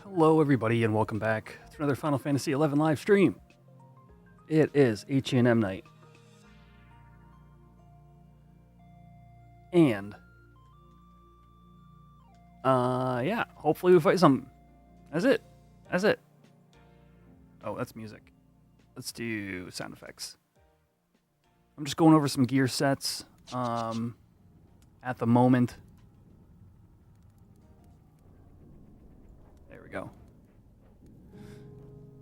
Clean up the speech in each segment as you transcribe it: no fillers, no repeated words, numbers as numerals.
Hello, everybody, and welcome back to another Final Fantasy XI live stream. It is HENM night. And, yeah, hopefully we fight something. That's it. That's it. Oh, that's music. Let's do sound effects. I'm just going over some gear sets, at the moment. There we go.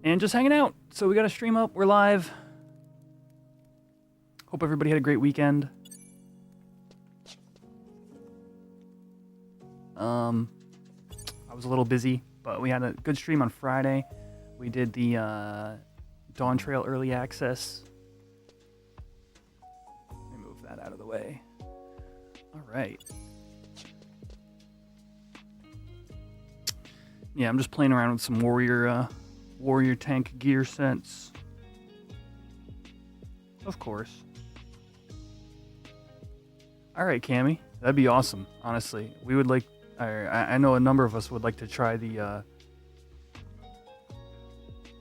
And just hanging out. So we got a stream up. We're live. Hope everybody had a great weekend. I was a little busy, but we had a good stream on Friday. We did the Dawn Trail Early Access. Let me move that out of the way. All right. Yeah, I'm just playing around with some warrior tank gear sets. Of course. All right, Cammy, that'd be awesome. Honestly, we would like. I know a number of us would like to try the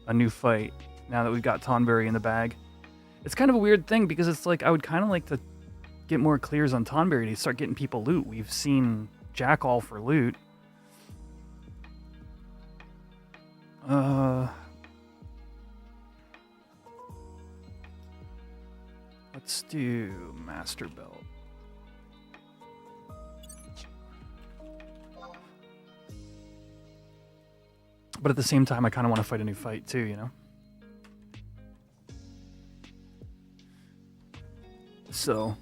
a new fight now that we've got Tonberry in the bag. It's kind of a weird thing because it's like I would kind of like to get more clears on Tonberry to start getting people loot. We've seen Jack all for loot. Let's do Master Belt. But at the same time, I kind of want to fight a new fight too, you know? So.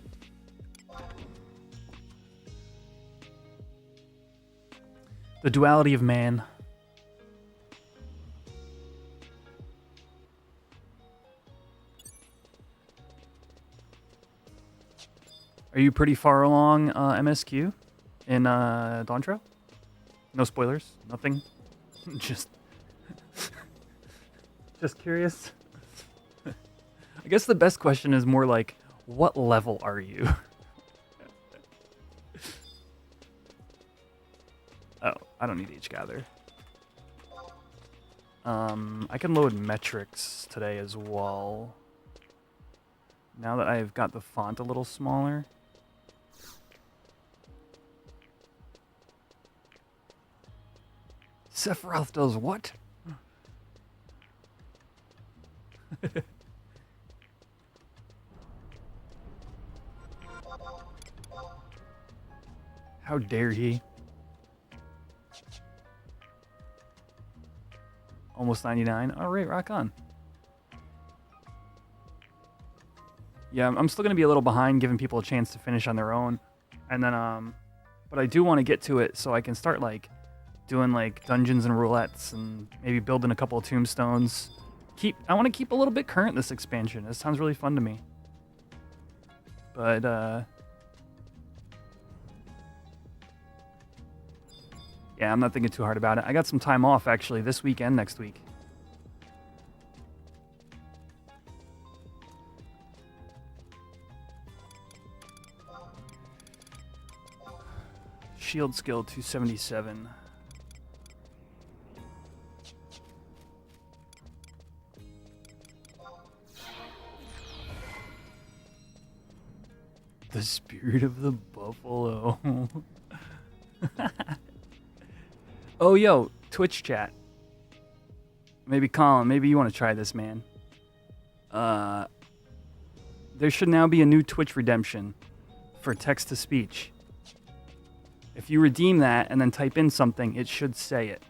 The duality of man. Are you pretty far along MSQ in Dawn Trail? No spoilers? Nothing? just curious. I guess the best question is more like, what level are you? Oh, I don't need H-Gather. I can load metrics today as well. Now that I've got the font a little smaller. Sephiroth does what? How dare he? Almost 99. All right, rock on. Yeah, I'm still going to be a little behind, giving people a chance to finish on their own. And then, but I do want to get to it so I can start, like, doing, like, dungeons and roulettes and maybe building a couple of tombstones. I want to keep a little bit current this expansion. This sounds really fun to me. But, yeah, I'm not thinking too hard about it. I got some time off, actually, this week and next week. Shield skill 277. The spirit of the buffalo. Oh, yo, Twitch chat. Maybe Colin, maybe you want to try this, man. There should now be a new Twitch redemption for text-to-speech. If you redeem that and then type in something, it should say it.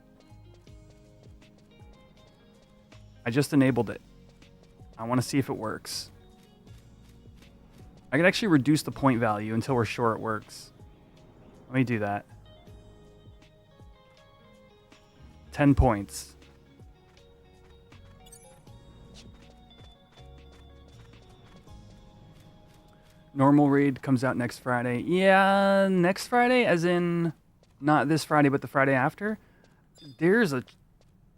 I just enabled it. I want to see if it works. I can actually reduce the point value until we're sure it works. Let me do that. 10 points. Normal raid comes out next Friday. Yeah, next Friday, as in not this Friday, but the Friday after. There's a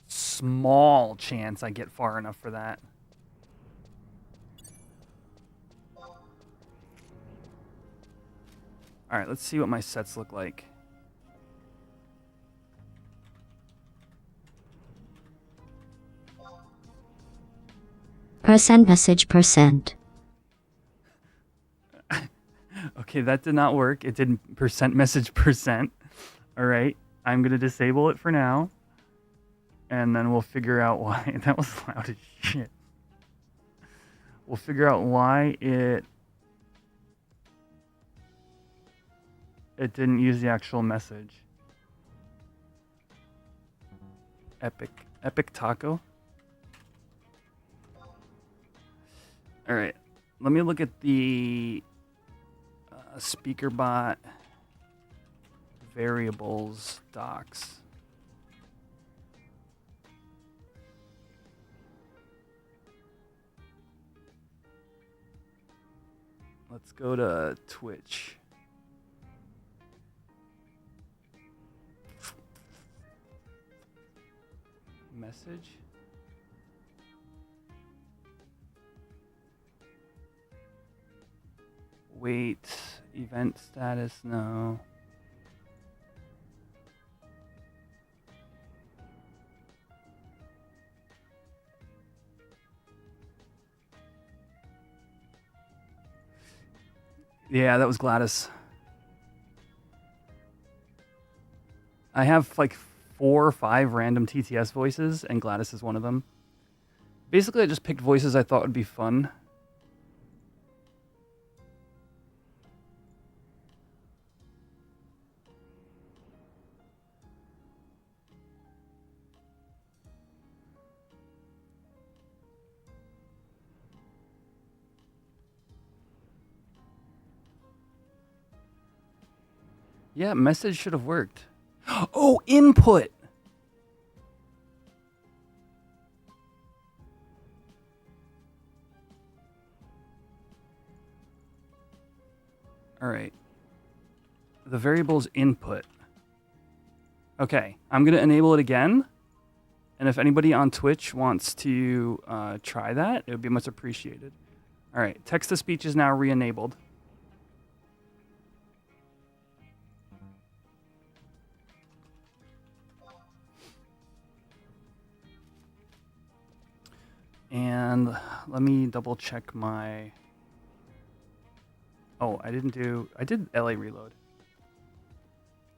small chance I get far enough for that. All right, let's see what my sets look like. Percent message percent. Okay, that did not work. It didn't percent message percent. All right, I'm gonna disable it for now, and then we'll figure out why. That was loud as shit. We'll figure out why it didn't use the actual message. Epic taco. All right, let me look at the speaker bot variables docs. Let's go to Twitch. Message. Wait, event status, no. Yeah, that was Gladys. I have like 4 or 5 random TTS voices, and Gladys is one of them. Basically, I just picked voices I thought would be fun. Yeah, message should have worked. Oh, input! All right. The variable's input. Okay, I'm going to enable it again. And if anybody on Twitch wants to try that, it would be much appreciated. All right, text-to-speech is now re-enabled. And let me double check my... Oh, I did LA reload.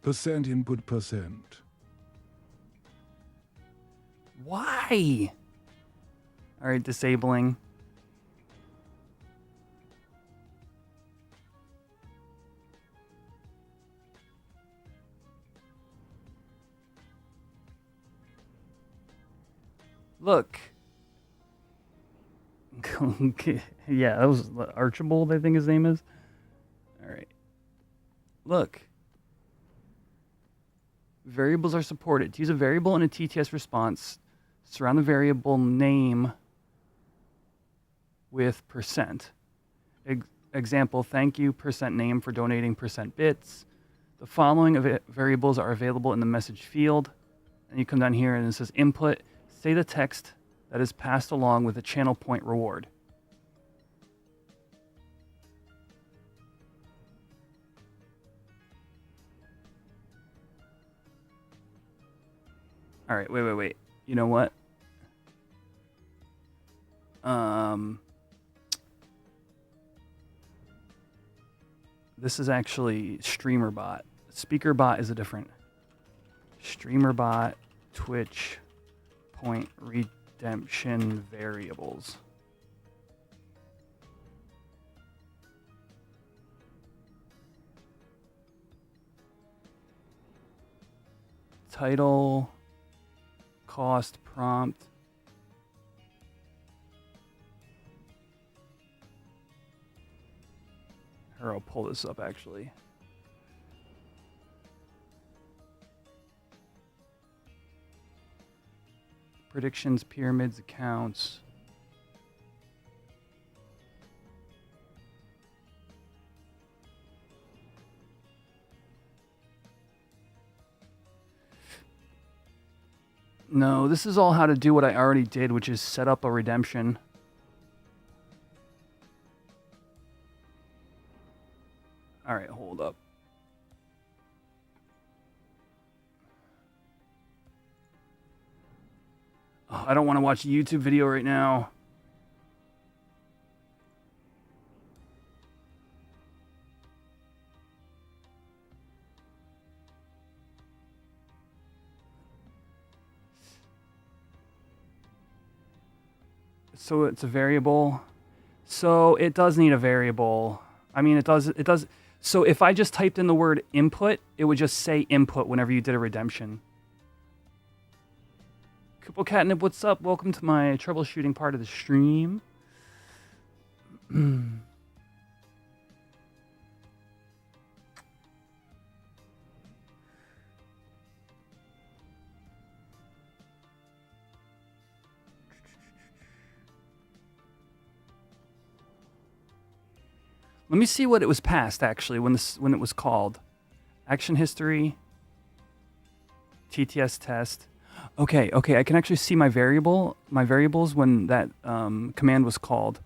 Percent input percent. Why? All right, disabling. Look. Yeah, that was Archibald, I think his name is. All right. Look. Variables are supported. To use a variable in a TTS response, surround the variable name with percent. Example, thank you, percent name for donating percent bits. The following variables are available in the message field. And you come down here and it says input. Say the text that is passed along with a channel point reward. All right, wait. You know what? This is actually streamer bot. Speaker bot is a different. Streamer bot, Twitch, point redemption variables. Title, cost, prompt. Or I'll pull this up actually. Predictions, pyramids, accounts. No, this is all how to do what I already did, which is set up a redemption. All right, hold up. Oh, I don't want to watch a YouTube video right now. So it's a variable. So it does need a variable. I mean, it does. It does. So if I just typed in the word input, it would just say input whenever you did a redemption. Kupo Catnip, what's up? Welcome to my troubleshooting part of the stream. Let me see what it was passed actually when it was called. Action history. TTS test. Okay, I can actually see my variables when that command was called.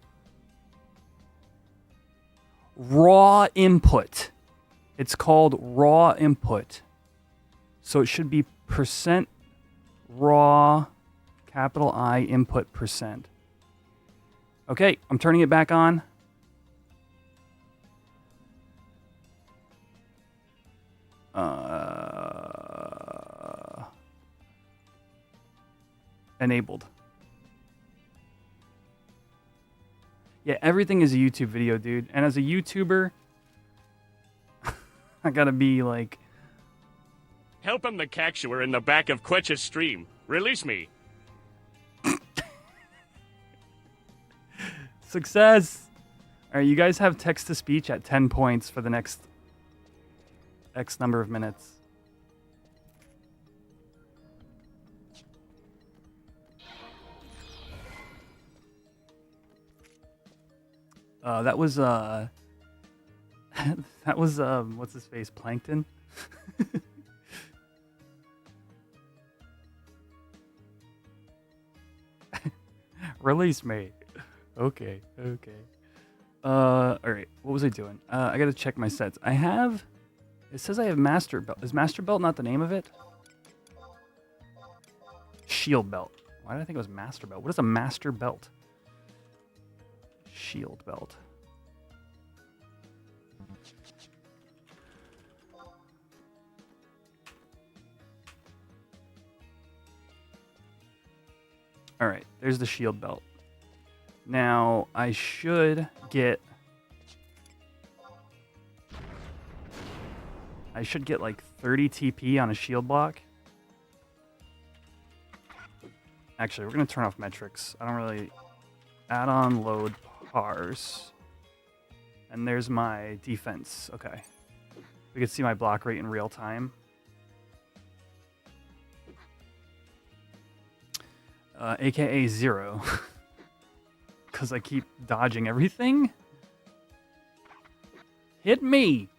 Raw input. It's called raw input. So it should be percent raw capital I input percent. Okay, I'm turning it back on. Enabled. Yeah, everything is a YouTube video, dude. And as a YouTuber, I gotta be like... Help him the cactuar in the back of Quetch's stream. Release me. Success! Alright, you guys have text-to-speech at 10 points for the next X number of minutes. That was that was what's his face, Plankton. Release me. Okay. All right. What was I doing? I gotta check my sets. It says I have master belt. Is master belt not the name of it? Shield belt. Why did I think it was master belt? What is a master belt? Shield belt. All right, there's the shield belt. Now I should get like 30 TP on a shield block. Actually, we're gonna turn off metrics. I don't really add-on load pars. And there's my defense. Okay. We can see my block rate in real time. AKA 0. Because I keep dodging everything. Hit me!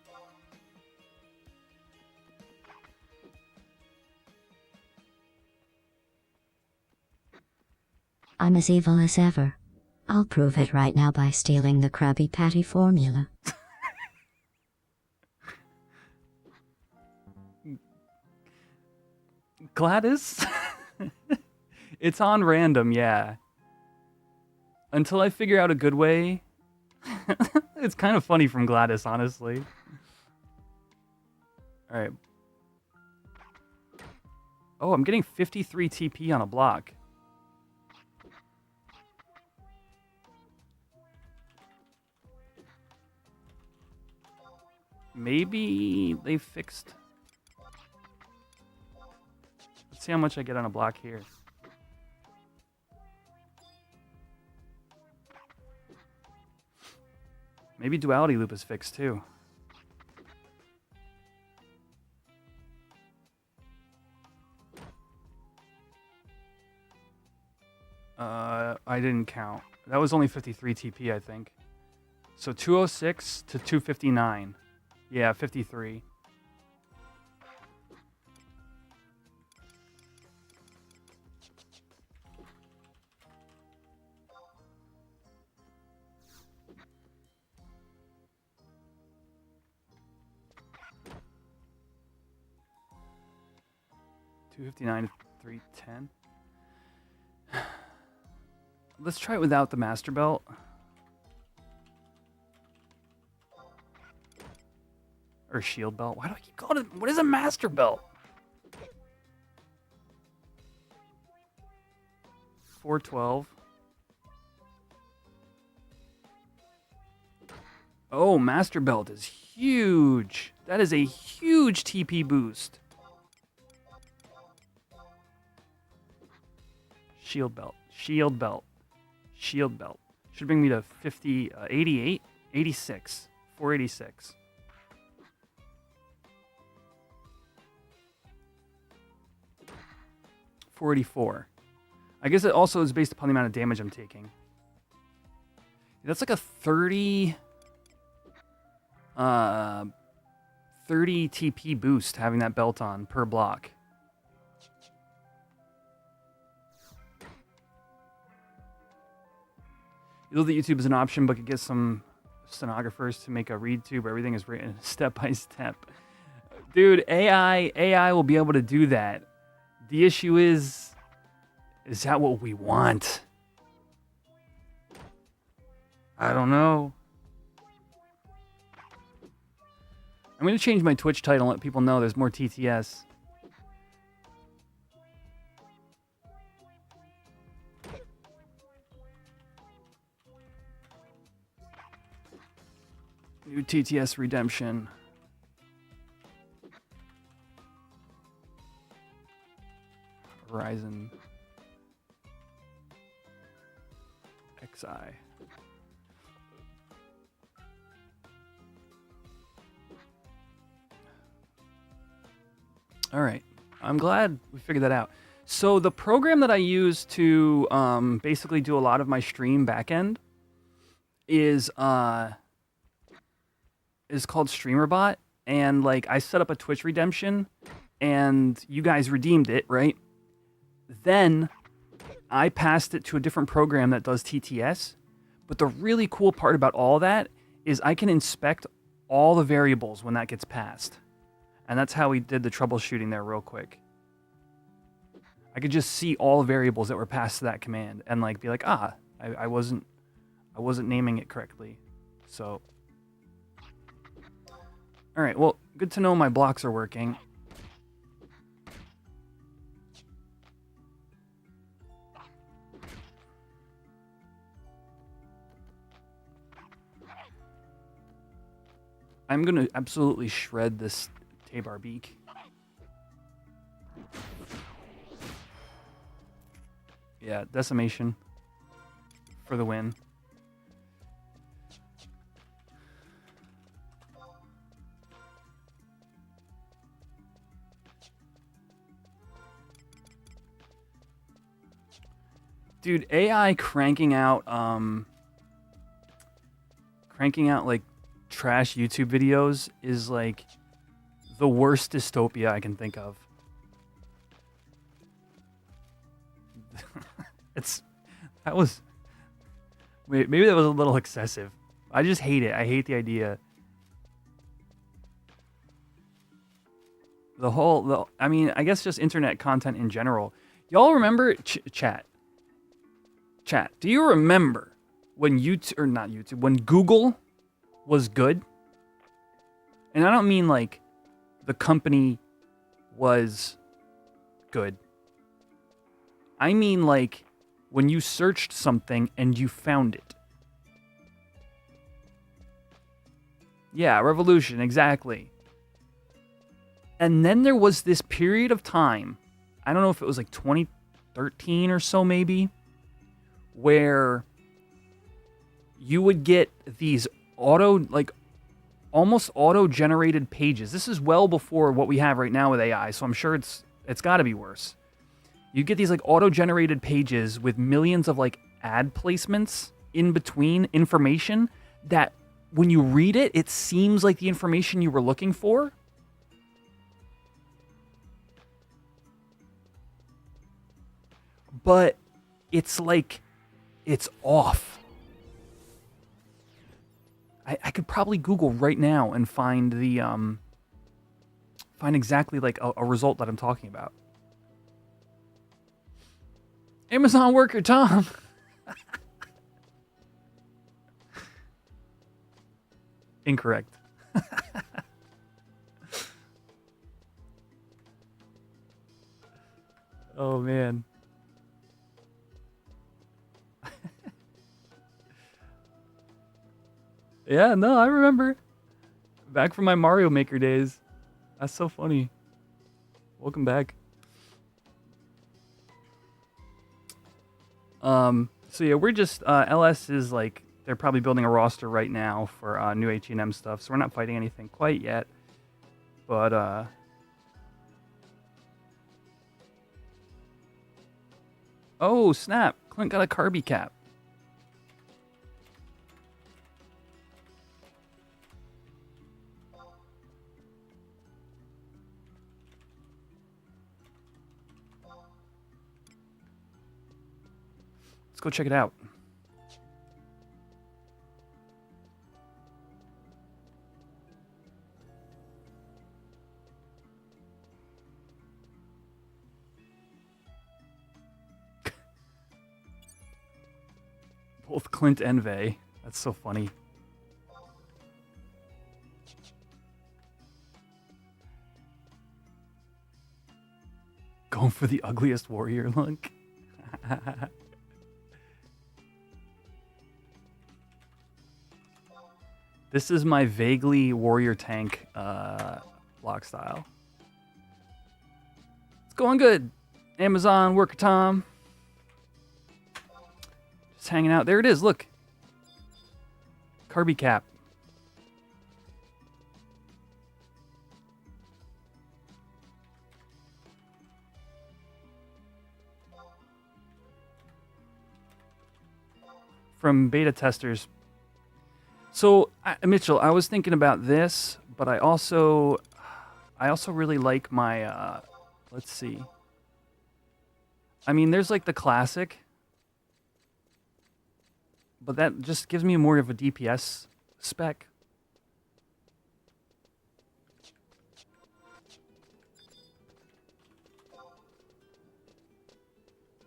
I'm as evil as ever. I'll prove it right now by stealing the Krabby Patty formula. Gladys? It's on random, yeah. Until I figure out a good way. It's kind of funny from Gladys, honestly. Alright. Oh, I'm getting 53 TP on a block. Maybe they fixed... Let's see how much I get on a block here. Maybe duality loop is fixed too. I didn't count. That was only 53 TP, I think. So 206 to 259. Yeah, 53. $259 to $310. Let's try it without the master belt. Or shield belt. Why do I keep calling it? What is a master belt? 412. Oh, Master Belt is huge. That is a huge TP boost. Shield Belt. Shield Belt. Shield Belt. Should bring me to 50, 88, 86, 486. .484. I guess it also is based upon the amount of damage I'm taking. That's like a 30 TP boost having that belt on per block. You know that YouTube is an option, but could get some stenographers to make a read tube where everything is written step by step. Dude, AI will be able to do that. The issue is that what we want? I don't know. I'm going to change my Twitch title and let people know there's more TTS. New TTS redemption. Horizon XI. All right. I'm glad we figured that out. So the program that I use to basically do a lot of my stream backend is called StreamerBot, and like I set up a Twitch redemption, and you guys redeemed it, right? Then I passed it to a different program that does TTS. But the really cool part about all that is I can inspect all the variables when that gets passed. And that's how we did the troubleshooting there real quick. I could just see all the variables that were passed to that command and like be like, I wasn't naming it correctly. So all right, well, good to know my blocks are working. I'm going to absolutely shred this Tabar beak. Yeah, decimation for the win. Dude, AI cranking out like trash YouTube videos is like the worst dystopia I can think of. Maybe that was a little excessive. I just hate it. I hate the idea. I mean, I guess just internet content in general. Y'all remember chat? Chat. Do you remember when when Google was good? And I don't mean like the company was good. I mean like when you searched something and you found it. Yeah, revolution, exactly. And then there was this period of time, I don't know if it was like 2013 or so maybe, where you would get these almost auto-generated pages. This is well before what we have right now with AI, so I'm sure it's got to be worse. You get these like auto-generated pages with millions of like ad placements in between information that when you read it, it seems like the information you were looking for. But it's like, it's off. I could probably Google right now and find the find exactly like a result that I'm talking about. Amazon worker Tom. Incorrect. Oh man. Yeah, no, I remember. Back from my Mario Maker days. That's so funny. Welcome back. So yeah, we're just LS is like they're probably building a roster right now for new HENM stuff. So we're not fighting anything quite yet. But oh snap! Clint got a Kirby cap. Let's go check it out. Both Clint and Vey. That's so funny. Going for the ugliest warrior look. This is my vaguely warrior tank block style. It's going good. Amazon worker Tom. Just hanging out. There it is. Look. Kirby cap. From beta testers. So, Mitchell, I was thinking about this, but I also really like my, let's see. I mean, there's like the classic, but that just gives me more of a DPS spec.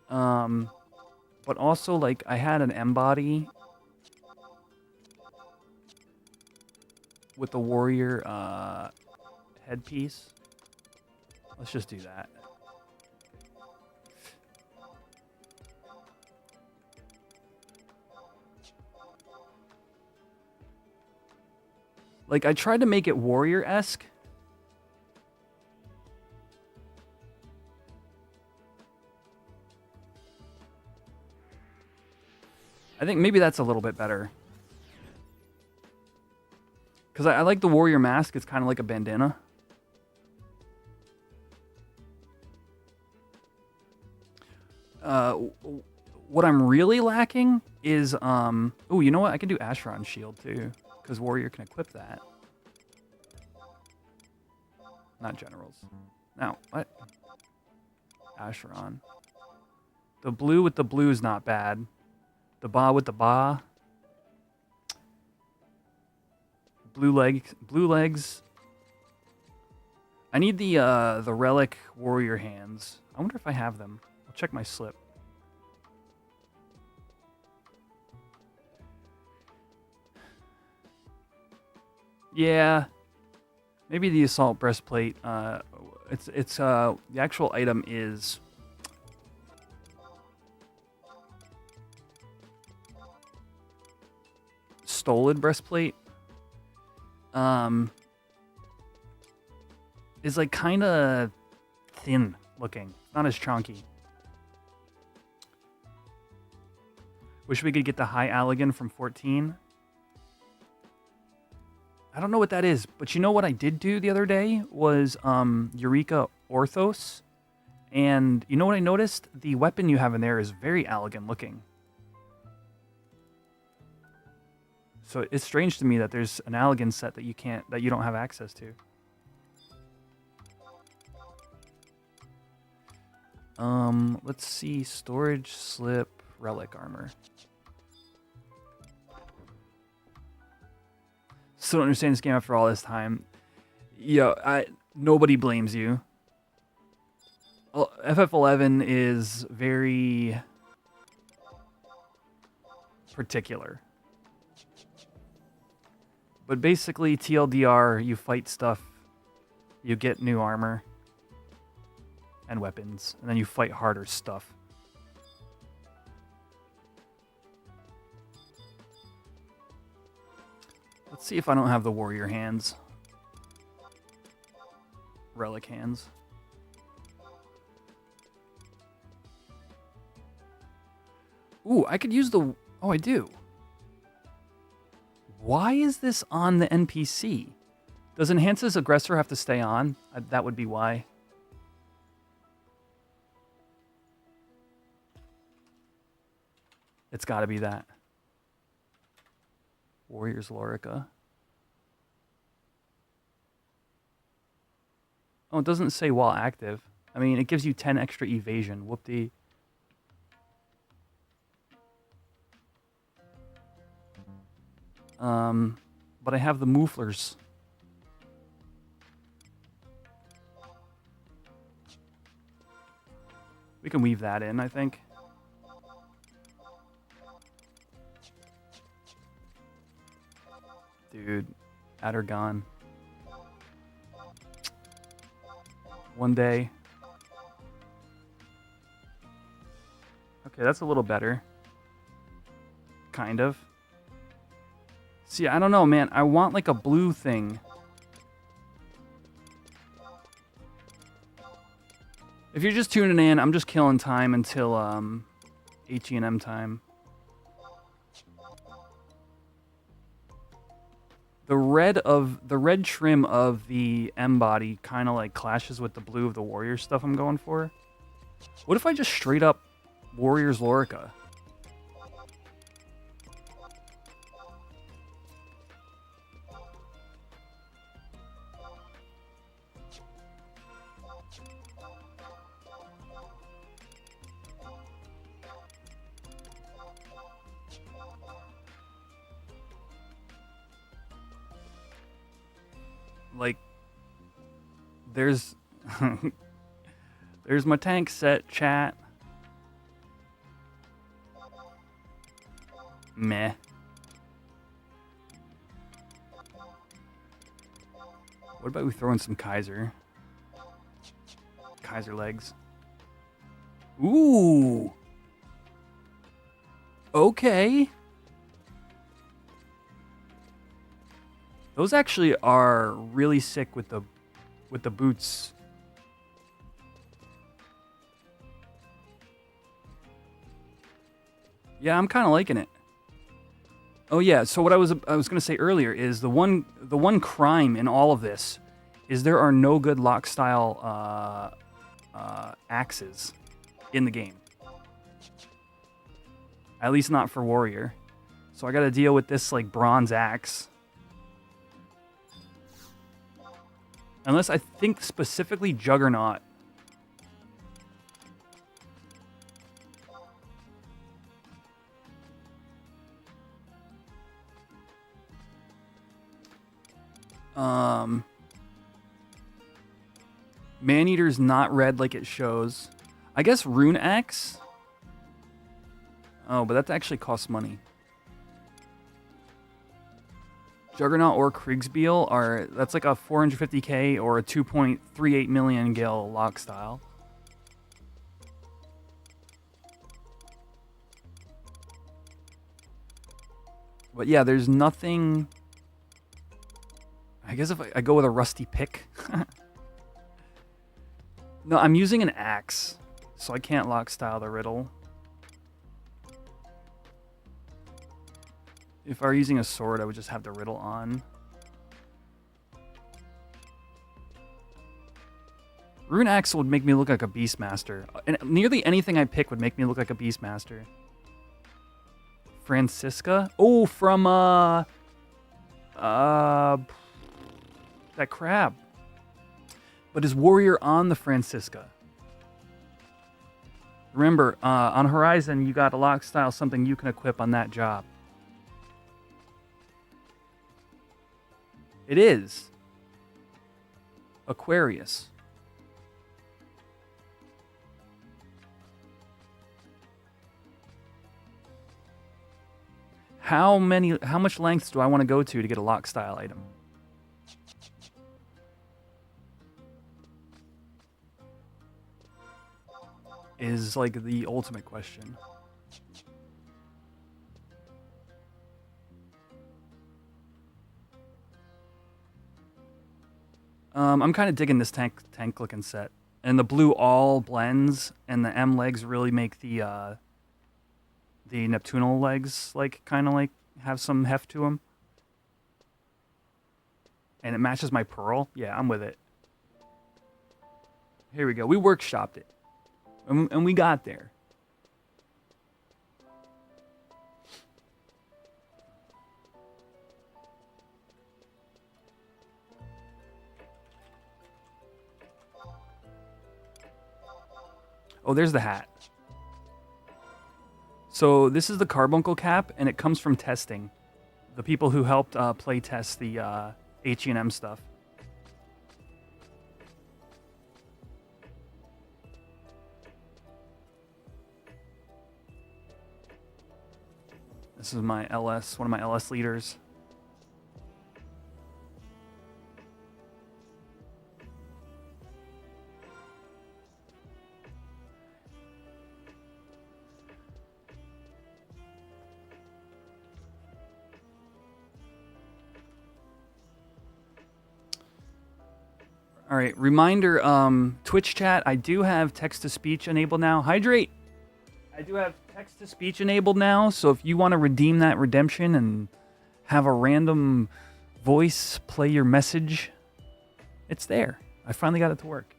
But also, like, I had an M-body with the warrior headpiece. Let's just do that. Like, I tried to make it warrior-esque. I think maybe that's a little bit better. Because I like the warrior mask. It's kind of like a bandana. What I'm really lacking is... oh, you know what? I can do Asheron Shield, too. Because warrior can equip that. Not generals. Now, what? Asheron. The blue with the blue is not bad. The ba with the ba. Blue legs. I need the relic warrior hands. I wonder if I have them. I'll check my slip. Yeah. Maybe the assault breastplate. It's the actual item is stolen breastplate. Is like kind of thin looking, not as chunky. Wish we could get the high Allegan from 14. I don't know what that is, but you know what I did do the other day was Eureka Orthos. And you know what I noticed? The weapon you have in there is very Allegan looking. So it's strange to me that there's an Allegan set that you don't have access to. Let's see, storage, slip, relic armor. Still don't understand this game after all this time. Yo, nobody blames you. Well, FF11 is very particular. But basically, TLDR, you fight stuff, you get new armor and weapons, and then you fight harder stuff. Let's see if I don't have the warrior hands. Relic hands. Ooh, I could use the... Oh, I do. Why is this on the NPC? Does Enhance's Aggressor have to stay on? That would be why. It's got to be that. Warriors Lorica. Oh, it doesn't say while active. I mean, it gives you 10 extra evasion. Whoop-dee. But I have the Mouflers. We can weave that in, I think. Dude, Adergon. One day. Okay, that's a little better. Kind of. See, I don't know, man. I want like a blue thing. If you're just tuning in, I'm just killing time until HENM time. The red trim of the M body kind of like clashes with the blue of the warrior stuff I'm going for. What if I just straight up Warriors Lorica? Like, there's there's my tank set, chat. Meh. What about we throw in some Kaiser? Kaiser legs. Ooh. Okay. Those actually are really sick with the boots. Yeah, I'm kind of liking it. Oh yeah, so what I was going to say earlier is the one crime in all of this is there are no good lock style axes in the game. At least not for warrior. So I got to deal with this like bronze axe. Unless I think specifically Juggernaut. Maneater's not red like it shows. I guess Rune Axe. Oh, but that actually costs money. Juggernaut or Kriegsbeil that's like a 450k or a 2.38 million gil lock style. But yeah, there's nothing. I guess if I go with a rusty pick. No, I'm using an axe, so I can't lock style the riddle. If I were using a sword, I would just have the riddle on. Rune Axe would make me look like a Beastmaster. And nearly anything I pick would make me look like a Beastmaster. Francisca? Oh, from, that crab. But is Warrior on the Francisca? Remember, on Horizon, you got a lock style, something you can equip on that job. It is. Aquarius. How much lengths do I want to go to get a lock style item? Is like the ultimate question. I'm kind of digging this tank looking set, and the blue all blends, and the M legs really make the Neptunal legs like kind of like have some heft to them, and it matches my pearl. Yeah, I'm with it. Here we go. We workshopped it, and we got there. Oh, there's the hat. So this is the carbuncle cap, and it comes from testing. The people who helped play test the HENM stuff. This is my LS, one of my LS leaders. All right, reminder, Twitch chat, I do have text-to-speech enabled now. Hydrate! I do have text-to-speech enabled now, so if you want to redeem that redemption and have a random voice play your message, it's there. I finally got it to work.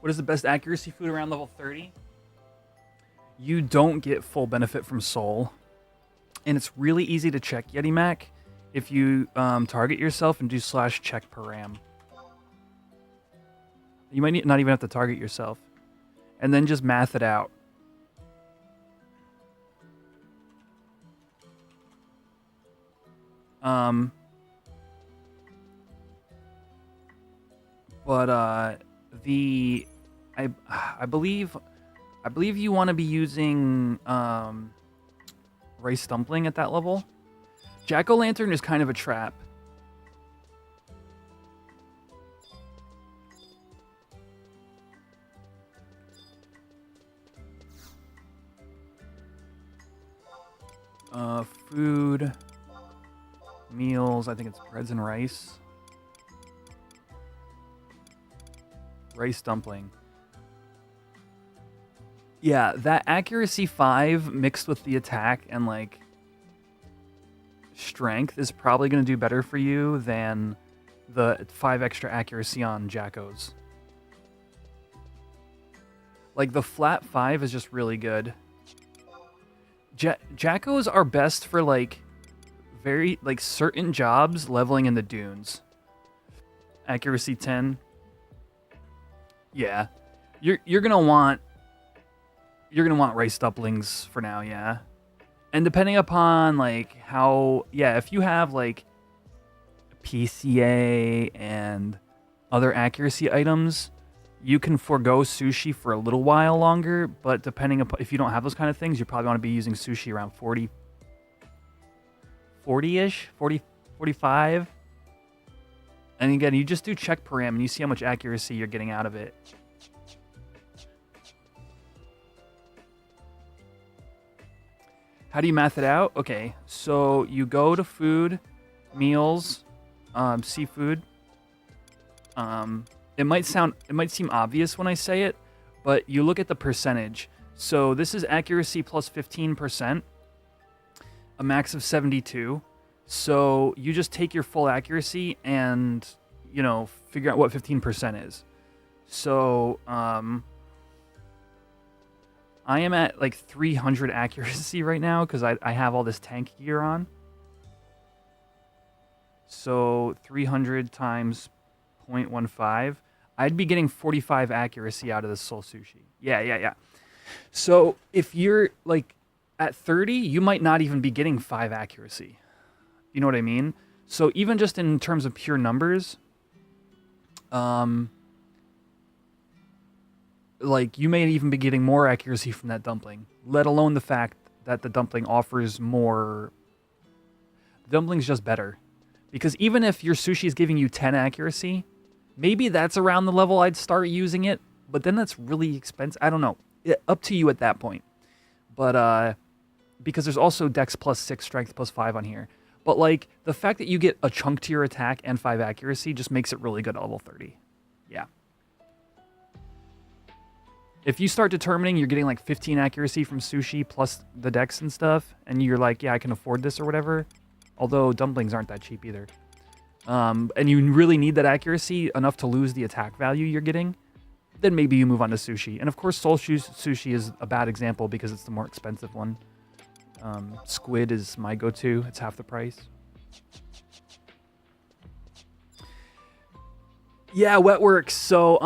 What is the best accuracy food around level 30? You don't get full benefit from soul. And it's really easy to check Yeti Mac if you target yourself and do /check param. You might not even have to target yourself. And then just math it out. I believe you want to be using rice dumpling at that level. Jack-o'-lantern is kind of a trap. Food, meals, I think it's breads and rice. Rice dumpling. Yeah, that accuracy 5 mixed with the attack and like strength is probably going to do better for you than the 5 extra accuracy on Jackos. Like the flat 5 is just really good. Jackos are best for like very like certain jobs leveling in the dunes. Accuracy 10. Yeah. You're going to want rice dumplings for now, yeah. And depending upon like how, yeah, if you have like PCA and other accuracy items, you can forego sushi for a little while longer, but depending upon, if you don't have those kind of things, you probably want to be using sushi around 40-ish, 40, 45. And again, you just do check param and you see how much accuracy you're getting out of it. How do you math it out? Okay, so you go to food, meals, seafood. It might seem obvious when I say it, but you look at the percentage. So this is accuracy plus 15%, a max of 72. So you just take your full accuracy and, you know, figure out what 15% is. So I am at like 300 accuracy right now because I have all this tank gear on. So 300 times 0.15. I'd be getting 45 accuracy out of this soul sushi. Yeah. So if you're like at 30, you might not even be getting 5 accuracy. You know what I mean? So even just in terms of pure numbers, like you may even be getting more accuracy from that dumpling, let alone the fact that the dumpling offers more. The dumpling's just better. Because even if your sushi is giving you 10 accuracy, maybe that's around the level I'd start using it. but then that's really expensive. I don't know. Up to you at that point. But because there's also Dex plus 6, Strength plus 5 on here. But like the fact that you get a chunk to your attack and 5 accuracy just makes it really good at level 30. Yeah. If you start determining you're getting like 15 accuracy from sushi plus the Dex and stuff, and you're like, yeah, I can afford this or whatever, although dumplings aren't that cheap either, and you really need that accuracy enough to lose the attack value you're getting, then maybe you move on to sushi. And of course, soul sushi is a bad example because it's the more expensive one. Squid is my go-to. It's half the price. Yeah, Wetworks. So,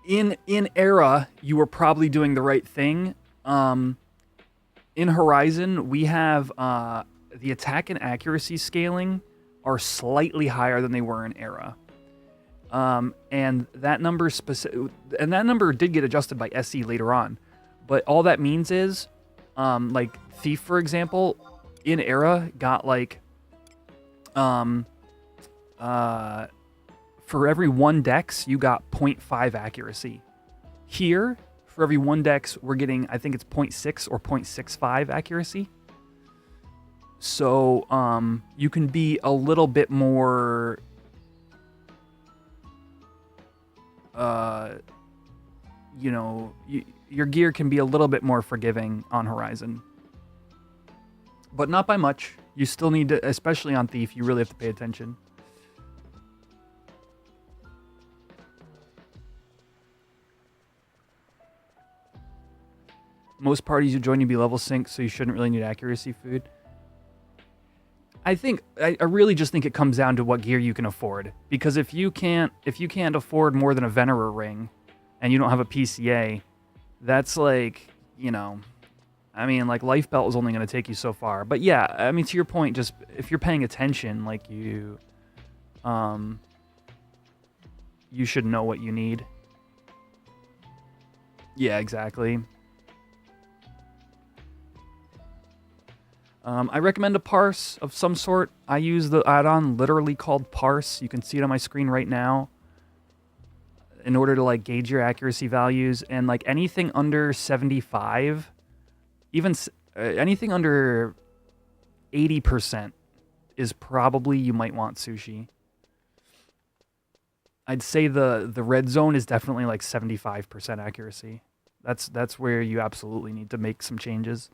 in Era, you were probably doing the right thing. In Horizon, we have the attack and accuracy scaling are slightly higher than they were in Era. And that number did get adjusted by SE later on. But all that means is, like Thief, for example, in Era got like, for every 1 dex, you got 0.5 accuracy. Here, for every 1 dex, we're getting, I think it's 0.6 or 0.65 accuracy. So, you can be a little bit more, you know, your gear can be a little bit more forgiving on Horizon. But not by much. You still need to, especially on Thief, you really have to pay attention. Most parties you join, you be level synced, so you shouldn't really need accuracy food. I really just think it comes down to what gear you can afford. Because if you can't afford more than a Venerer ring, and you don't have a PCA, that's like, you know, I mean, like Life Belt is only going to take you so far. But yeah, I mean, to your point, just if you're paying attention, like you should know what you need. Yeah, exactly. I recommend a parse of some sort. I use the add-on literally called parse. You can see it on my screen right now. In order to like gauge your accuracy values, and like anything under 75, even anything under 80% is probably you might want sushi. I'd say the red zone is definitely like 75% accuracy. That's where you absolutely need to make some changes.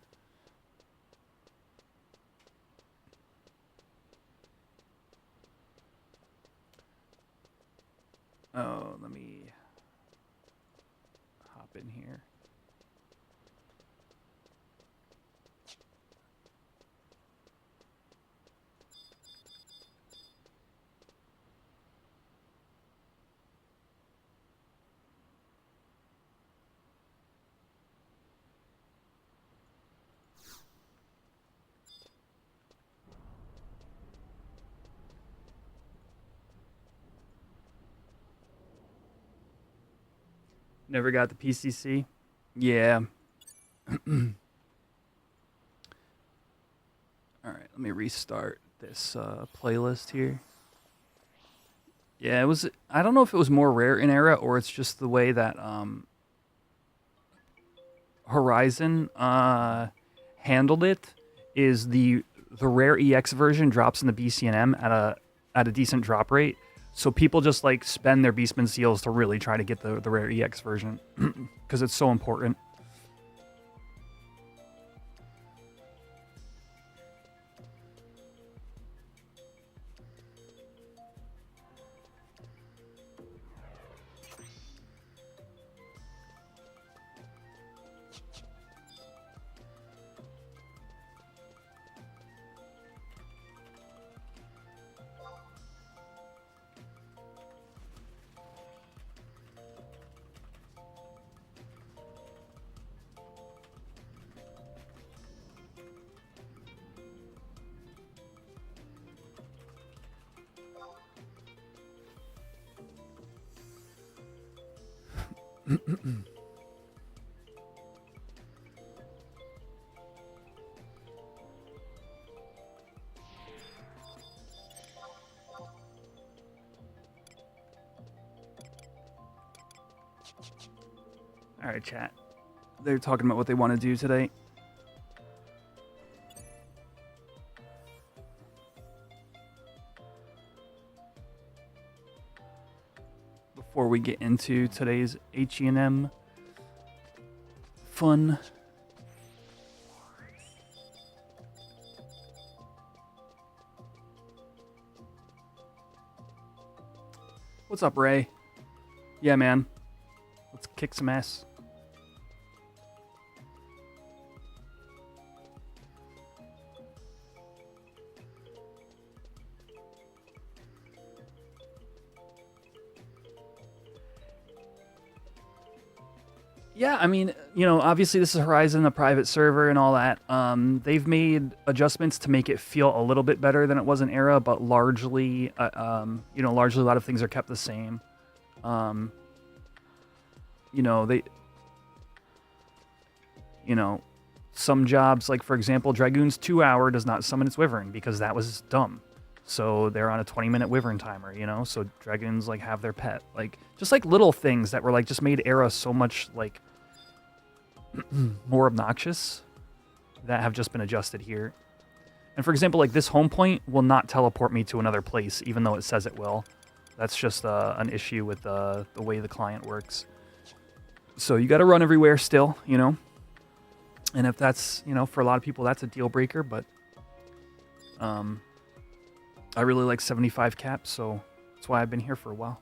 Oh, let me hop in here. Never got the PCC. Yeah. All right, let me restart this playlist here. Yeah, it was. I don't know if it was more rare in Era or it's just the way that Horizon handled it. Is the rare EX version drops in the BCNM at a decent drop rate. So people just like spend their Beastman seals to really try to get the rare EX version because it's so important. All right, chat. They're talking about what they want to do today. Before we get into today's HENM fun. What's up, Ray? Yeah, man. Let's kick some ass. Yeah, I mean, you know, obviously this is Horizon, a private server and all that. They've made adjustments to make it feel a little bit better than it was in Era, but largely, you know, largely a lot of things are kept the same. You know, some jobs, like for example, Dragoon's 2-hour does not summon its Wyvern because that was dumb. So they're on a 20-minute Wyvern timer, you know? So Dragoons, like, have their pet. Like, just, like, little things that were, like, just made Era so much, like, more obnoxious that have just been adjusted here. And for example, like, this home point will not teleport me to another place, even though it says it will. That's just an issue with the way the client works. So you got to run everywhere still, you know? And if that's, you know, for a lot of people, that's a deal breaker, but I really like 75 caps, so that's why I've been here for a while.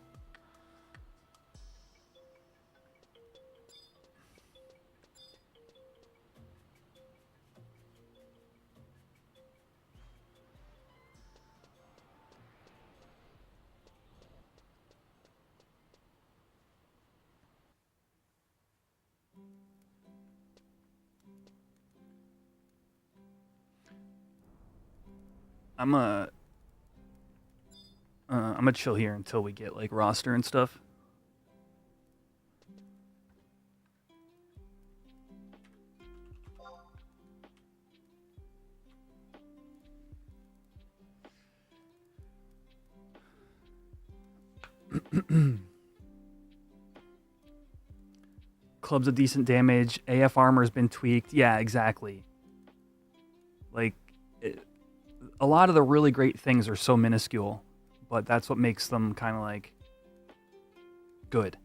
I'm gonna chill here until we get like roster and stuff. Club's a decent damage. AF armor's been tweaked. Yeah, exactly. Like, a lot of the really great things are so minuscule, but that's what makes them kind of like good.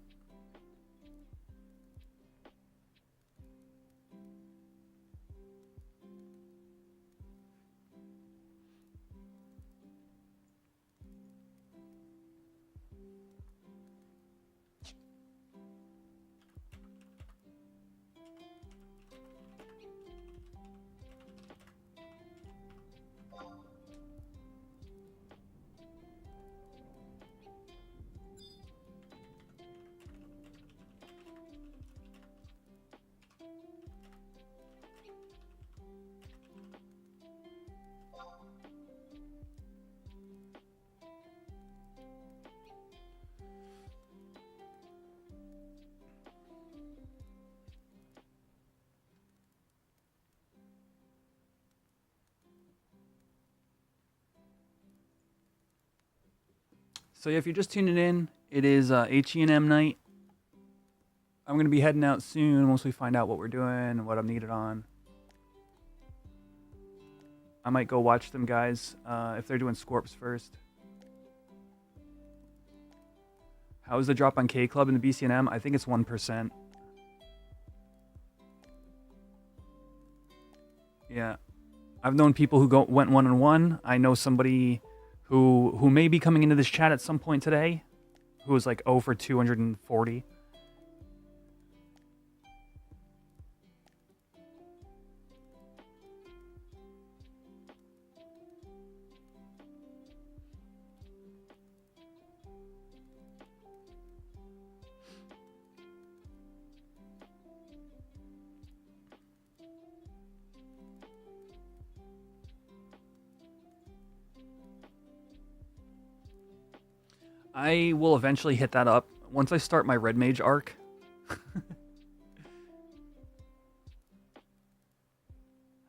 So yeah, if you're just tuning in, it is HENM night. I'm going to be heading out soon once we find out what we're doing and what I'm needed on. I might go watch them guys if they're doing Scorps first. How is the drop on K Club in the BCNM? I think it's 1%. Yeah. I've known people who went 1-1. I know somebody who may be coming into this chat at some point today who was like 0 for 240. I will eventually hit that up once I start my Red Mage arc.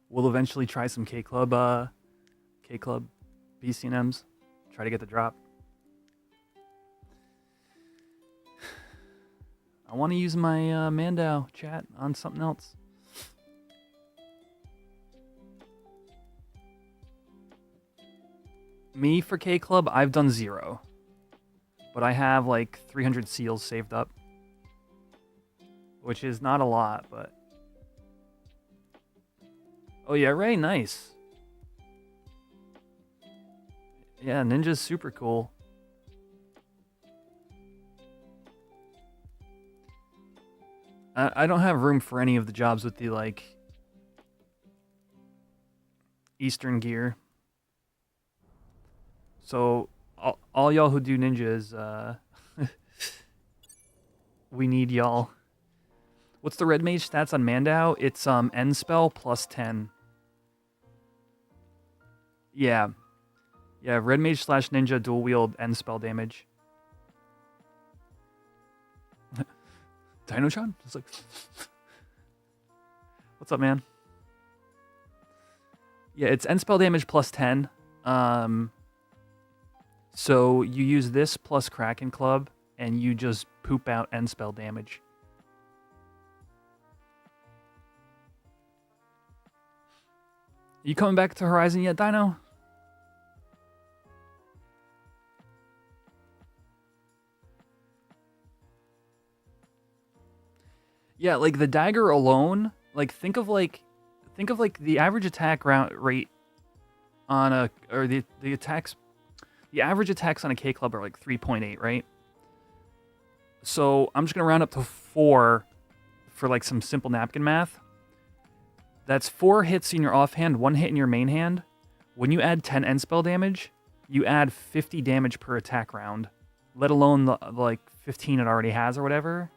We'll eventually try some K Club BCNMs. Try to get the drop. I I want to use my Mandao chat on something else. Me for K Club, I've done 0. But I have like 300 seals saved up. Which is not a lot, but... Oh yeah, Ray, nice. Yeah, Ninja's super cool. I don't have room for any of the jobs with the, like, Eastern gear. So, all y'all who do ninjas, we need y'all. What's the red mage stats on Mandao? It's end spell plus 10. Yeah. Yeah, red mage / ninja dual wield end spell damage. Dino-chan? It's like... What's up, man? Yeah, it's end spell damage plus 10. So you use this plus Kraken Club, and you just poop out end spell damage. You coming back to Horizon yet, Dino? Yeah, like the dagger alone, like think of like the average attack rate on a, or the average attacks on a K Club are like 3.8, right? So I'm just gonna round up to 4 for like some simple napkin math. That's 4 hits in your offhand, 1 hit in your main hand. When you add 10 end spell damage, you add 50 damage per attack round, let alone the like 15 it already has or whatever.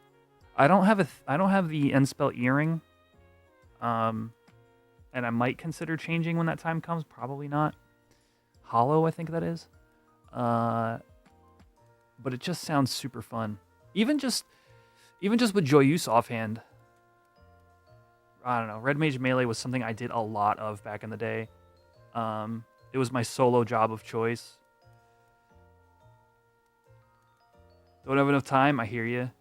I don't have the end spell earring, and I might consider changing when that time comes. Probably not. Hollow, I think that is. But it just sounds super fun. Even just with Joyous offhand. I don't know. Red Mage Melee was something I did a lot of back in the day. It was my solo job of choice. Don't have enough time? I hear you.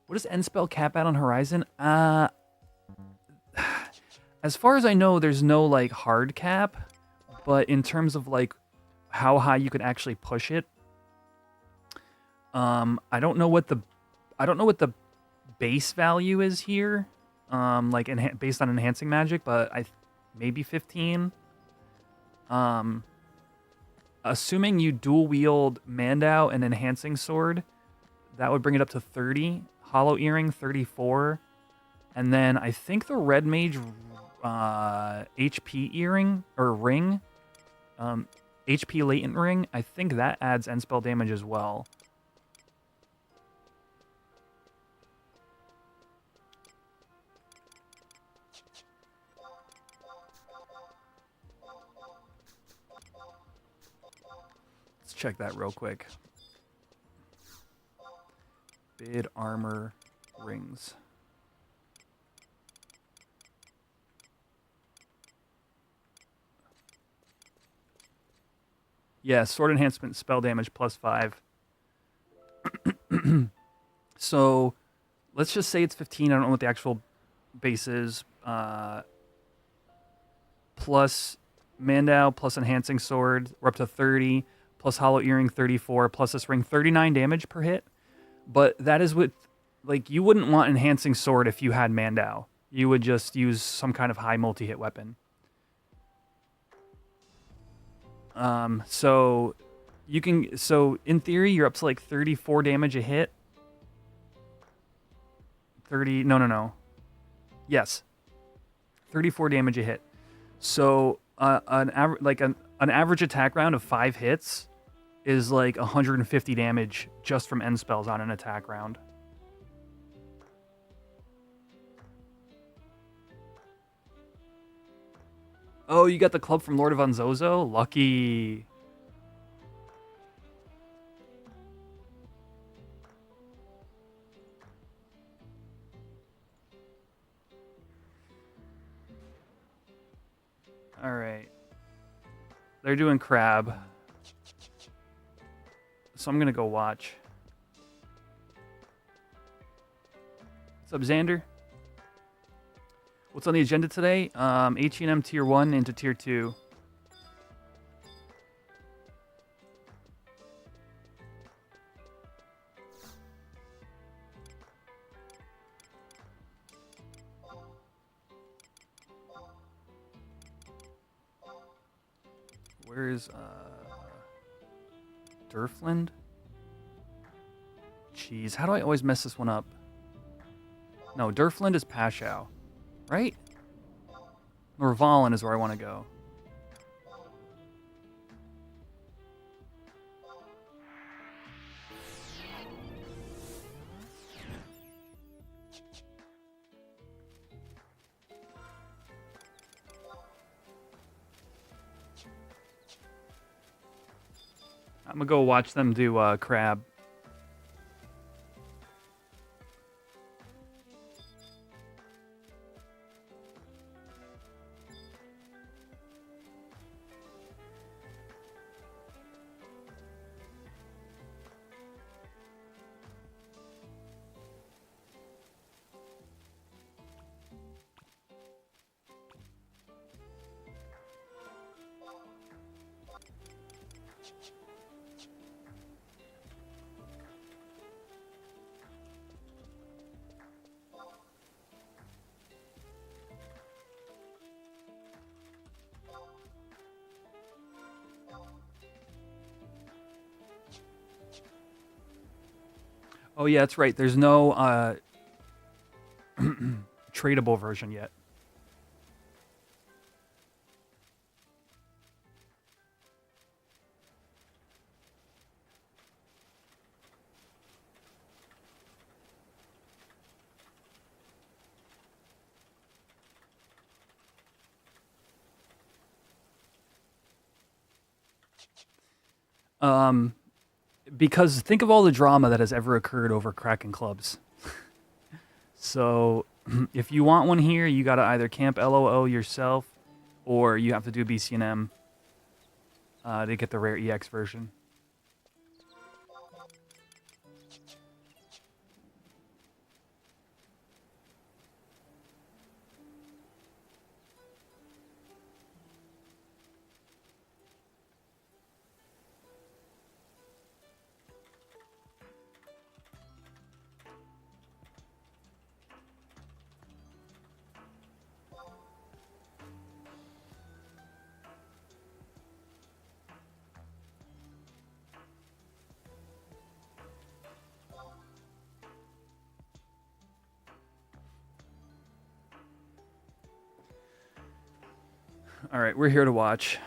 What does end spell cap out on Horizon? As far as I know, there's no like hard cap, but in terms of like how high you could actually push it, I don't know what the base value is here, like based on enhancing magic, but maybe 15. Assuming you dual wield Mandao and enhancing sword, that would bring it up to 30. Hollow earring 34, and then I think the red mage HP earring or ring, HP latent ring. I think that adds end spell damage as well. Let's check that real quick. Bid armor rings. Yeah, sword enhancement spell damage plus 5. So let's just say it's 15. I don't know what the actual base is. Plus Mandao plus enhancing sword, we're up to 30. Plus hollow earring 34. Plus this ring 39 damage per hit. But that is with, like, you wouldn't want enhancing sword if you had Mandao. You would just use some kind of high multi-hit weapon. So in theory, you're up to like 34 damage a hit. 30, no. Yes. 34 damage a hit. So an average attack round of 5 hits is like 150 damage just from end spells on an attack round. Oh, you got the club from Lord of Unzozo? Lucky. All right. They're doing crab. So I'm gonna go watch. What's up, Xander? What's on the agenda today? HENM Tier 1 into Tier 2. Where's Durfland? Jeez, how do I always mess this one up? No, Durfland is Pashow, right? Norvalen is where I want to go. I'm gonna go watch them do crab. Oh yeah, that's right. There's no tradable version yet. Because think of all the drama that has ever occurred over Kraken clubs. So if you want one here, you gotta either camp LOO yourself, or you have to do BCNM to get the rare EX version. All right, we're here to watch.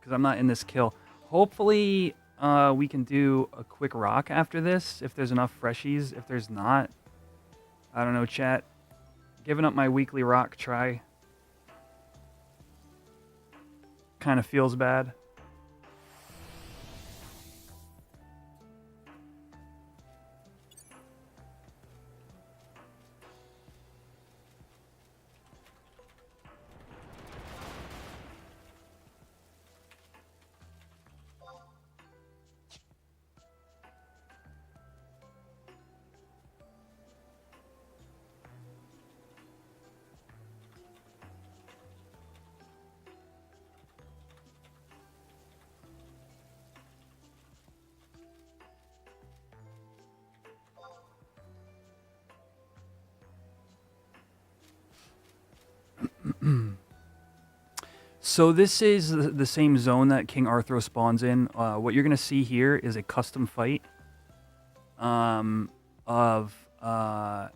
Because I'm not in this kill. Hopefully, we can do a quick rock after this, if there's enough freshies. If there's not, I don't know, chat. Giving up my weekly rock try kind of feels bad. So this is the same zone that King Arthur spawns in. What you're going to see here is a custom fight of that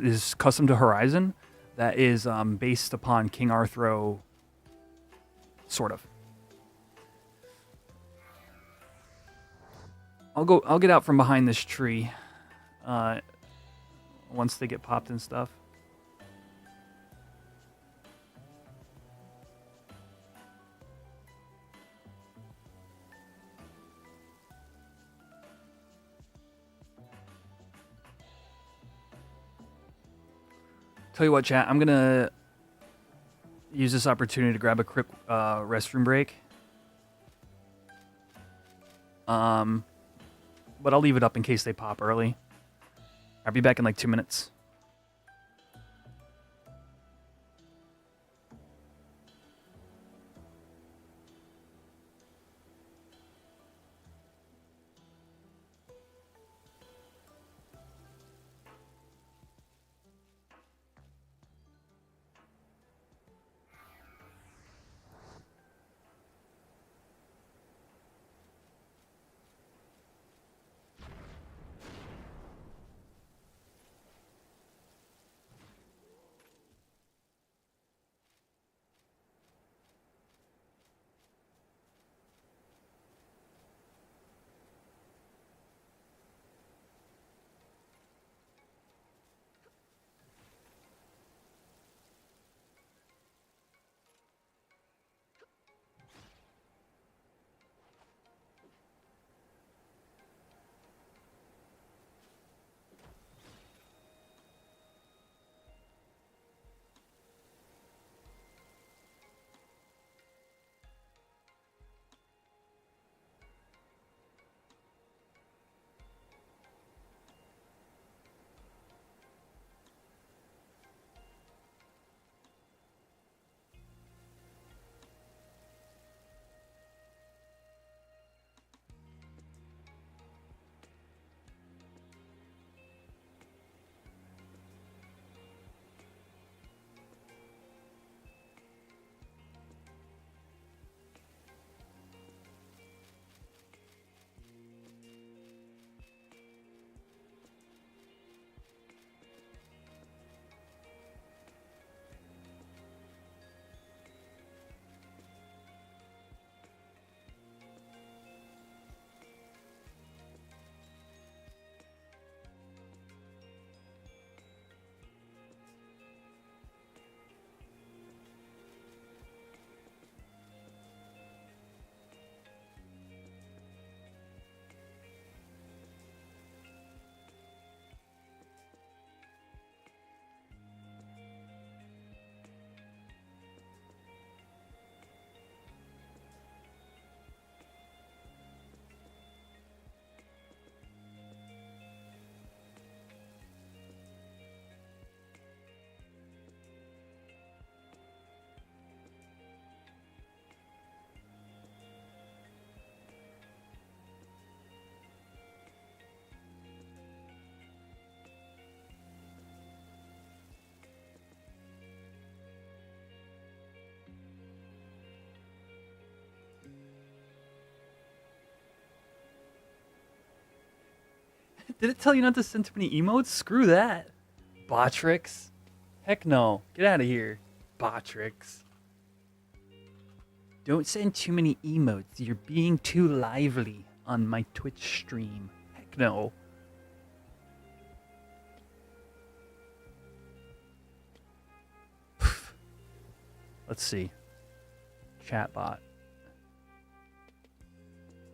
is custom to Horizon, that is based upon King Arthur, sort of. I'll get out from behind this tree once they get popped and stuff. Tell you what, chat. I'm gonna use this opportunity to grab a quick restroom break. But I'll leave it up in case they pop early. I'll be back in like 2 minutes. Did it tell you not to send too many emotes? Screw that. Botrix. Heck no. Get out of here. Botrix. Don't send too many emotes. You're being too lively on my Twitch stream. Heck no. Let's see. Chatbot.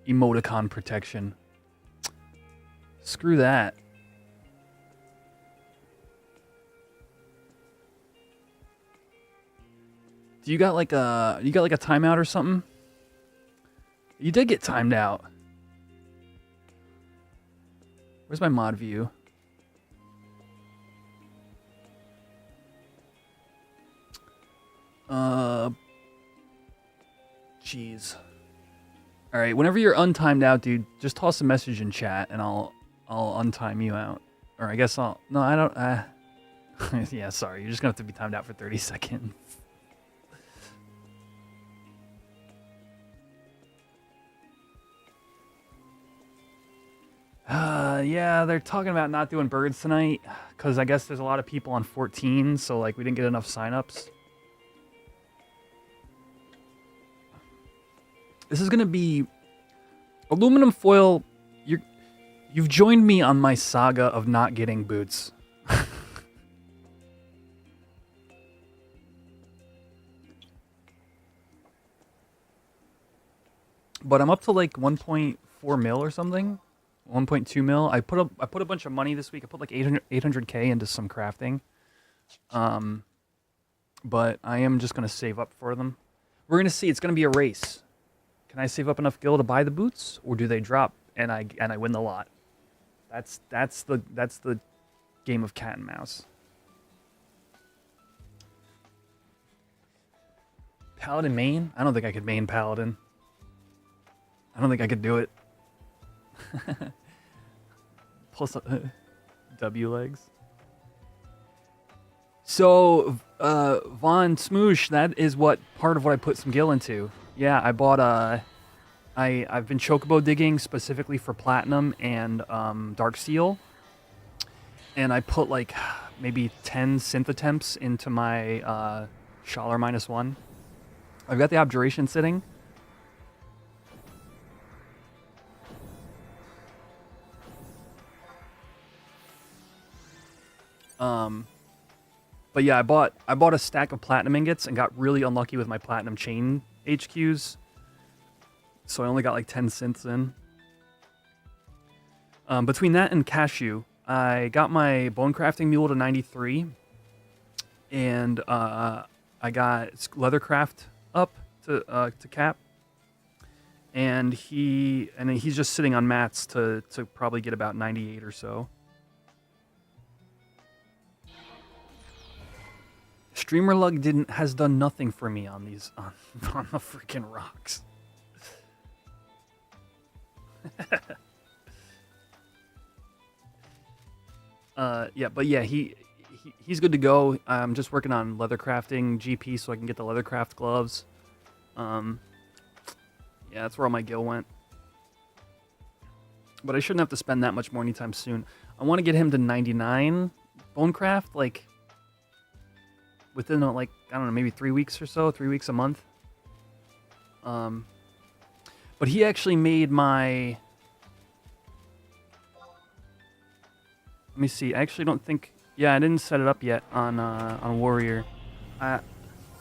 Emoticon protection. Screw that. Do you got like a timeout or something? You did get timed out. Where's my mod view? Jeez. All right, whenever you're untimed out, dude, just toss a message in chat and I'll untime you out. Or I guess I'll... No, I don't... yeah, sorry. You're just going to have to be timed out for 30 seconds. Yeah, they're talking about not doing birds tonight. Because I guess there's a lot of people on 14, so, like, we didn't get enough signups. This is going to be... Aluminum foil... You've joined me on my saga of not getting boots. But I'm up to like 1.4 mil or something. 1.2 mil. I put a bunch of money this week. I put like 800K into some crafting. But I am just gonna save up for them. We're gonna see. It's gonna be a race. Can I save up enough gil to buy the boots, or do they drop and I win the lot? That's the game of cat and mouse. Paladin main? I don't think I could main Paladin. I don't think I could do it. Plus W legs. So, Von Smoosh, that is what part of what I put some gil into. Yeah, I bought I've been chocobo digging specifically for platinum and dark steel. And I put like maybe 10 synth attempts into my Schaller -1. I've got the abjuration sitting. But yeah, I bought a stack of platinum ingots and got really unlucky with my platinum chain HQs. So I only got like 10 synths in. Between that and cashew, I got my bone crafting mule to 93, and I got leathercraft up to cap, and he's just sitting on mats to probably get about 98 or so. Streamer Lug has done nothing for me on these on the freaking rocks. Yeah, but yeah, he's good to go. I'm just working on leather crafting GP so I can get the leathercraft gloves. Yeah, that's where all my gil went. But I shouldn't have to spend that much more anytime soon. I want to get him to 99 bonecraft, like within like, I don't know, maybe 3 weeks or so, 3 weeks a month. But he actually made my... Let me see. I actually don't think... Yeah, I didn't set it up yet on Warrior. I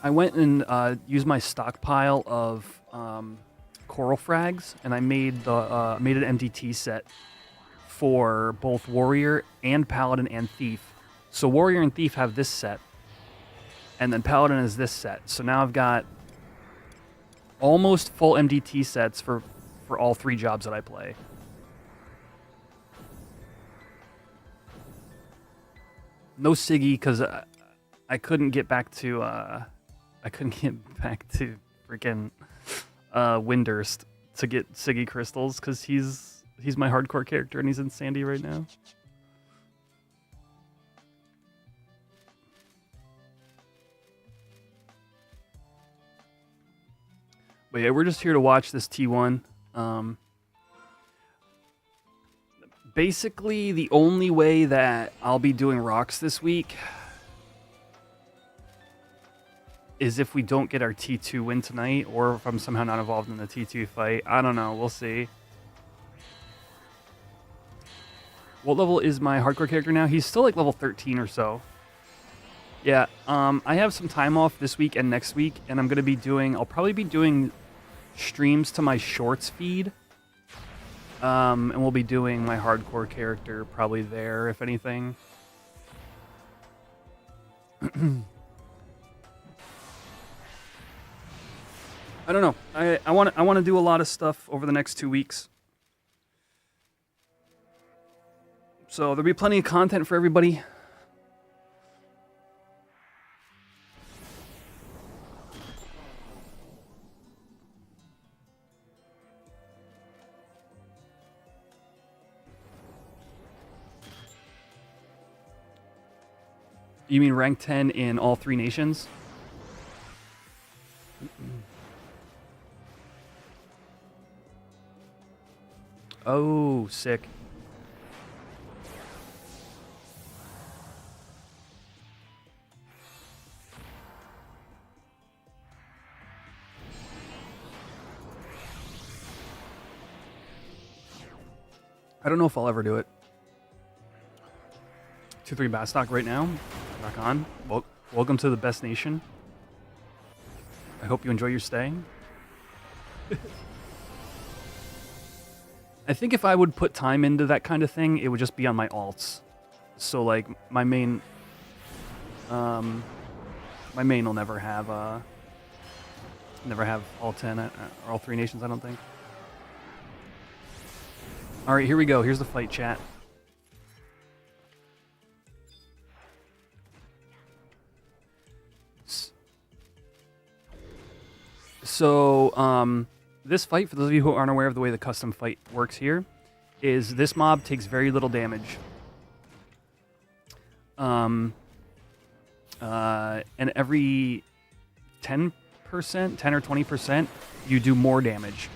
went and used my stockpile of coral frags, and I made made an MDT set for both Warrior and Paladin and Thief. So Warrior and Thief have this set, and then Paladin is this set. So now I've got almost full MDT sets for all 3 jobs that I play. No Siggy, because I couldn't get back to freaking Windurst to get Siggy crystals, because he's my hardcore character and he's in Sandy right now. But yeah, we're just here to watch this T1. Basically, the only way that I'll be doing rocks this week is if we don't get our T2 win tonight, or if I'm somehow not involved in the T2 fight. I don't know. We'll see. What level is my hardcore character now? He's still like level 13 or so. Yeah, I have some time off this week and next week, and I'm going to be I'll probably be doing streams to my shorts feed. And we'll be doing my hardcore character probably there, if anything. I don't know. I want to do a lot of stuff over the next 2 weeks. So there'll be plenty of content for everybody. You mean rank 10 in all 3 nations? Oh, sick. I don't know if I'll ever do it. 2-3 Bastock right now. Rock on. Welcome to the best nation. I hope you enjoy your stay. I think if I would put time into that kind of thing, it would just be on my alts. So like my main My main will never have all 10 or all 3 nations, I don't think. All right, here we go. Here's the fight, chat. So, this fight, for those of you who aren't aware of the way the custom fight works here, is this mob takes very little damage. And every 10%, 10 or 20%, you do more damage.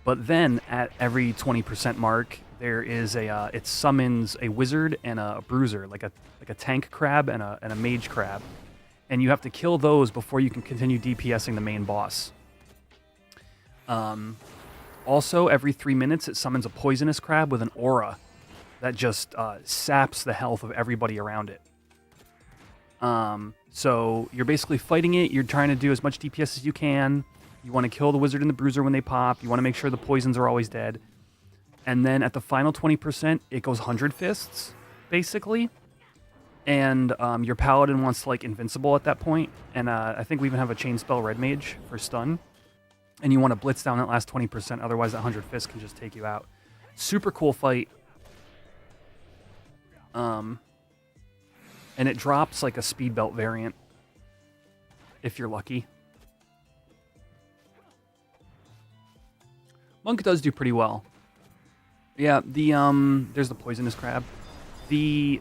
But then at every 20% mark, there is it summons a wizard and a bruiser, like a tank crab and a mage crab. And you have to kill those before you can continue DPSing the main boss. Also, every 3 minutes, it summons a poisonous crab with an aura that just saps the health of everybody around it. So you're basically fighting it. You're trying to do as much DPS as you can. You want to kill the wizard and the bruiser when they pop. You want to make sure the poisons are always dead. And then at the final 20%, it goes 100 fists, basically. And your paladin wants to, like, invincible at that point. And I think we even have a chain spell red mage for stun. And you want to blitz down that last 20%, otherwise that 100 fists can just take you out. Super cool fight. And it drops like a speed belt variant, if you're lucky. Monk does do pretty well. Yeah, there's the poisonous crab. The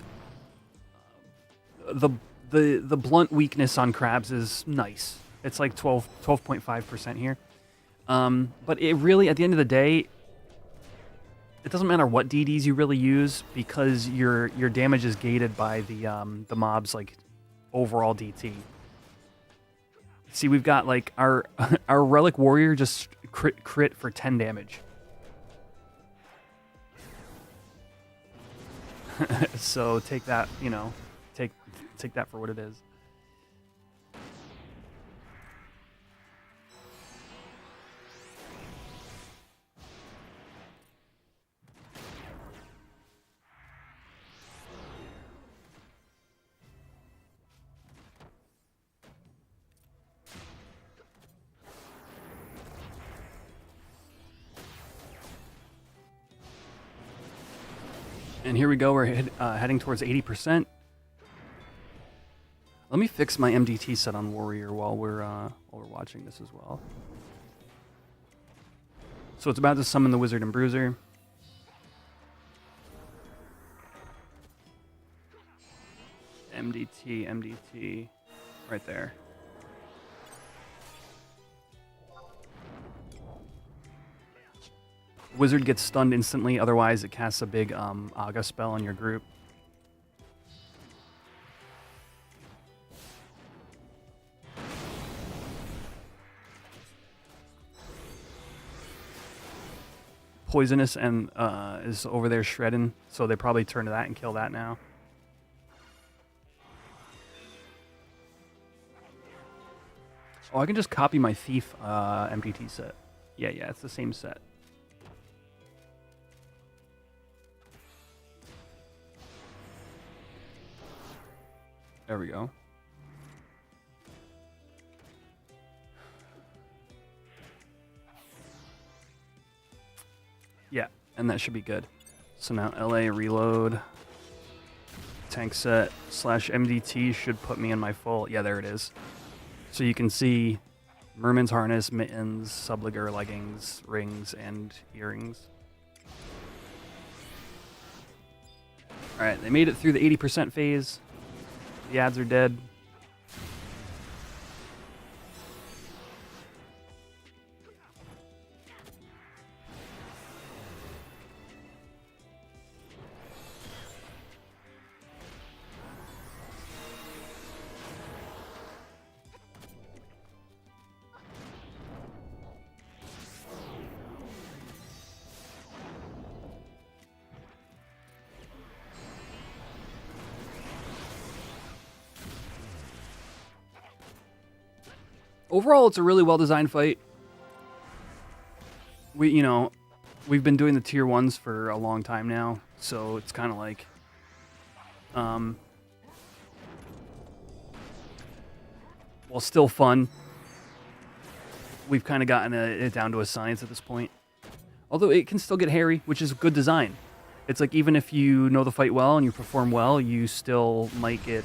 blunt weakness on crabs is nice. It's like 12.5% here. But it really, at the end of the day, it doesn't matter what DDs you really use, because your damage is gated by the mob's, like, overall DT. See, we've got, like, our relic warrior just crit for 10 damage. So take that, you know, take that for what it is. And here we go. We're heading towards 80%. Let me fix my MDT set on Warrior while we're watching this as well. So it's about to summon the Wizard and Bruiser. MDT, right there. Wizard gets stunned instantly, otherwise it casts a big Aga spell on your group. Poisonous and is over there shredding, so they probably turn to that and kill that now. Oh, I can just copy my Thief MDT set. Yeah, it's the same set. There we go. Yeah, and that should be good. So now LA reload. Tank set / MDT should put me in my full. Yeah, there it is. So you can see Merman's Harness, Mittens, Subliger, Leggings, Rings, and Earrings. Alright, they made it through the 80% phase. The ads are dead. Overall, it's a really well-designed fight. We've been doing the tier 1s for a long time now, so it's kind of like, while still fun, we've kind of gotten it down to a science at this point. Although it can still get hairy, which is good design. It's like even if you know the fight well and you perform well, you still might get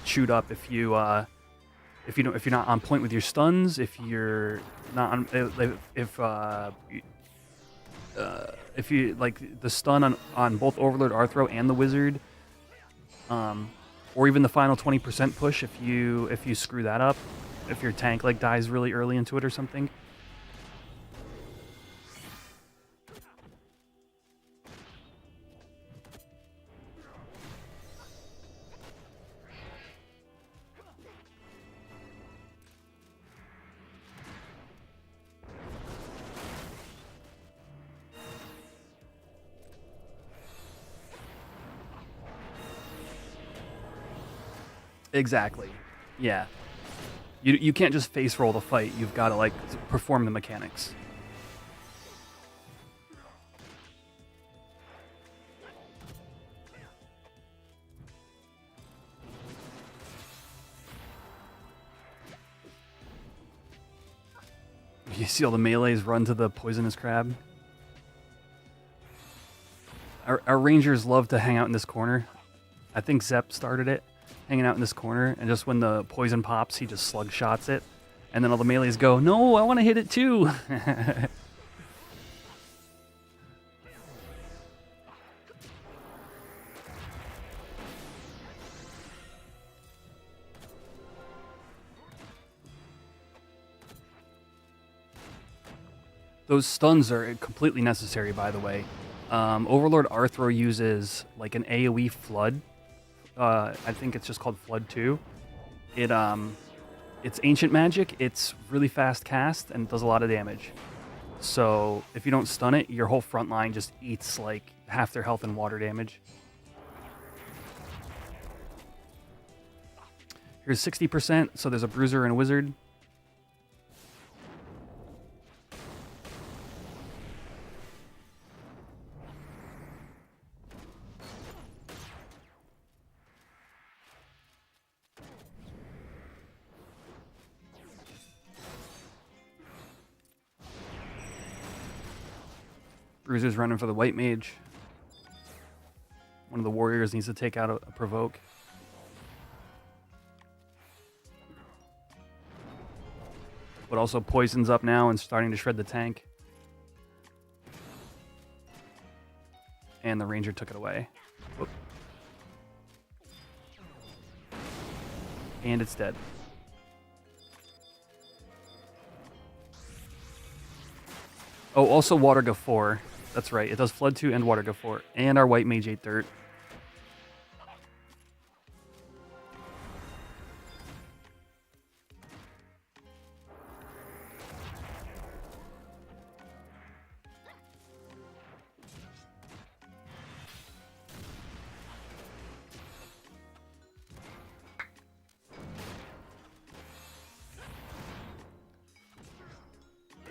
chewed up if you're not on point with your stuns, if you're not on, if you like the stun on both Overlord Arthro and the Wizard, or even the final 20% push if you screw that up, if your tank like dies really early into it or something. Exactly. Yeah. You can't just face roll the fight. You've got to like perform the mechanics. You see all the melees run to the poisonous crab. Our rangers love to hang out in this corner. I think Zep started it, hanging out in this corner, and just when the poison pops, he just slug shots it. And then all the melees go, no, I want to hit it too. Those stuns are completely necessary, by the way. Overlord Arthro uses like an AoE flood. I think it's just called Flood 2. It's ancient magic. It's really fast cast and does a lot of damage. So if you don't stun it, your whole front line just eats like half their health and water damage. Here's 60%, so there's a bruiser and a wizard. Bruiser's running for the white mage. One of the warriors needs to take out a provoke. But also poison's up now and starting to shred the tank. And the ranger took it away. Whoop. And it's dead. Oh, also Water Go 4. That's right. It does Flood 2 and Water Go 4. And our white mage ate dirt.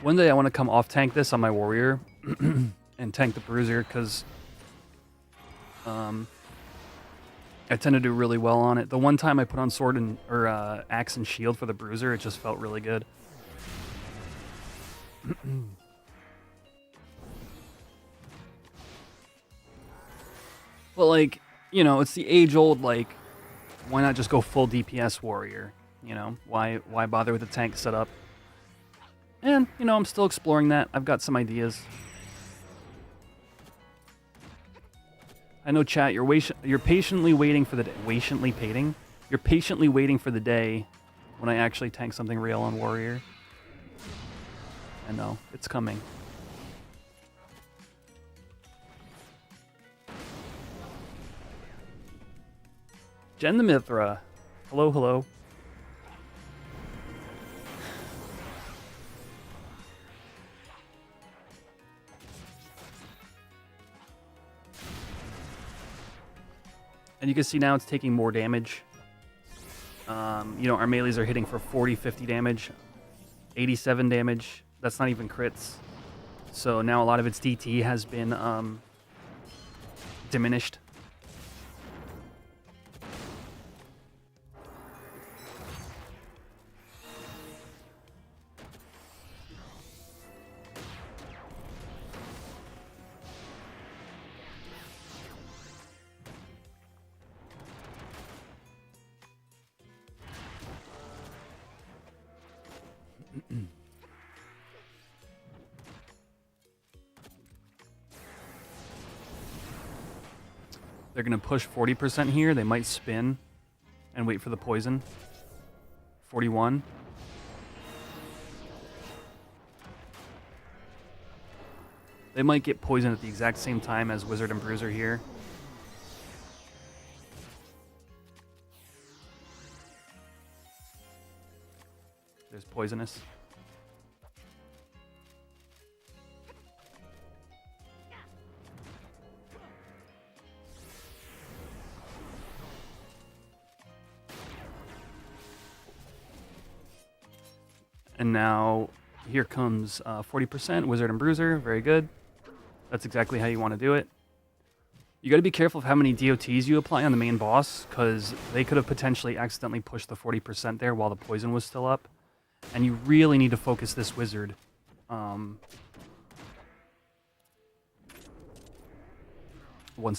One day I want to come off tank this on my warrior and tank the bruiser because I tend to do really well on it. The one time I put on sword and or axe and shield for the bruiser, it just felt really good. But like, you know, it's the age-old like, why not just go full DPS warrior? You know, why bother with the tank setup? And, you know, I'm still exploring that. I've got some ideas. I know, chat, you're patiently waiting for the day. You're patiently waiting for the day when I actually tank something real on warrior. I know, it's coming. Jen the Mithra. Hello, hello. And you can see now it's taking more damage. You know, our melees are hitting for 40, 50 damage, 87 damage. That's not even crits. So now a lot of its DT has been diminished. They're going to push 40% here. They might spin and wait for the poison. 41. They might get poisoned at the exact same time as Wizard and Bruiser here. There's Poisonous. And now here comes 40% Wizard and Bruiser. Very good. That's exactly how you want to do it. You got to be careful of how many DOTs you apply on the main boss, because they could have potentially accidentally pushed the 40% there while the poison was still up. And you really need to focus this wizard. Once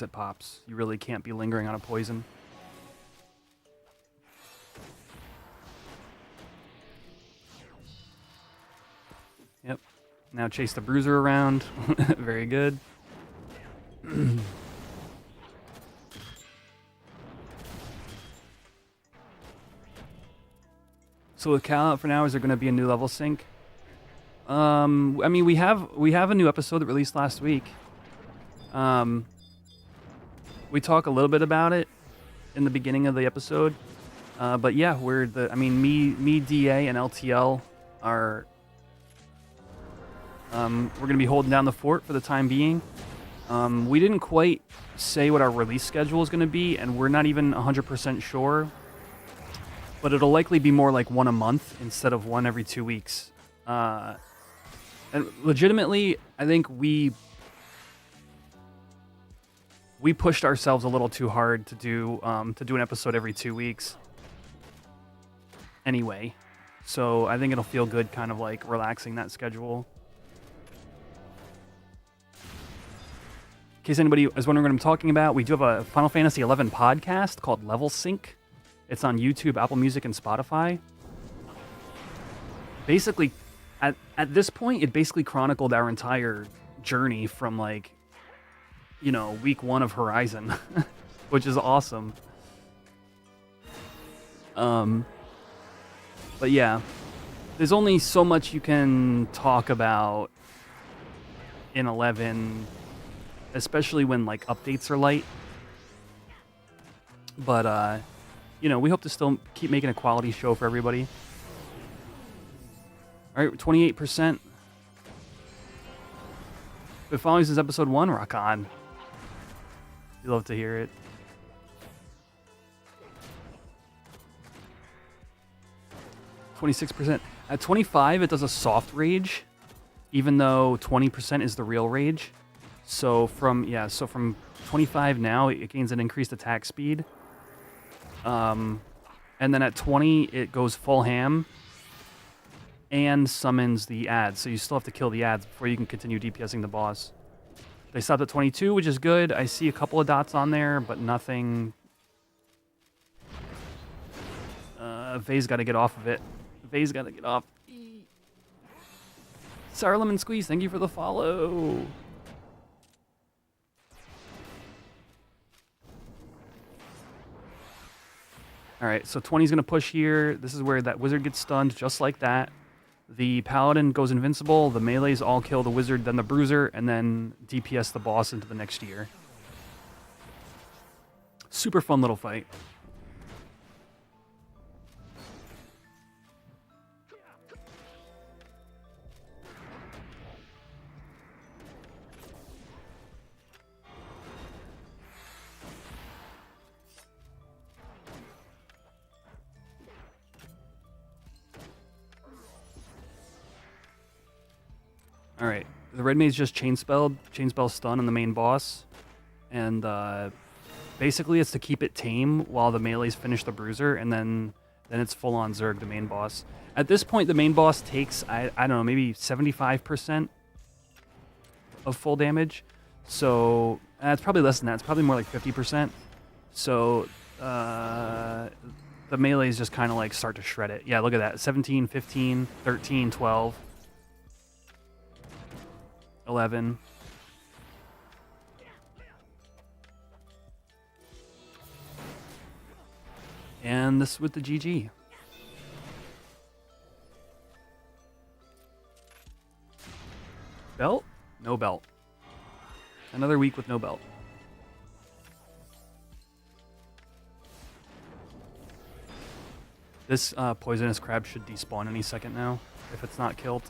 it pops. You really can't be lingering on a poison. Yep. Now chase the bruiser around. Very good. So with Cal out for now, is there going to be a new level sync? I mean, we have a new episode that released last week. We talk a little bit about it in the beginning of the episode, but yeah, me, DA, and LTL are. We're going to be holding down the fort for the time being. We didn't quite say what our release schedule is going to be, and we're not even 100% sure. But it'll likely be more like one a month instead of one every 2 weeks. And legitimately, I think we pushed ourselves a little too hard to do an episode every 2 weeks. Anyway, so I think it'll feel good, kind of like relaxing that schedule. In case anybody is wondering what I'm talking about, we do have a Final Fantasy XI podcast called Level Sync. It's on YouTube, Apple Music, and Spotify. Basically, at this point, it basically chronicled our entire journey from, like, week 1 of Horizon, which is awesome. But yeah, there's only so much you can talk about in 11, especially when, like, updates are light. But, we hope to still keep making a quality show for everybody. All right, 28%. If it follows this episode 1, rock on. You love to hear it. %. At 25, it does a soft rage, even though 20% is the real rage. So from 25 now, it gains an increased attack speed. And then at 20, it goes full ham and summons the ads. So you still have to kill the ads before you can continue DPSing the boss. They stopped at 22, which is good. I see a couple of dots on there, but nothing. Vay's got to get off of it. Vay's got to get off. Sour Lemon Squeeze, thank you for the follow. Alright, so 20 is going to push here. This is where that wizard gets stunned, just like that. The paladin goes invincible. The melees all kill the wizard, then the bruiser, and then DPS the boss into the next year. Super fun little fight. Alright, the red mage's just chainspell stun on the main boss. And basically it's to keep it tame while the melees finish the bruiser, and then it's full on Zerg, the main boss. At this point, the main boss takes, I don't know, maybe 75% of full damage. So it's probably less than that. It's probably more like 50%. So the the melees just kind of like start to shred it. Yeah, look at that. 17, 15, 13, 12, 11. And this with the GG. Belt? No belt. Another week with no belt. This poisonous crab should despawn any second now, if it's not killed.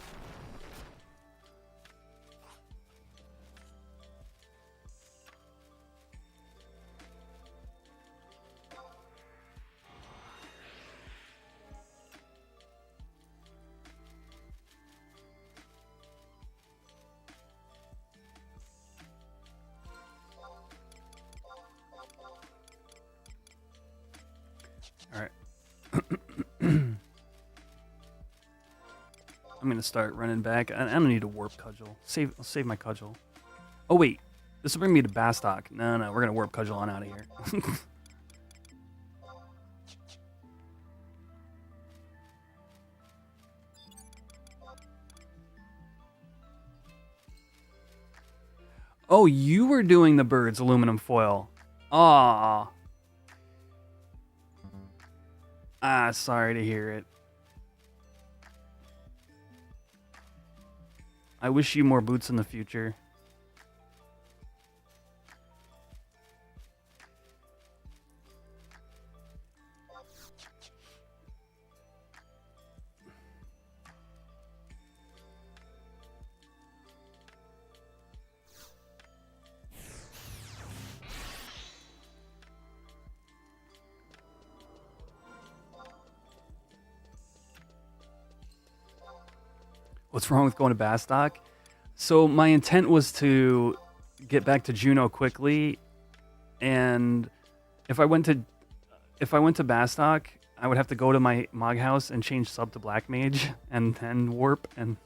Alright. I'm gonna start running back. I don't need a warp cudgel. I'll save my cudgel. Oh wait, this will bring me to Bastok. No, we're gonna warp cudgel on out of here. Oh, you were doing the bird's aluminum foil. Ah, sorry to hear it. I wish you more boots in the future. What's wrong with going to Bastok? So my intent was to get back to Juneau quickly, and if I went to Bastok, I would have to go to my Mog house and change sub to Black Mage and then warp, and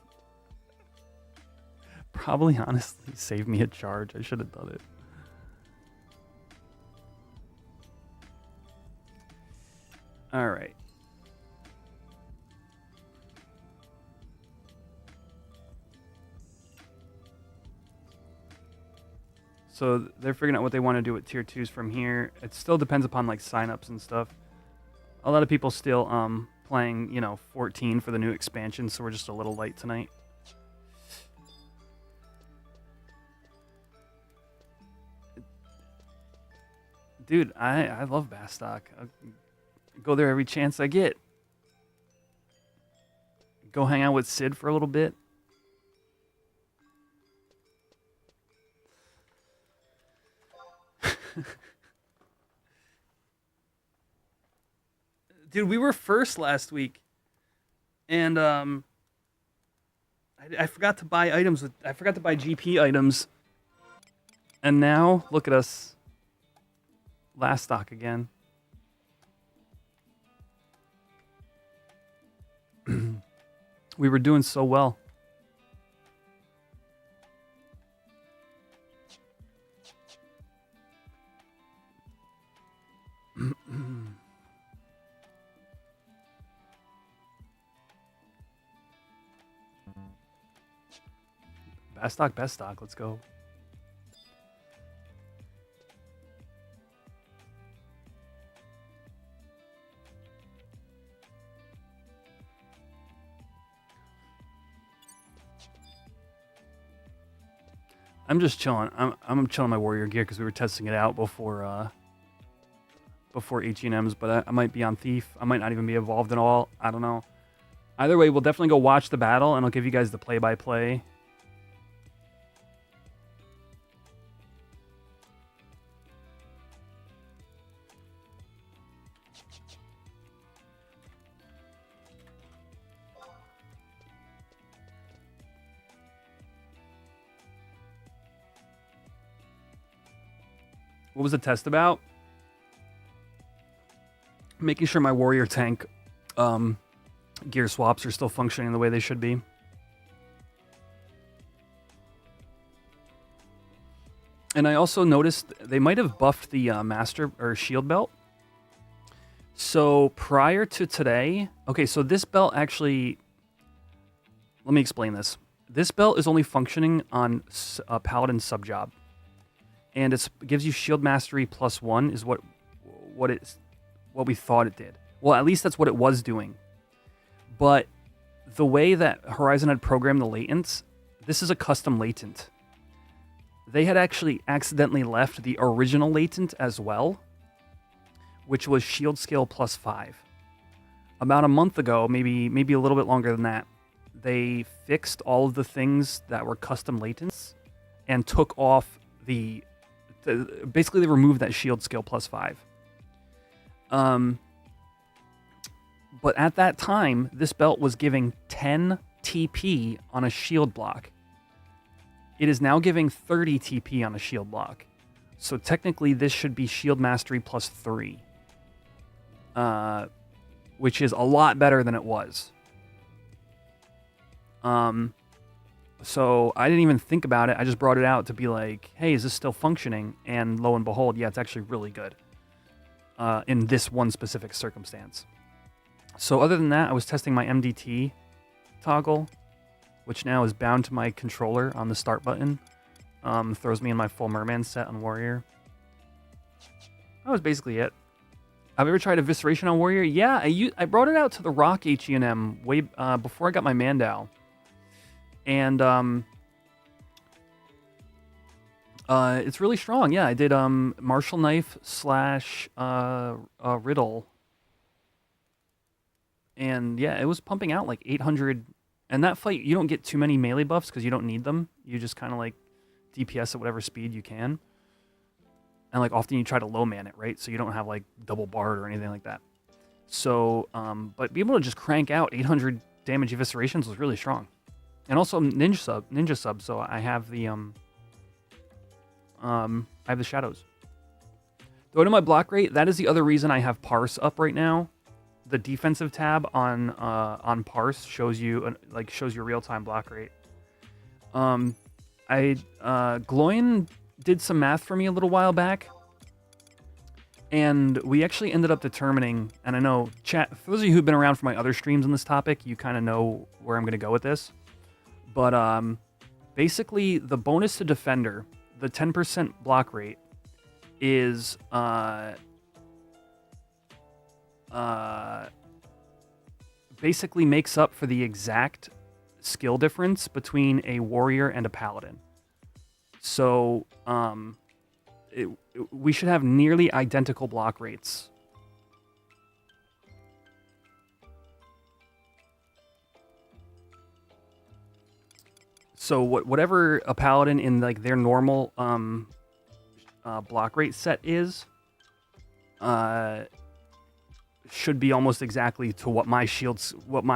probably honestly save me a charge. I should have done it. All right. So they're figuring out what they want to do with tier 2s from here. It still depends upon like signups and stuff. A lot of people still playing, 14 for the new expansion, so we're just a little light tonight. Dude, I love Bastok. I go there every chance I get. Go hang out with Sid for a little bit. Dude, we were first last week, and I forgot to buy items. I forgot to buy GP items, and now look at us, last stock again. We were doing so well. Best stock, let's go. I'm just chilling. I'm chilling my warrior gear because we were testing it out before HENMs, but I might be on Thief. I might not even be evolved at all. I don't know. Either way, we'll definitely go watch the battle, and I'll give you guys the play-by-play. What was the test about? Making sure my warrior tank gear swaps are still functioning the way they should be. And I also noticed they might have buffed the master or shield belt. So prior to today, okay, so this belt actually, let me explain this. This belt is only functioning on a Paladin subjob, and it gives you Shield Mastery +1 is what we thought it did. Well, at least that's what it was doing. But the way that Horizon had programmed the latents, this is a custom latent. They had actually accidentally left the original latent as well, which was Shield Skill +5. About a month ago, maybe a little bit longer than that, they fixed all of the things that were custom latents and took off basically they removed that Shield Skill +5. But at that time, this belt was giving 10 TP on a shield block. It is now giving 30 TP on a shield block. So technically, this should be Shield Mastery +3. Which is a lot better than it was. So I didn't even think about it. I just brought it out to be like, hey, is this still functioning? And lo and behold, yeah, it's actually really good. In this one specific circumstance. So other than that, I was testing my MDT toggle, which now is bound to my controller on the start button. Throws me in my full merman set on Warrior. That was basically it. Have you ever tried Evisceration on Warrior? Yeah, I brought it out to the Rock HENM way before I got my Mandau. And it's really strong. Yeah, I did Martial Knife / Riddle. And yeah, it was pumping out like 800. And that fight, you don't get too many melee buffs because you don't need them. You just kind of like DPS at whatever speed you can. And like often you try to low man it, right? So you don't have like double bard or anything like that. So, but being able to just crank out 800 damage eviscerations was really strong. And also ninja sub. So I have the shadows. Go to my block rate. That is the other reason I have parse up right now. The defensive tab on parse shows you real time block rate. Gloin did some math for me a little while back, and we actually ended up determining. And I know chat, for those of you who've been around for my other streams on this topic, you kind of know where I'm going to go with this. But basically, the bonus to defender, the 10% block rate, is basically makes up for the exact skill difference between a warrior and a paladin. So we should have nearly identical block rates. So whatever a paladin in like their normal block rate set is, should be almost exactly to what my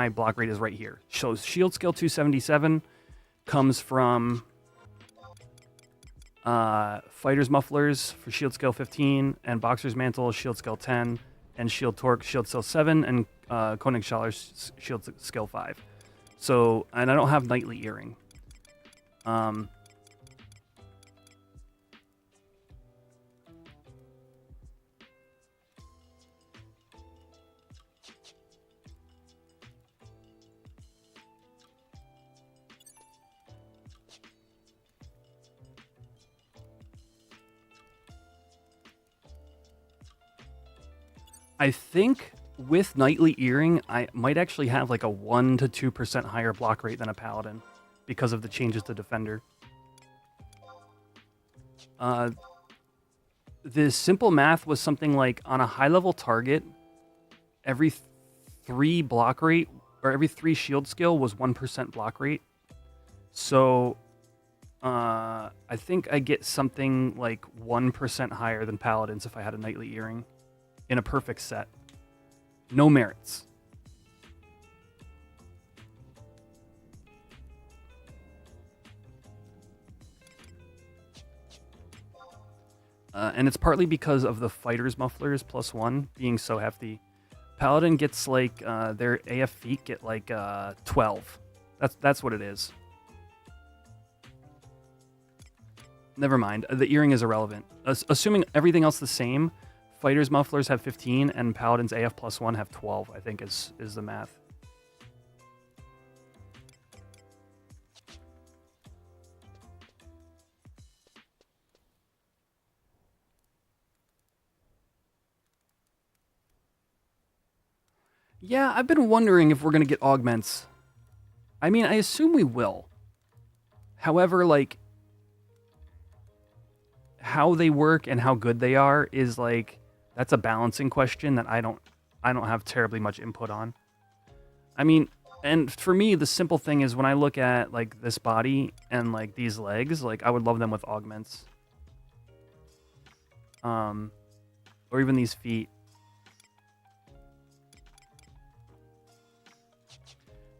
block rate is right here. So shield skill 277 comes from fighter's mufflers for shield skill 15, and boxer's mantle shield skill 10, and shield torque shield skill 7, and Königsschaller shield skill 5. So, and I don't have knightly earring. I think with knightly earring, I might actually have like a 1 to 2% higher block rate than a paladin because of the changes to defender. The simple math was something like on a high level target, every 3 block rate or every 3 shield skill was 1% block rate. So I think I get something like 1% higher than paladins if I had a knightly earring in a perfect set. No merits. And it's partly because of the fighter's mufflers +1 being so hefty. Paladin gets like their AF feet get like 12. That's what it is. Never mind. The earring is irrelevant. Assuming everything else the same, Fighters mufflers have 15, and paladins AF +1 have 12. I think is the math. Yeah, I've been wondering if we're gonna get augments. I mean, I assume we will. However, like, how they work and how good they are is like, that's a balancing question that I don't have terribly much input on. I mean, and for me, the simple thing is when I look at like this body and like these legs, like I would love them with augments. Or even these feet.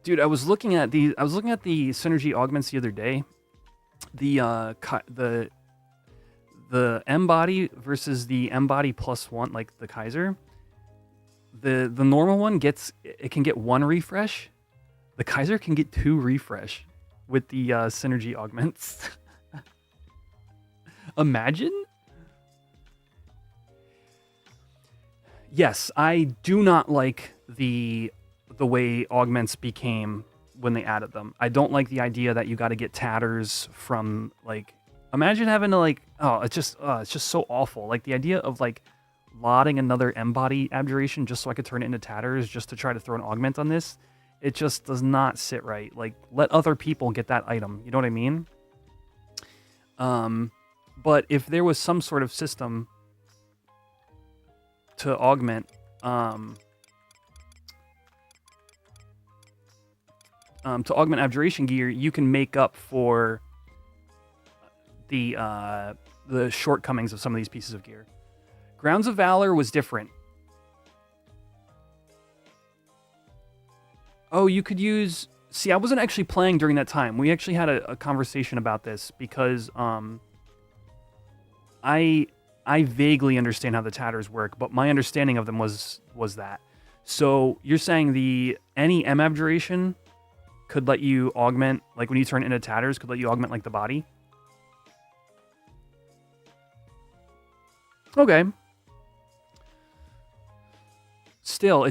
Dude, I was looking at the synergy augments the other day. The M body versus the M body +1, like the Kaiser. The normal one can get 1 refresh. The Kaiser can get 2 refresh with the synergy augments. Imagine. Yes, I do not like the way augments became when they added them. I don't like the idea that you got to get tatters from, like, imagine having to, like, it's just so awful. Like the idea of like lotting another M-body abjuration just so I could turn it into tatters just to try to throw an augment on this, it just does not sit right. Like, let other people get that item. You know what I mean? But if there was some sort of system to augment abjuration gear, you can make up for the shortcomings of some of these pieces of gear. Grounds of Valor was different. Oh, you could use... See, I wasn't actually playing during that time. We actually had a conversation about this because I vaguely understand how the tatters work, but my understanding of them was that. So you're saying any M abjuration could let you augment, like when you turn it into tatters, could let you augment like the body? Okay. Still,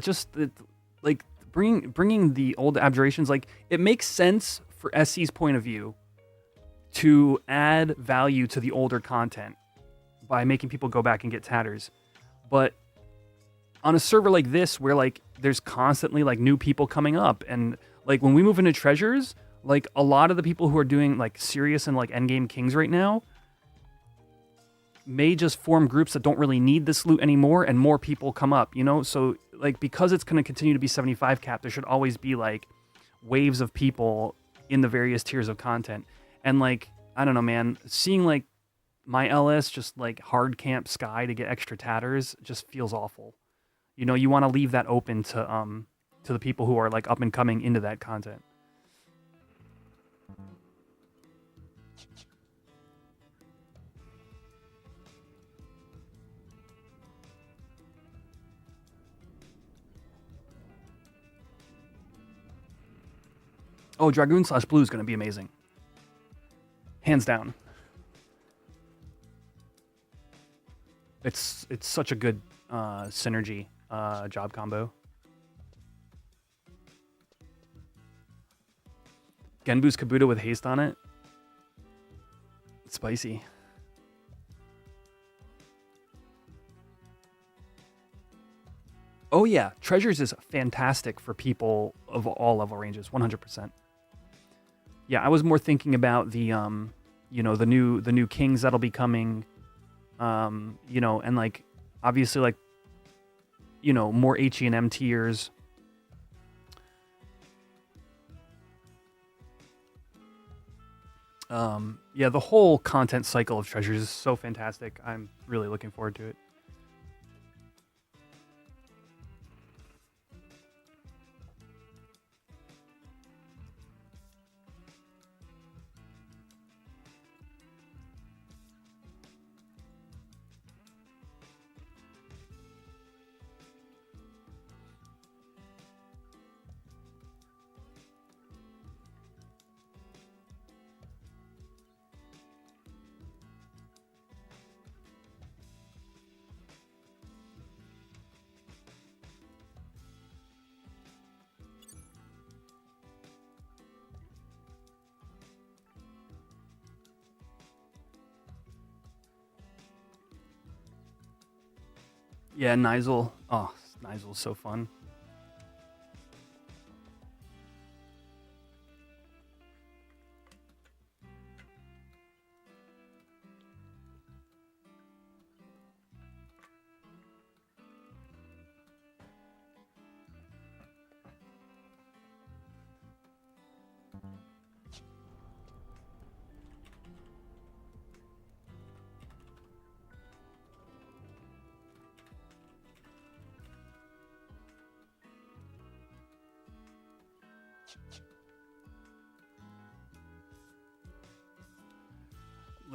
like bringing the old abjurations, like it makes sense for SC's point of view to add value to the older content by making people go back and get tatters. But on a server like this, where like there's constantly like new people coming up, and like when we move into treasures, like a lot of the people who are doing like serious and like endgame kings right now may just form groups that don't really need this loot anymore, and more people come up, you know? So like, because it's going to continue to be 75 cap, there should always be like waves of people in the various tiers of content. And like, I don't know, man, seeing like my LS just like hard camp Sky to get extra tatters just feels awful. You know, you want to leave that open to the people who are like up and coming into that content. Oh, Dragoon/Blue is going to be amazing. Hands down. It's such a good synergy job combo. Genbu's Kabuto with haste on it. It's spicy. Oh yeah, Treasures is fantastic for people of all level ranges, 100%. Yeah, I was more thinking about the you know, the new kings that'll be coming, you know, and like obviously like, you know, more HENM tiers. Yeah, the whole content cycle of Treasures is so fantastic. I'm really looking forward to it. Yeah, Nigel. Oh, Nigel's so fun.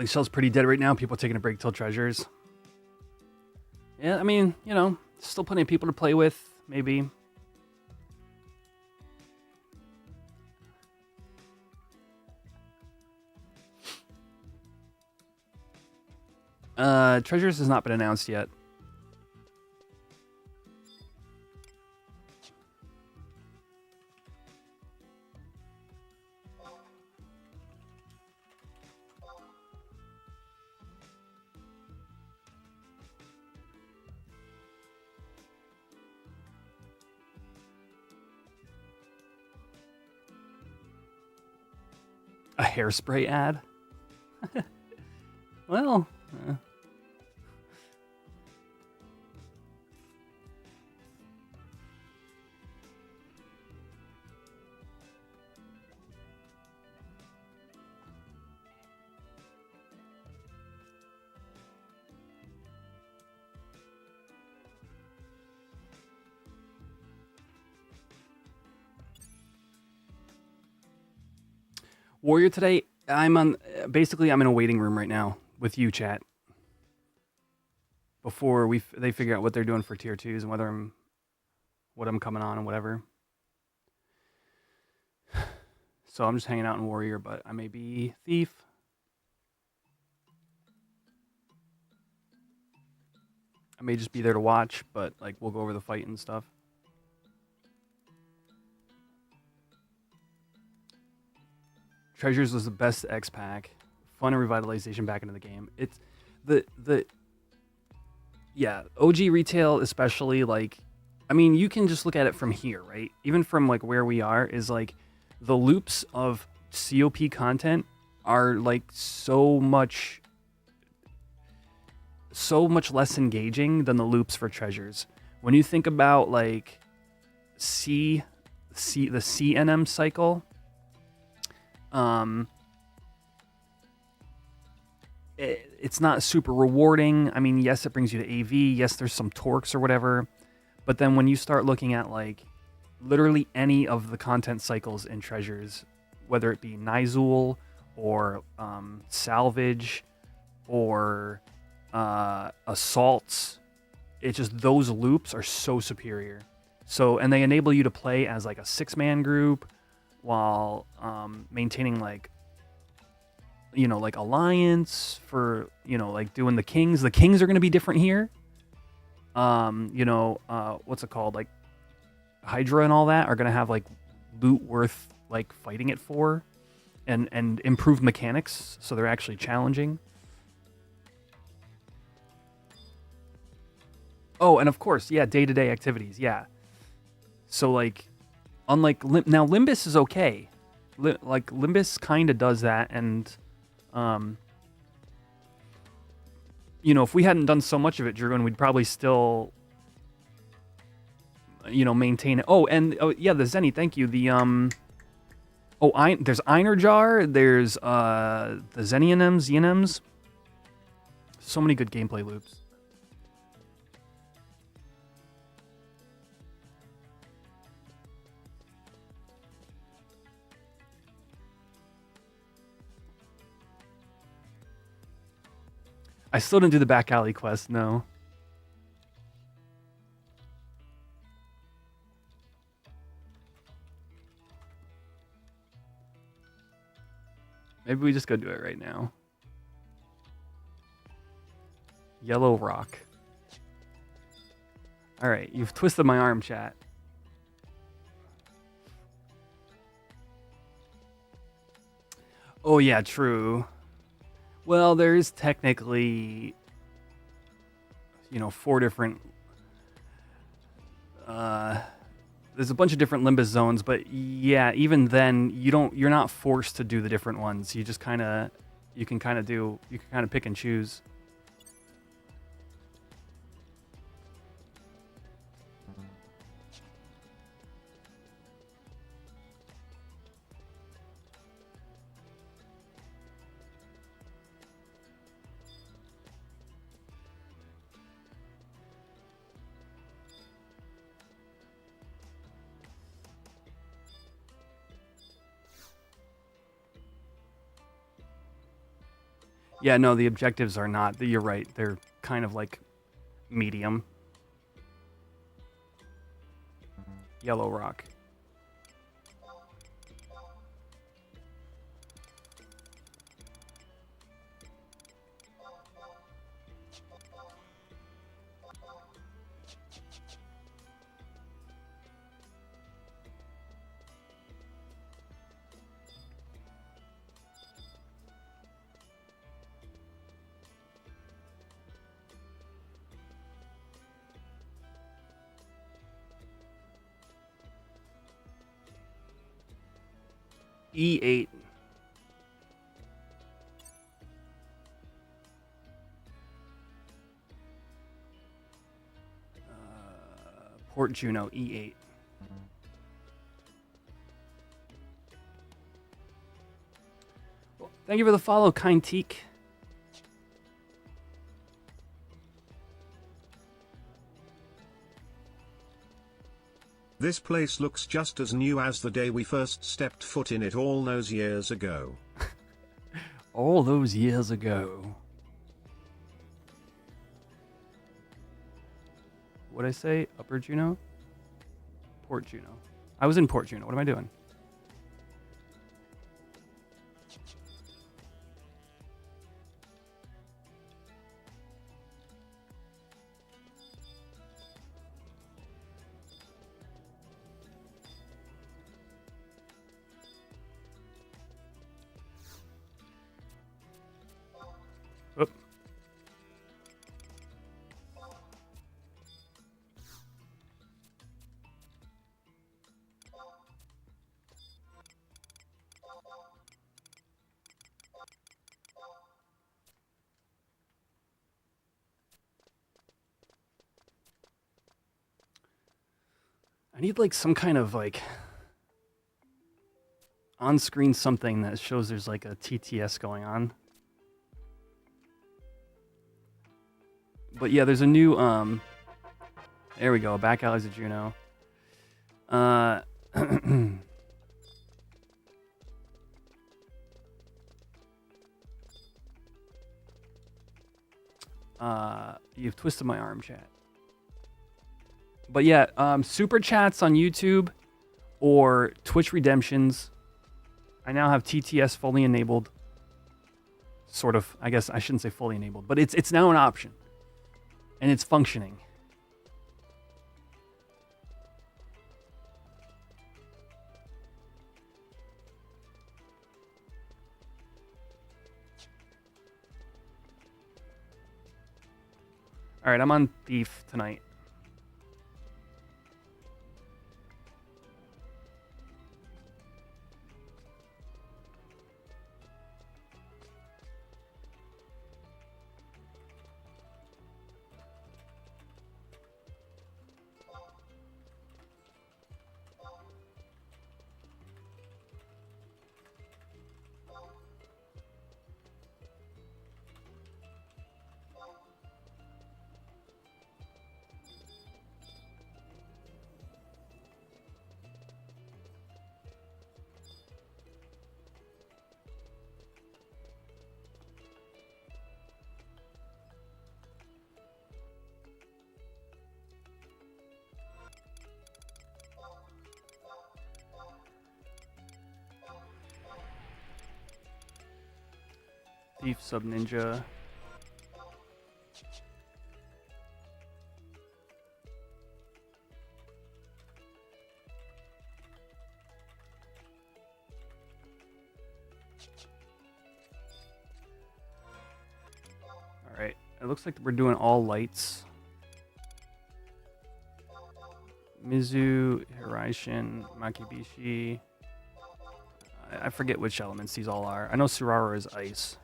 Shell's pretty dead right now. People taking a break till treasures. Yeah, I mean, you know, still plenty of people to play with, maybe. Treasures has not been announced yet. A hairspray ad? Well, Warrior today, I'm on. Basically, I'm in a waiting room right now with you, chat. Before they figure out what they're doing for tier 2s and what I'm coming on and whatever. So I'm just hanging out in Warrior, but I may be Thief. I may just be there to watch, but like we'll go over the fight and stuff. Treasures was the best X pack. Fun and revitalization back into the game. It's yeah, OG retail especially, like, I mean, you can just look at it from here, right? Even from like where we are is like the loops of COP content are like so much less engaging than the loops for treasures. When you think about like the CNM cycle, it's not super rewarding. I mean, yes, it brings you to AV. Yes, there's some torques or whatever. But then when you start looking at like literally any of the content cycles in treasures, whether it be Nizul or salvage or assaults, it's just those loops are so superior. So, and they enable you to play as like a 6-man group while maintaining like, you know, like alliance for, you know, like doing the kings. The kings are going to be different here. You know, what's it called? Like Hydra and all that are going to have like loot worth like fighting it for, and improved mechanics. So they're actually challenging. Oh, and of course, yeah, day-to-day activities. Yeah. So like, unlike now, Limbus is okay. Like Limbus kind of does that, and you know, if we hadn't done so much of it, Druin, we'd probably still, you know, maintain it. Oh, and oh yeah, the Zenny, thank you. The there's Einerjar, there's the ZNMs. So many good gameplay loops. I still didn't do the back alley quest, no. Maybe we just go do it right now. Yellow rock. All right, you've twisted my arm, chat. Oh yeah, true. Well, there's technically, you know, 4 different There's a bunch of different Limbus zones, but yeah, even then, you're not forced to do the different ones. You just you can kind of pick and choose. Yeah, no, the objectives are not. You're right. They're kind of like medium. Yellow rock. E8. Port Juno, E8. Well, thank you for the follow, Kind Teak. This place looks just as new as the day we first stepped foot in it all those years ago. All those years ago. What'd I say? Upper Juno? Port Juno. I was in Port Juno. What am I doing? Oop. I need like some kind of like on-screen something that shows there's like a TTS going on. But yeah, there's a new there we go, back alleys of Juno. You've twisted my arm, chat. But yeah, super chats on YouTube or Twitch redemptions. I now have TTS fully enabled. Sort of. I guess I shouldn't say fully enabled, but it's now an option. And it's functioning. All right, I'm on Thief tonight. Thief Sub Ninja. All right, it looks like we're doing all lights. Mizu, Hiraishin, Makibishi. I forget which elements these all are. I know Surara is ice.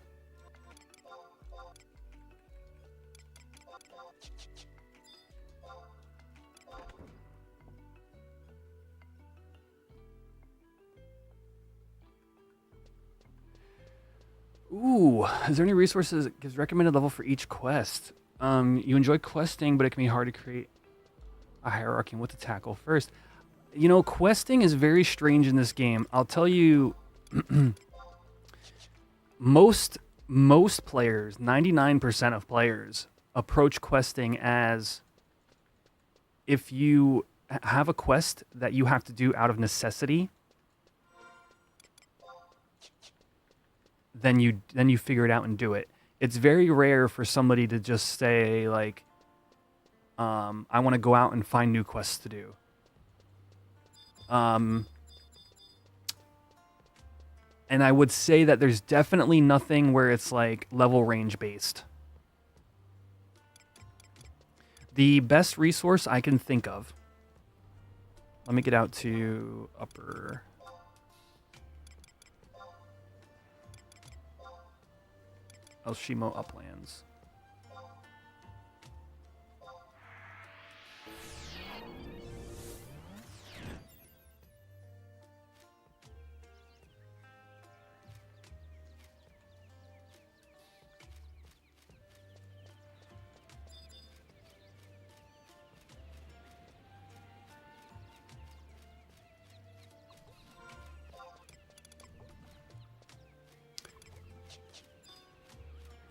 Ooh, is there any resources that gives recommended level for each quest? You enjoy questing, but it can be hard to create a hierarchy and what to tackle first. You know, questing is very strange in this game. I'll tell you, most players, 99% of players, approach questing as if you have a quest that you have to do out of necessity, then you figure it out and do it. It's very rare for somebody to just say like, I want to go out and find new quests to do. And I would say that there's definitely nothing where it's like level range based. The best resource I can think of. Let me get out to upper. Elshimo Uplands.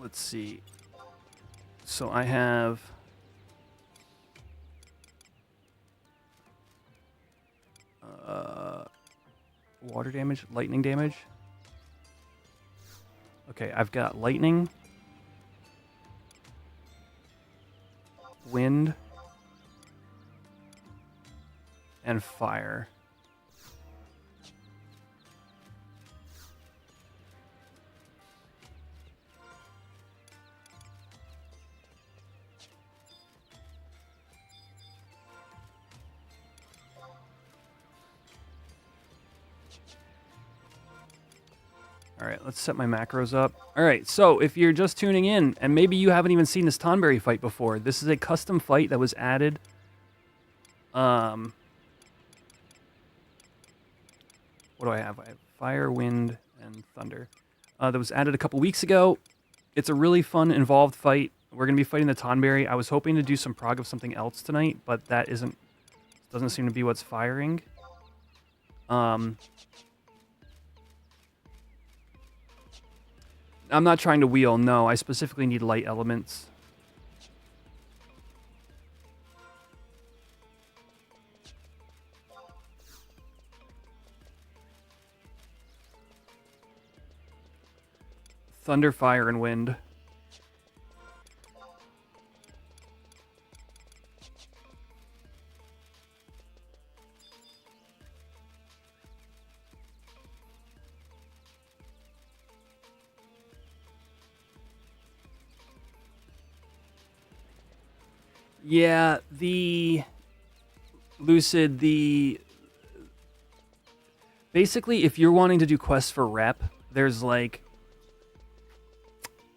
Let's see. So I have water damage, lightning damage. Okay, I've got lightning, wind, and fire. All right, let's set my macros up. All right, so if you're just tuning in, and maybe you haven't even seen this Tonberry fight before, this is a custom fight that was added. What do I have? I have fire, wind, and thunder. That was added a couple weeks ago. It's a really fun, involved fight. We're going to be fighting the Tonberry. I was hoping to do some prog of something else tonight, but that doesn't seem to be what's firing. I'm not trying to wheel, no. I specifically need light elements. Thunder, fire, and wind. Yeah, basically, if you're wanting to do quests for rep, there's like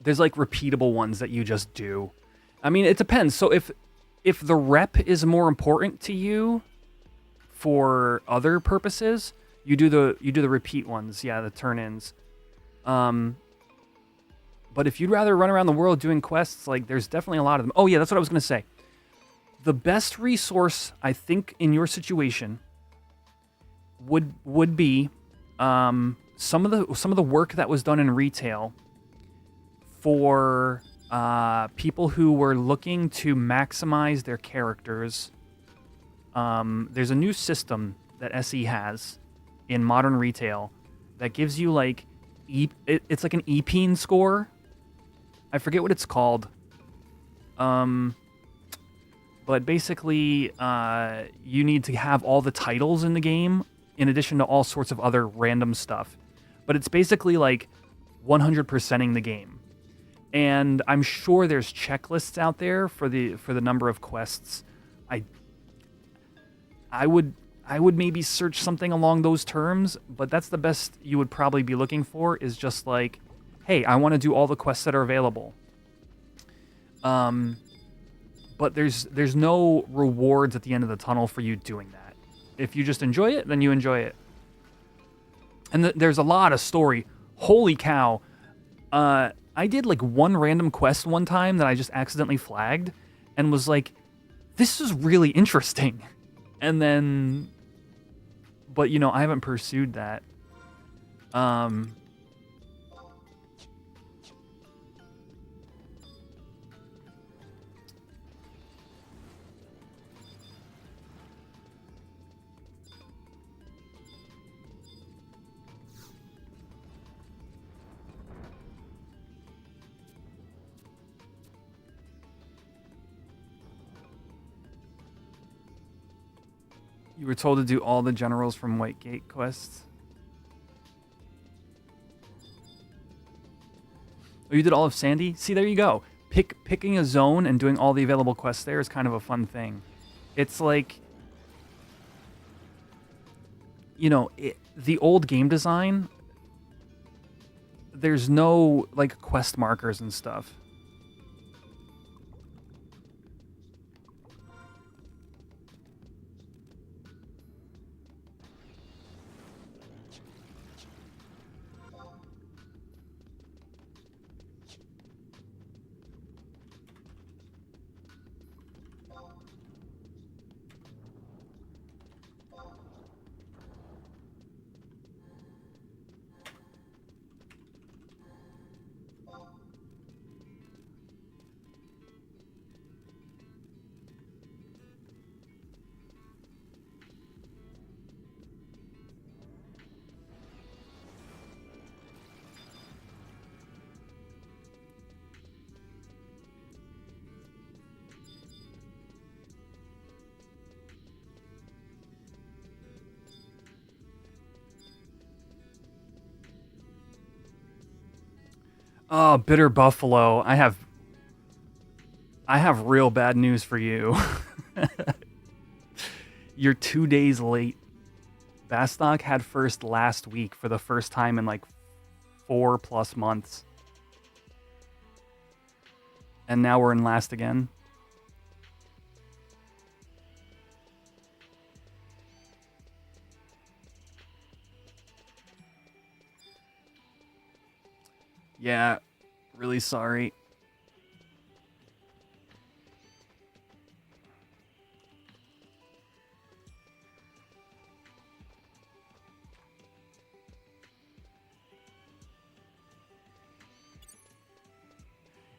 repeatable ones that you just do. I mean, it depends. So if the rep is more important to you for other purposes, you do the repeat ones, yeah, the turn-ins. But if you'd rather run around the world doing quests, like there's definitely a lot of them. Oh yeah, that's what I was gonna say. The best resource, I think, in your situation would be some of the work that was done in retail for people who were looking to maximize their characters. There's a new system that SE has in modern retail that gives you like it's like an EPEAN score. I forget what it's called. But basically, you need to have all the titles in the game in addition to all sorts of other random stuff. But it's basically like 100%ing the game. And I'm sure there's checklists out there for the number of quests. I would maybe search something along those terms, but that's the best you would probably be looking for, is just like, hey, I want to do all the quests that are available. But there's no rewards at the end of the tunnel for you doing that. If you just enjoy it, then you enjoy it. And there's a lot of story. Holy cow. I did like one random quest one time that I just accidentally flagged and was like, this is really interesting. And then, but you know, I haven't pursued that. You were told to do all the generals from White Gate quests. Oh, you did all of Sandy? See, there you go. Picking a zone and doing all the available quests there is kind of a fun thing. It's like, you know, the old game design, there's no like quest markers and stuff. Oh, Bitter Buffalo. I have real bad news for you. You're 2 days late. Bastock had first last week for the first time in like 4+ months. And now we're in last again. Yeah, really sorry.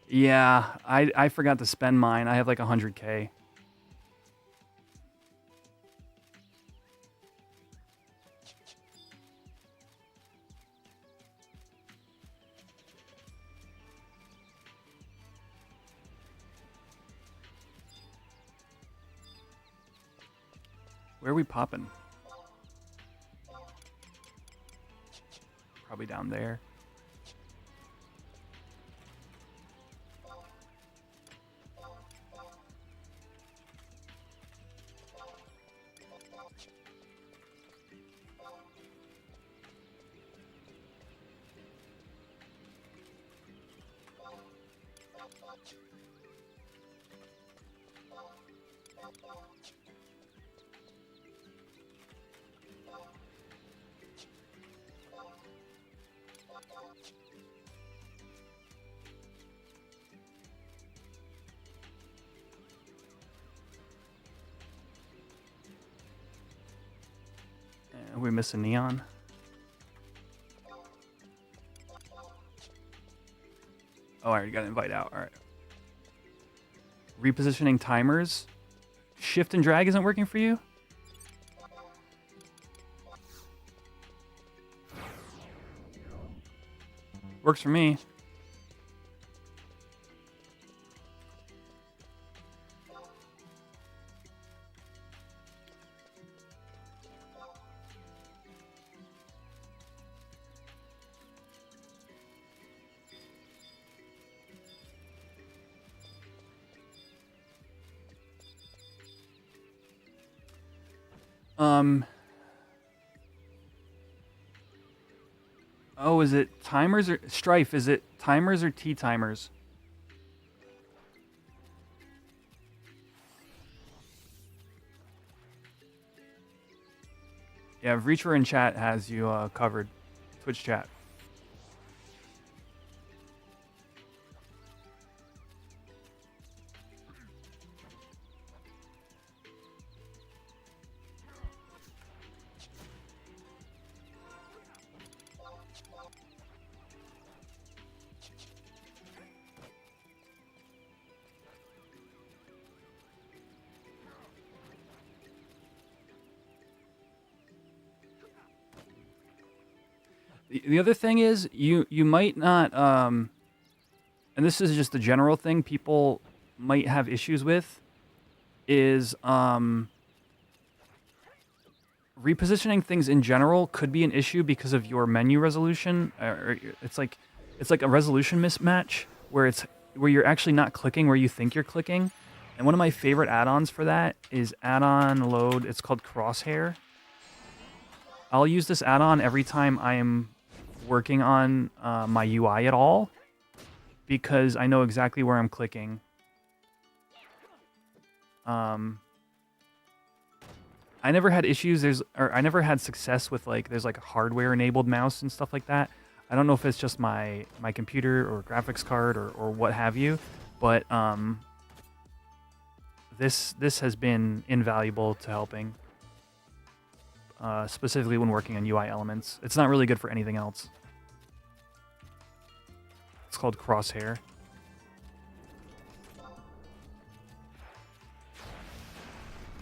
Yeah, I forgot to spend mine. I have like 100K. Where are we popping? Probably down there. Are we missing neon? Oh, I already got an invite out. All right. Repositioning timers. Shift and drag isn't working for you? Works for me. Um. Oh, is it timers or Strife? Is it timers or tea timers? Yeah, Reacher in chat has you covered. Twitch chat. The other thing is you might not and this is just a general thing people might have issues with is repositioning things in general could be an issue because of your menu resolution. It's like a resolution mismatch where you're actually not clicking where you think you're clicking. And one of my favorite add-ons for that is add-on load. It's called Crosshair. I'll use this add-on every time I am working on my UI at all because I know exactly where I'm clicking. I never had issues. I never had success with there's like a hardware-enabled mouse and stuff like that. I don't know if it's just my computer or graphics card or what have you, but this has been invaluable to helping, specifically when working on UI elements. It's not really good for anything else. It's called Crosshair.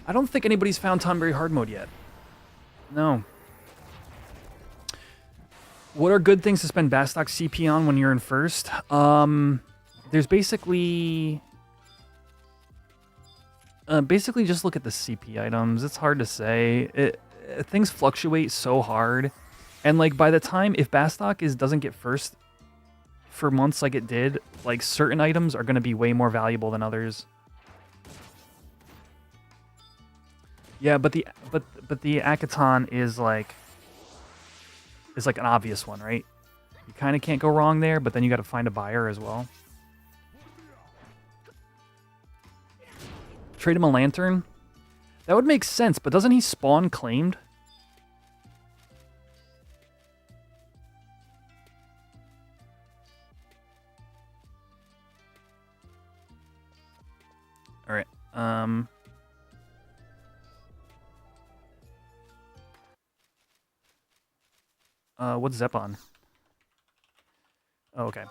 I don't think anybody's found Tonberry hard mode yet. No. What are good things to spend Bastock CP on when you're in first? There's basically just look at the CP items. It's hard to say. Things fluctuate so hard, and like by the time if Bastock doesn't get first for months like it did, like certain items are going to be way more valuable than others. Yeah, but the Akaton is like an obvious one, right? You kind of can't go wrong there, but then you got to find a buyer as well. Trade him a lantern? That would make sense, but doesn't he spawn claimed? All right. What's Zep on? Oh, okay.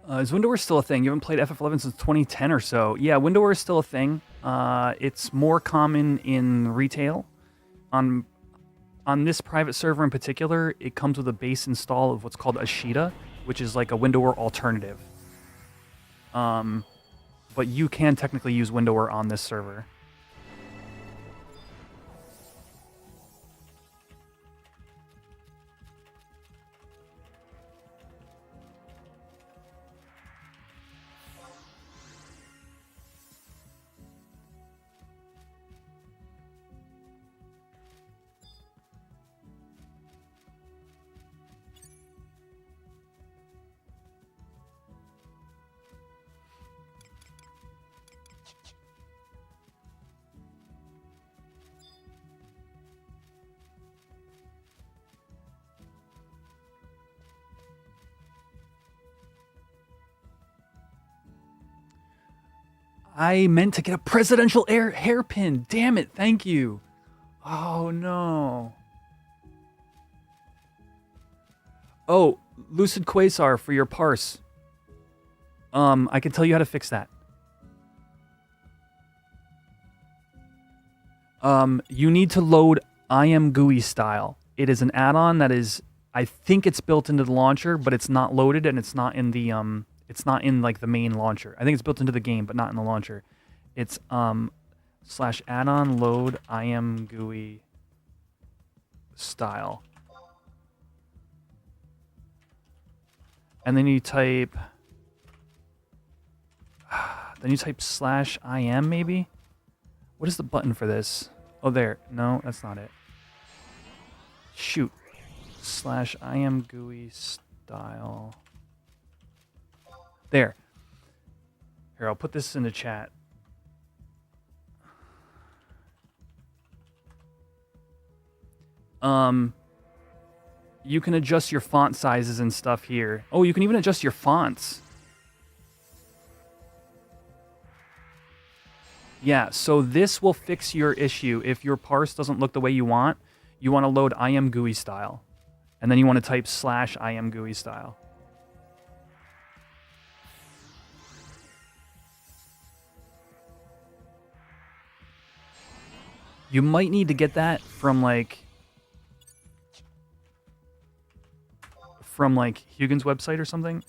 Is Windower still a thing? You haven't played FF11 since 2010 or so. Yeah, Windower is still a thing. It's more common in retail. On this private server in particular, it comes with a base install of what's called Ashita, which is like a Windower alternative. But you can technically use Windower on this server. I meant to get a presidential hairpin. Damn it. Thank you. Oh, no. Oh, Lucid Quasar for your parse. I can tell you how to fix that. You need to load IMGUI style. It is an add-on that is, I think it's built into the launcher, but it's not loaded and it's not in the it's not in like the main launcher. I think it's built into the game, but not in the launcher. It's slash add-on load IMGUI style. And then you type slash IM maybe? What is the button for this? Oh, there. No, that's not it. Shoot. Slash IMGUI style. There. Here, I'll put this in the chat. You can adjust your font sizes and stuff here. Oh, you can even adjust your fonts. Yeah, so this will fix your issue. If your parse doesn't look the way you want to load IMGUI style. And then you want to type slash IMGUI style. You might need to get that from like Hugin's website or something.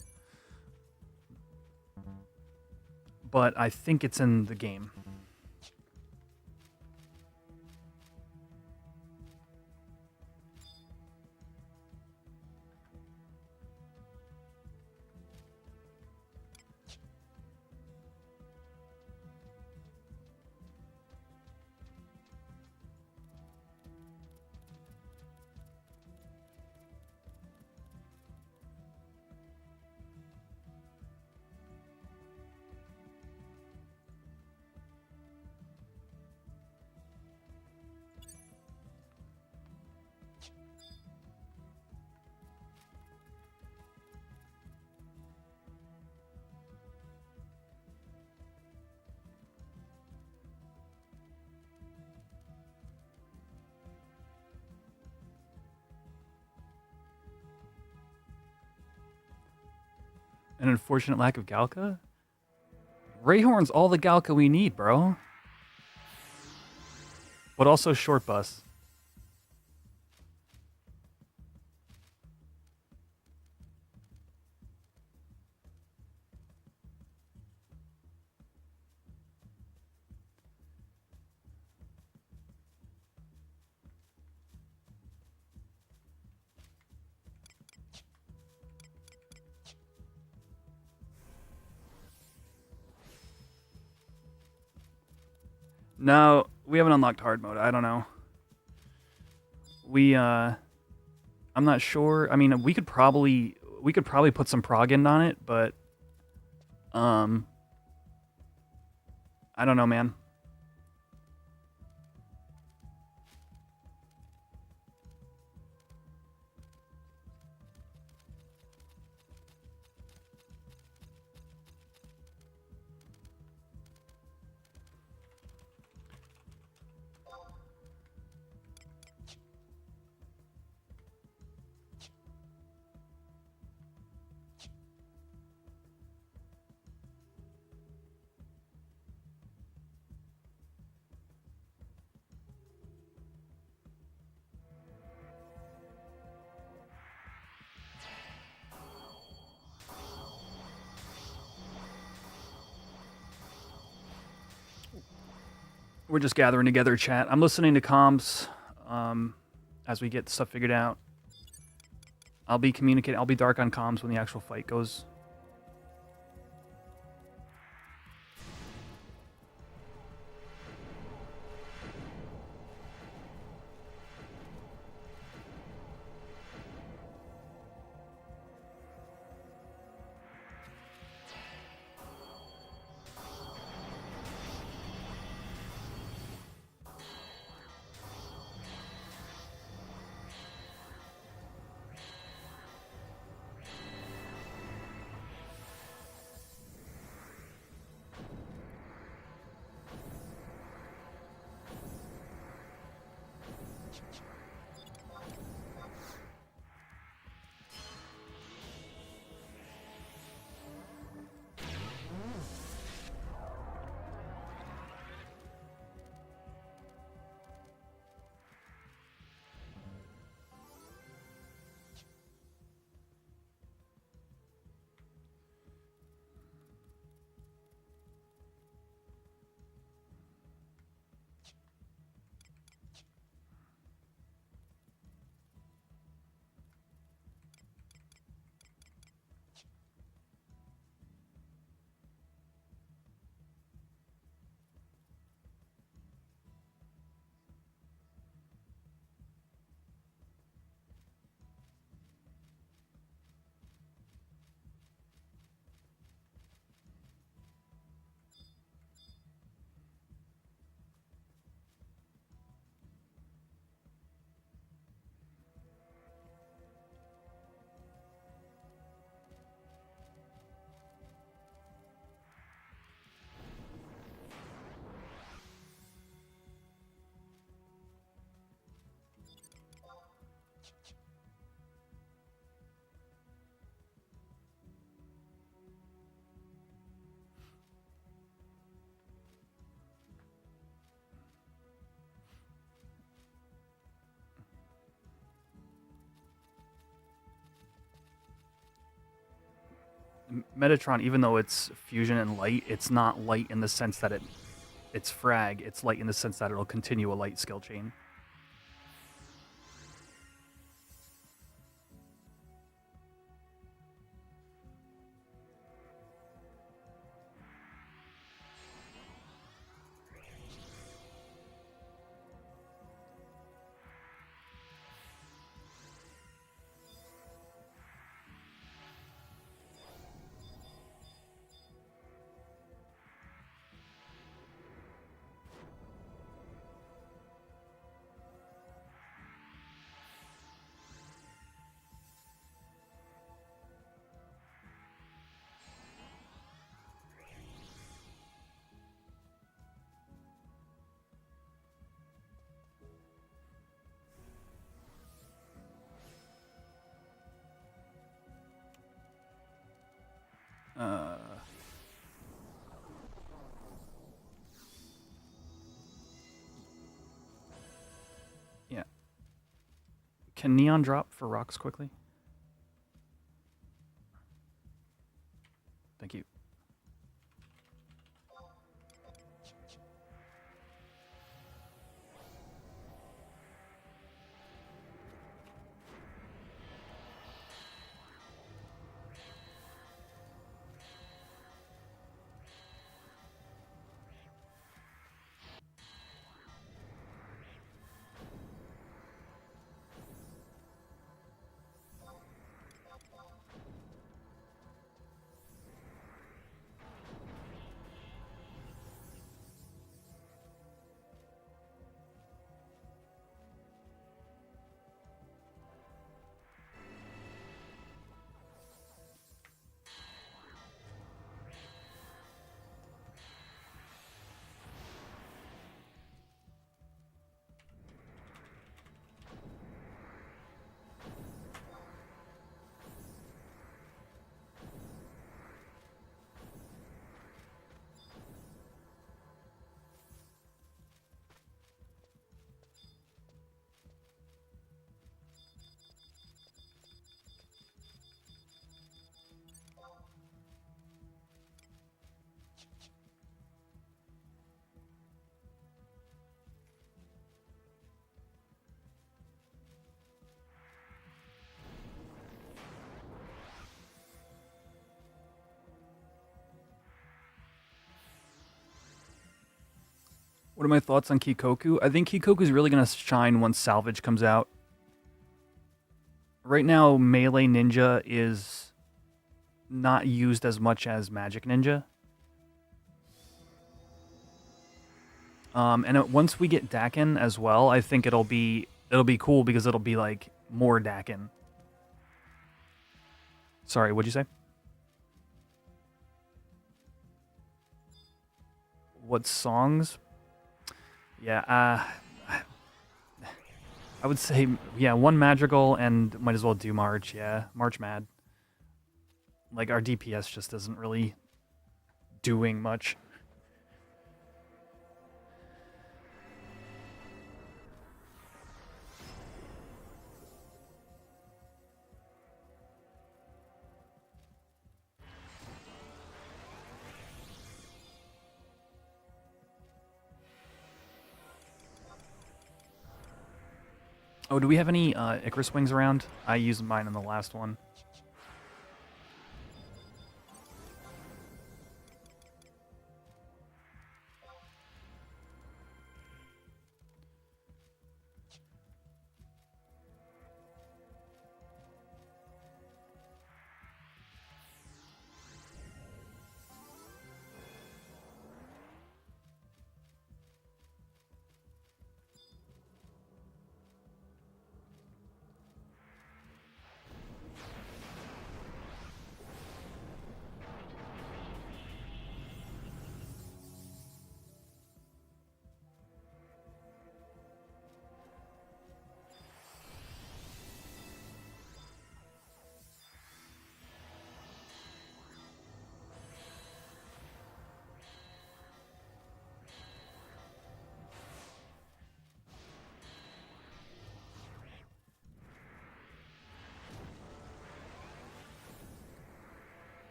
But I think it's in the game. An unfortunate lack of Galka? Rayhorn's all the Galka we need, bro. But also short bus. No, we haven't unlocked hard mode. I don't know. I'm not sure. I mean, we could probably put some prog in on it, but I don't know, man. We're just gathering together, chat. I'm listening to comms as we get stuff figured out. I'll be communicating. I'll be dark on comms when the actual fight goes. Metatron, even though it's fusion and light, it's not light in the sense that it's frag. It's light in the sense that it'll continue a light skill chain. Yeah. Can Neon drop for rocks quickly? Thank you. What are my thoughts on Kikoku? I think Kikoku is really going to shine once Salvage comes out. Right now, Melee Ninja is not used as much as Magic Ninja. Once we get Dakin as well, I think it'll be cool because it'll be like more Dakin. Sorry, what'd you say? What songs? Yeah, I would say, yeah, one Madrigal and might as well do March, yeah. March Mad. Like, our DPS just isn't really doing much. Oh, do we have any Icarus Wings around? I used mine in the last one.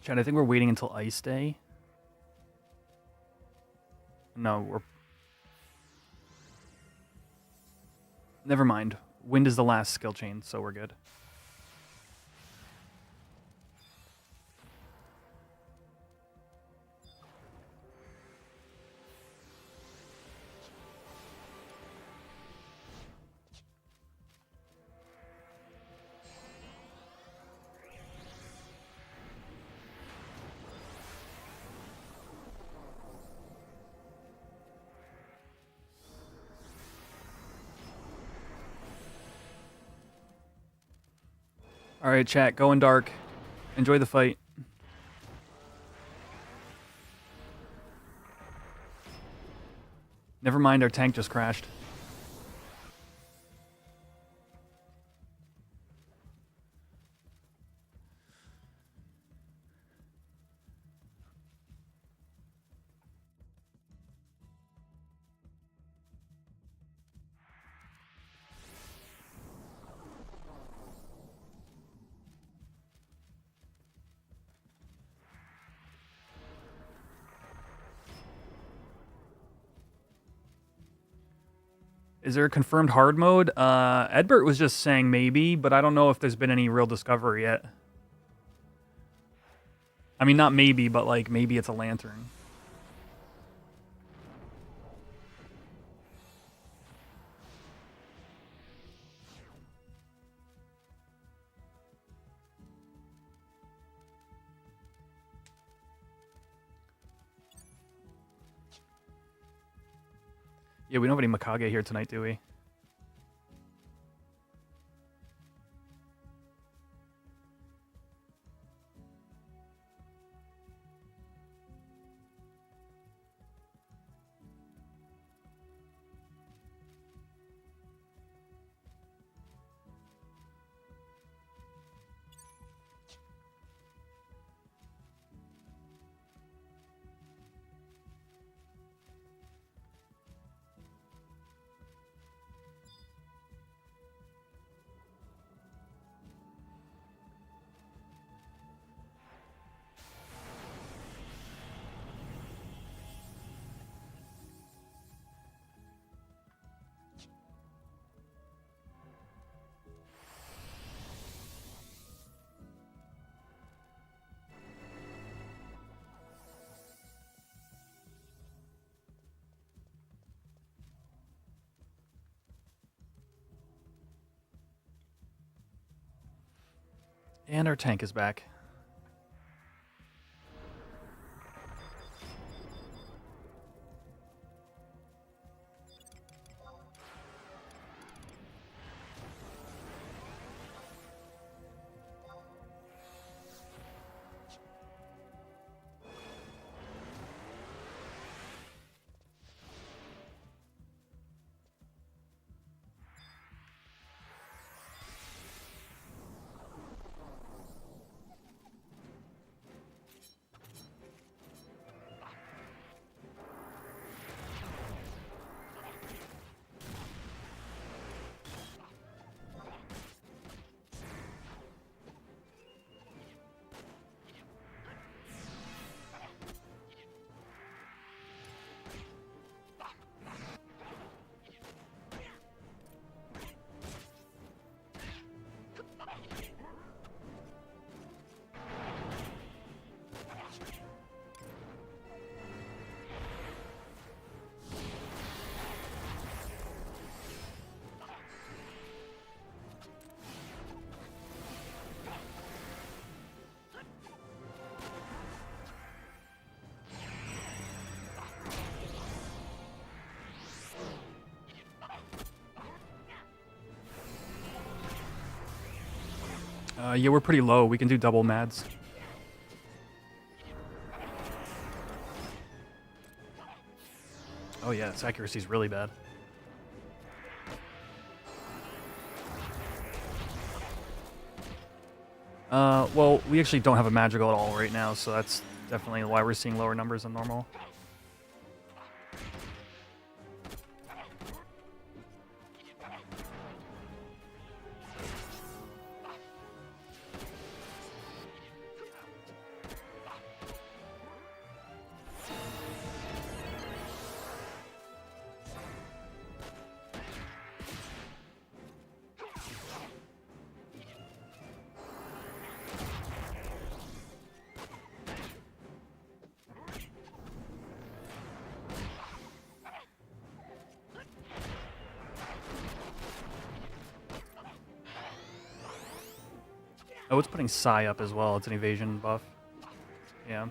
Chad, I think we're waiting until Ice Day. No, we're... Never mind. Wind is the last skill chain, so we're good. All right, chat, going dark. Enjoy the fight. Never mind, our tank just crashed. Is there a confirmed hard mode? Edbert was just saying maybe, but I don't know if there's been any real discovery yet. I mean, not maybe, but like maybe it's a lantern. Yeah, we don't have any Mikage here tonight, do we? And our tank is back. Yeah, we're pretty low. We can do double mads. Oh yeah, its accuracy is really bad. Well, we actually don't have a magical at all right now, so that's definitely why we're seeing lower numbers than normal. Oh, it's putting Psy up as well. It's an evasion buff. Yeah.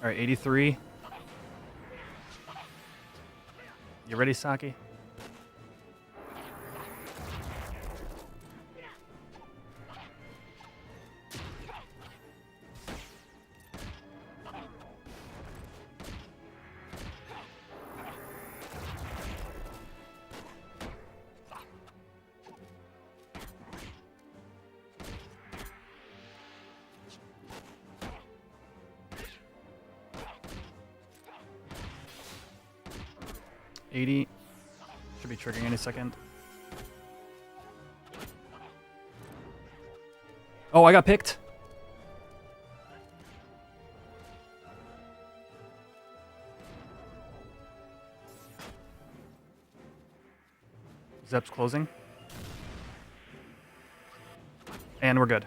All right, 83. You ready, Saki? $80. Should be triggering any second. Oh, I got picked. Zep's closing. And we're good.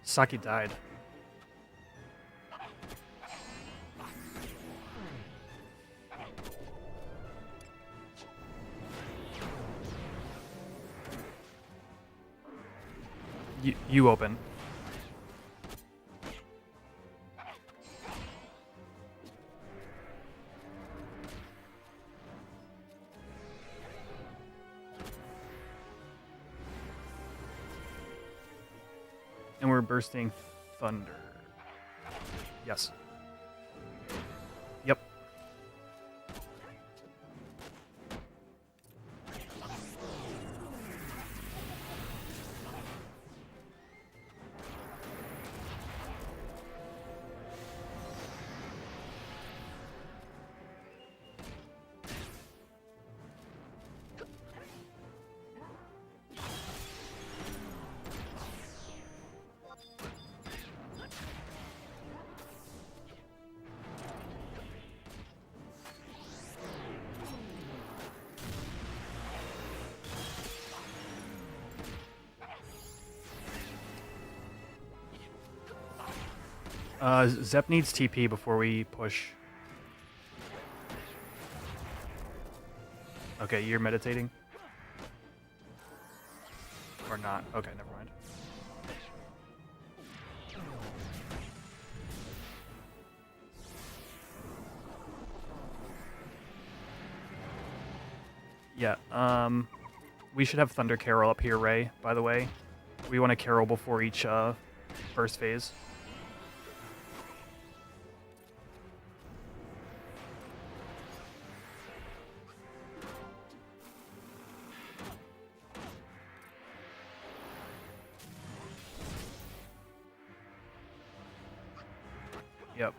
Saki died. You open. And we're bursting thunder. Yes. Yep. Zep needs TP before we push. Okay, you're meditating? Or not? Okay, never mind. Yeah, we should have Thunder Carol up here, Ray, by the way. We want to Carol before each burst phase. Yep.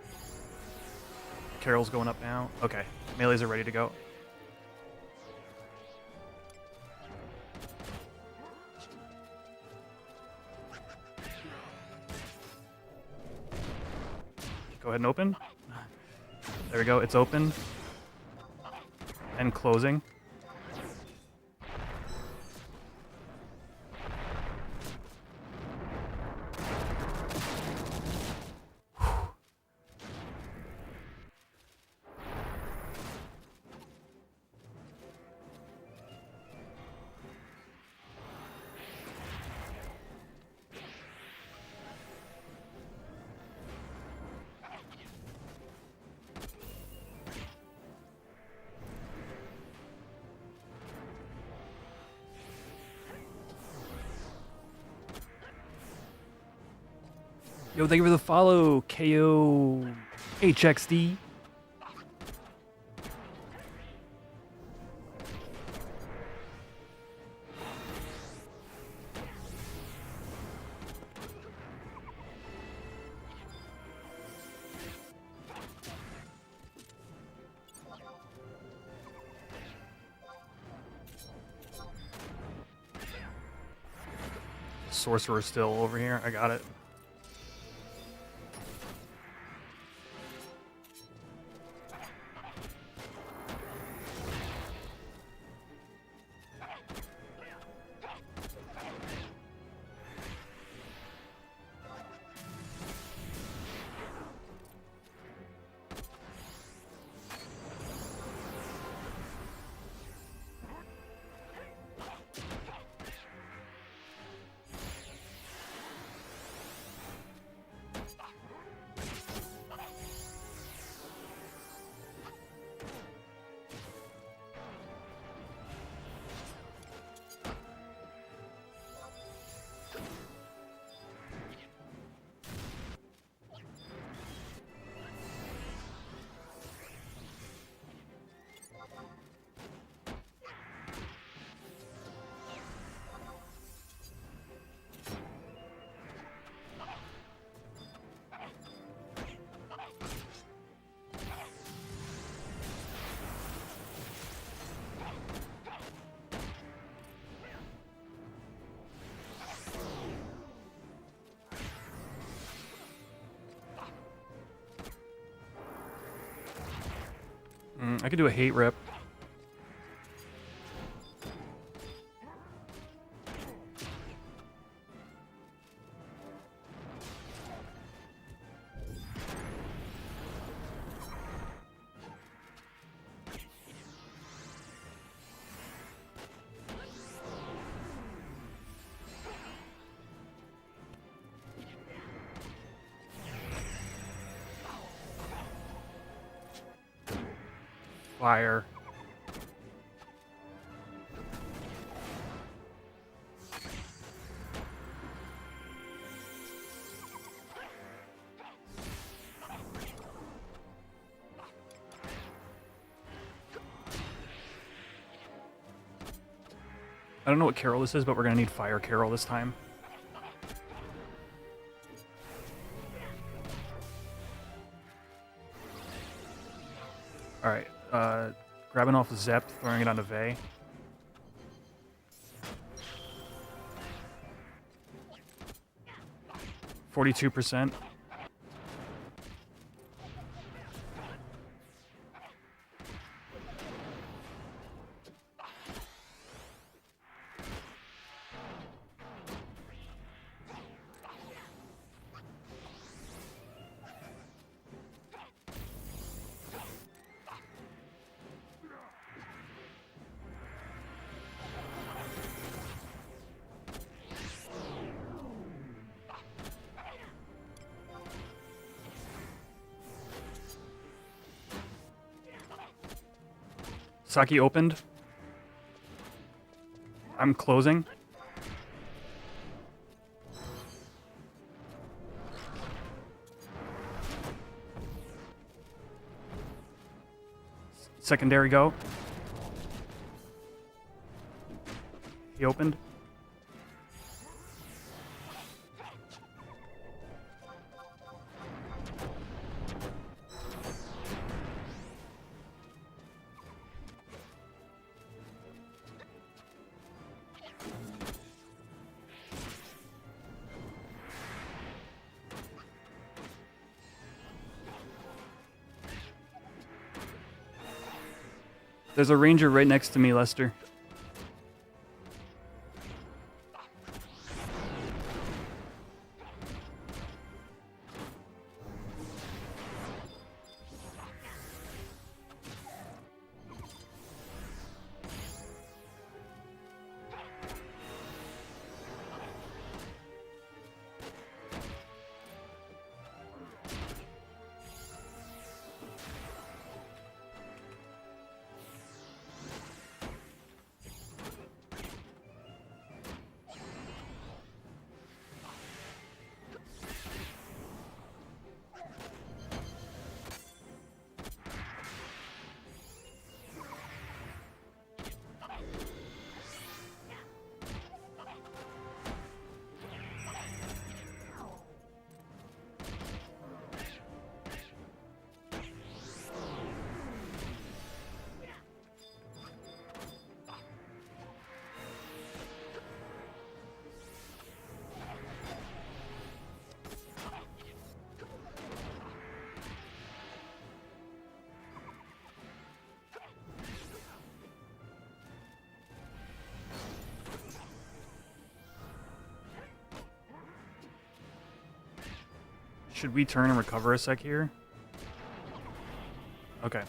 Carol's going up now. Okay, melees are ready to go. Go ahead and open. There we go. It's open and closing. Yo, thank you for the follow, KO HXD. Sorcerer still over here. I got it. I could do a hate rip. Fire. I don't know what Carol this is, but we're gonna need Fire Carol this time. Alright, grabbing off Zep, throwing it onto Vey. %. Saki opened. I'm closing. Secondary go. He opened. There's a ranger right next to me, Lester. Should we turn and recover a sec here? Okay.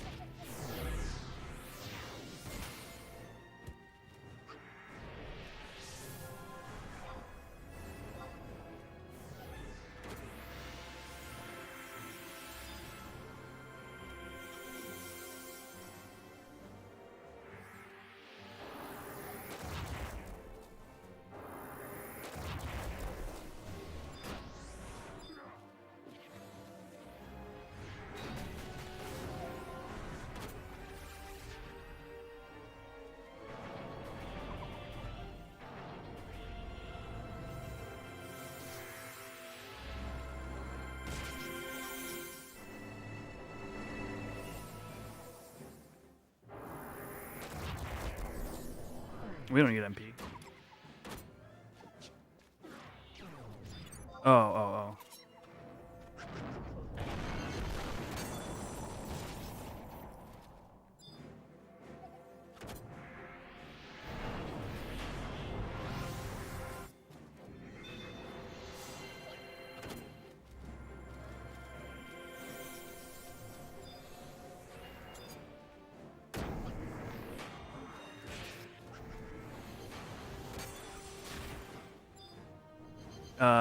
We don't need MP. Oh.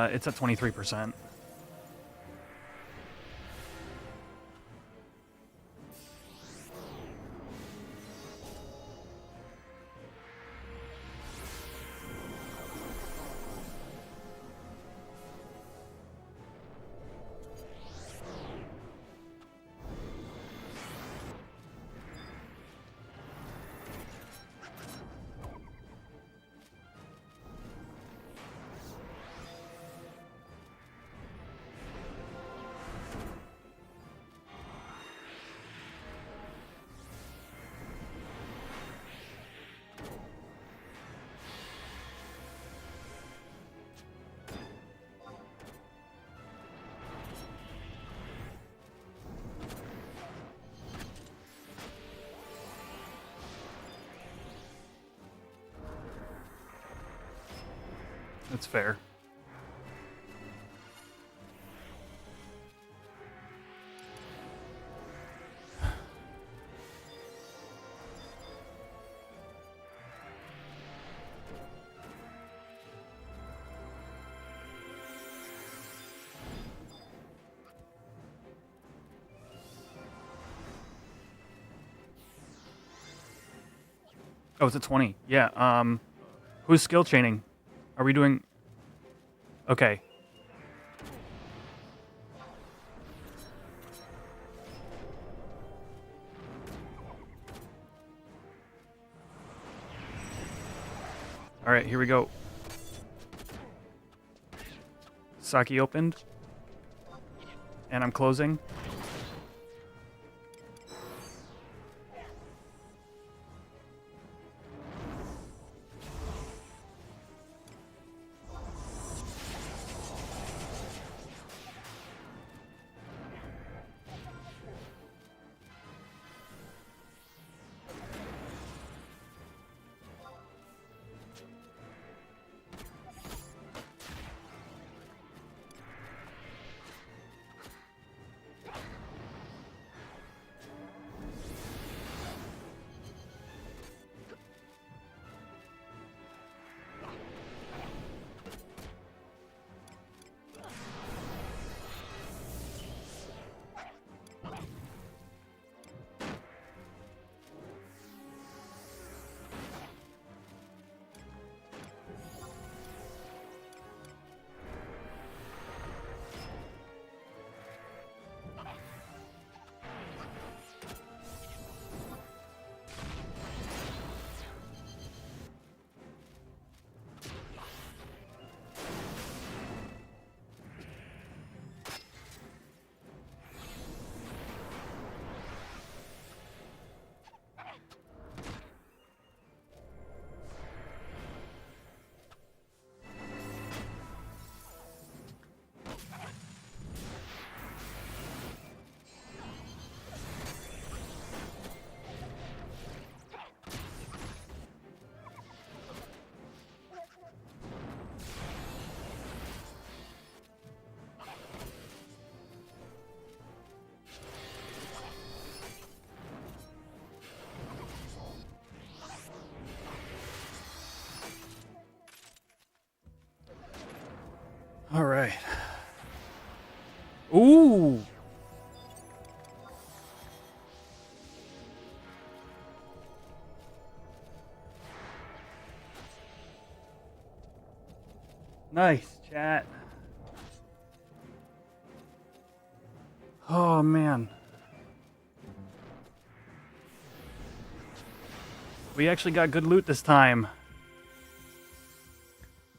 It's at 23%. That's fair. Oh, it's at 20. Yeah. Who's skill chaining? Are we doing? Okay. All right, here we go. Saki opened. And I'm closing. All right. Ooh. Nice, chat. Oh, man. We actually got good loot this time.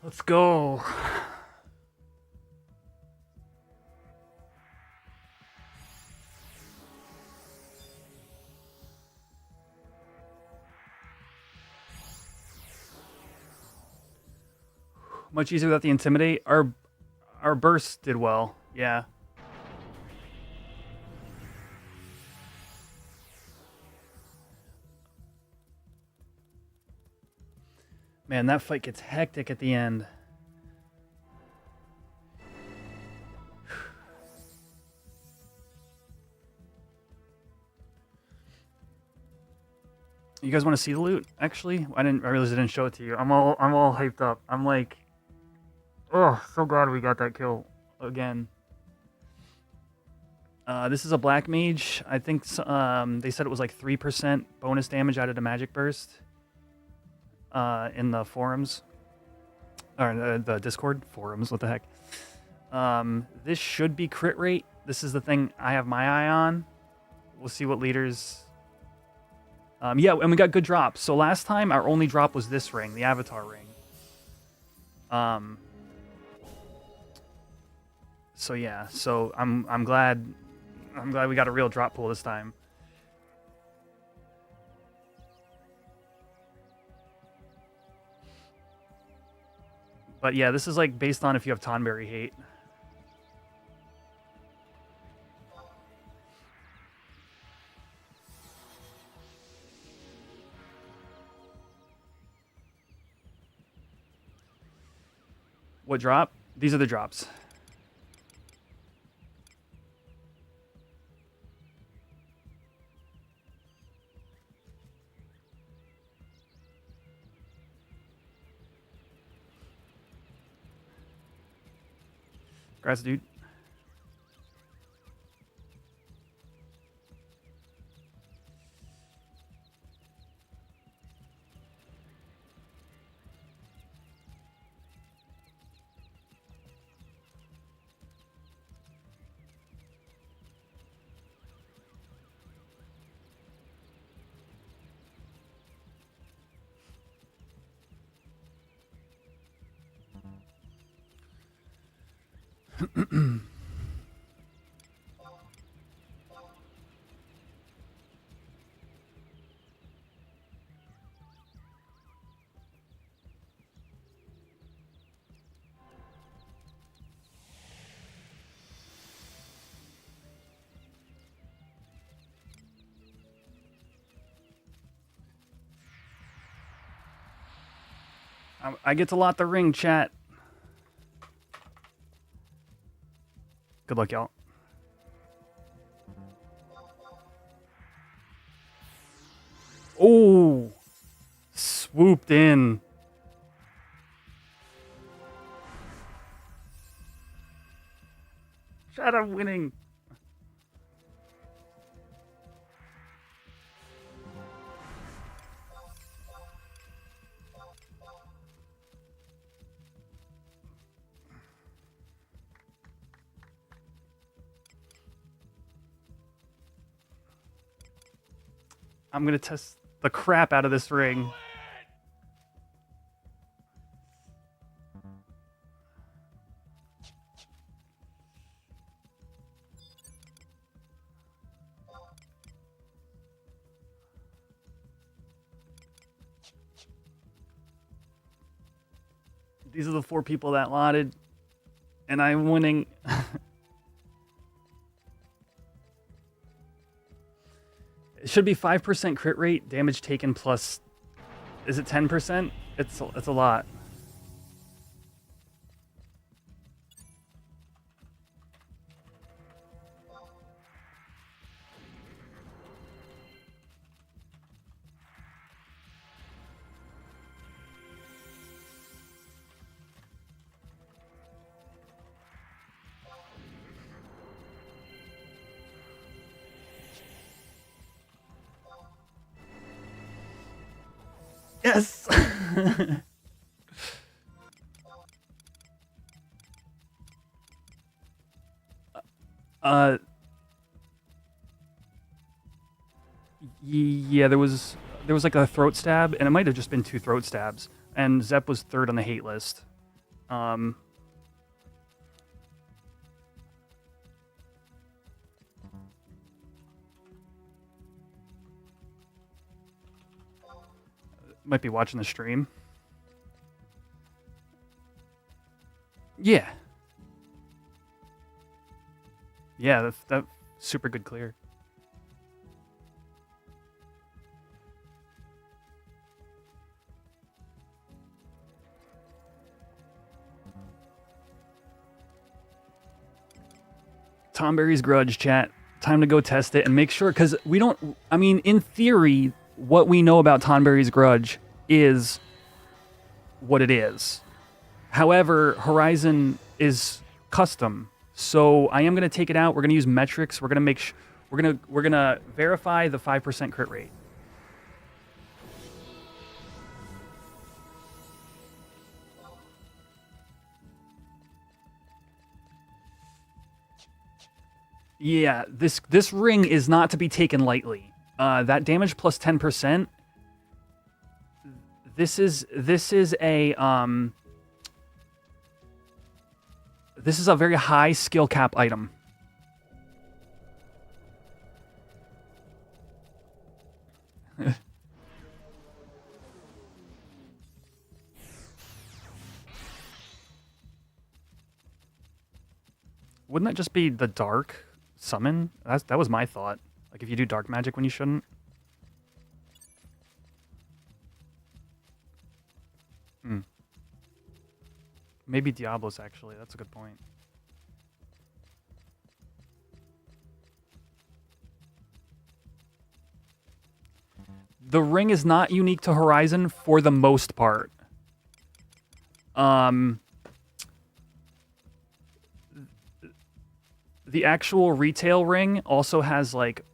Let's go. Much easier without the intimidate. Our burst did well. Yeah. Man, that fight gets hectic at the end. You guys want to see the loot? Actually, I realized I didn't show it to you. I'm all hyped up. I'm like, oh, so glad we got that kill again. This is a black mage. I think they said it was like 3% bonus damage out of the magic burst. In the forums, or the Discord forums. What the heck? This should be crit rate. This is the thing I have my eye on. We'll see what leaders. Yeah, and we got good drops. So last time our only drop was this ring, the Avatar ring. So yeah, so I'm glad we got a real drop pool this time. But yeah, this is like based on if you have Tonberry hate. What drop? These are the drops. Congrats, dude. I get to lot the ring, chat. Good luck, y'all. Oh, swooped in. Chat, I'm winning. I'm gonna test the crap out of this ring. These are the 4 people that lotted, and I'm winning. It should be 5% crit rate, damage taken plus. Is it 10%? It's a lot. Yes! uh, yeah, there was like a throat stab, and it might have just been 2 throat stabs. And Zep was 3rd on the hate list. Might be watching the stream. Yeah. Yeah, that super good clear. Tonberry's Grudge, chat. Time to go test it and make sure, because we don't... I mean, in theory, what we know about Tonberry's Grudge is what it is. However, Horizon is custom, so I am going to take it out. We're going to use metrics. We're going to make... we're gonna verify the 5% crit rate. Yeah, this ring is not to be taken lightly. That damage plus 10%. This is a very high skill cap item. Wouldn't that just be the dark summon? That was my thought. Like if you do dark magic when you shouldn't. Maybe Diablos, actually. That's a good point. The ring is not unique to Horizon for the most part. The actual retail ring also has, like,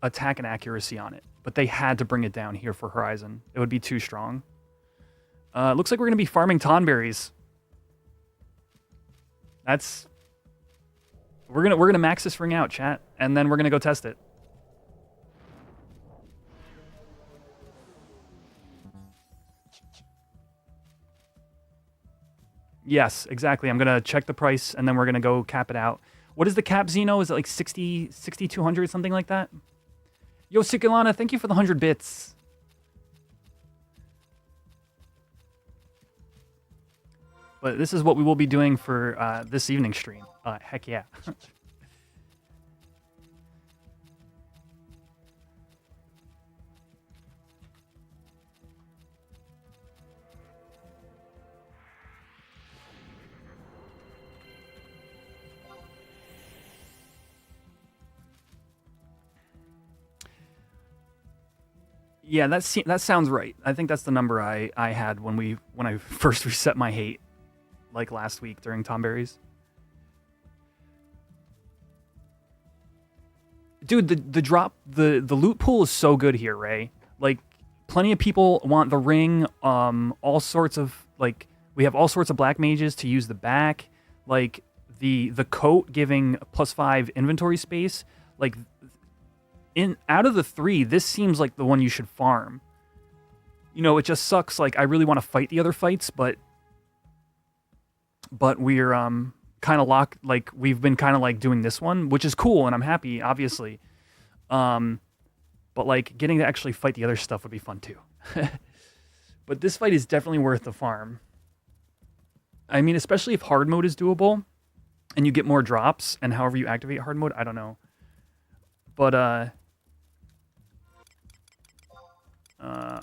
attack and accuracy on it. But they had to bring it down here for Horizon. It would be too strong. Looks like we're going to be farming Tonberries. That's... We're gonna max this ring out, chat. And then we're going to go test it. Yes, exactly. I'm going to check the price, and then we're going to go cap it out. What is the cap, Zeno? Is it like 6,200, something like that? Yo, Sikilana, thank you for the 100 bits. But this is what we will be doing for this evening stream. Heck yeah. Yeah, that sounds right. I think that's the number I had when I first reset my hate, like last week during Tonberries. Dude, the loot pool is so good here, Ray. Like, plenty of people want the ring. All sorts of, like, we have all sorts of black mages to use the back. Like the coat giving +5 inventory space. Like, out of the 3, this seems like the one you should farm. You know, it just sucks. Like, I really want to fight the other fights, but we're kind of locked. Like, we've been kind of like doing this one, which is cool, and I'm happy, obviously. But like getting to actually fight the other stuff would be fun too. But this fight is definitely worth the farm. I mean, especially if hard mode is doable, and you get more drops, and however you activate hard mode, I don't know. But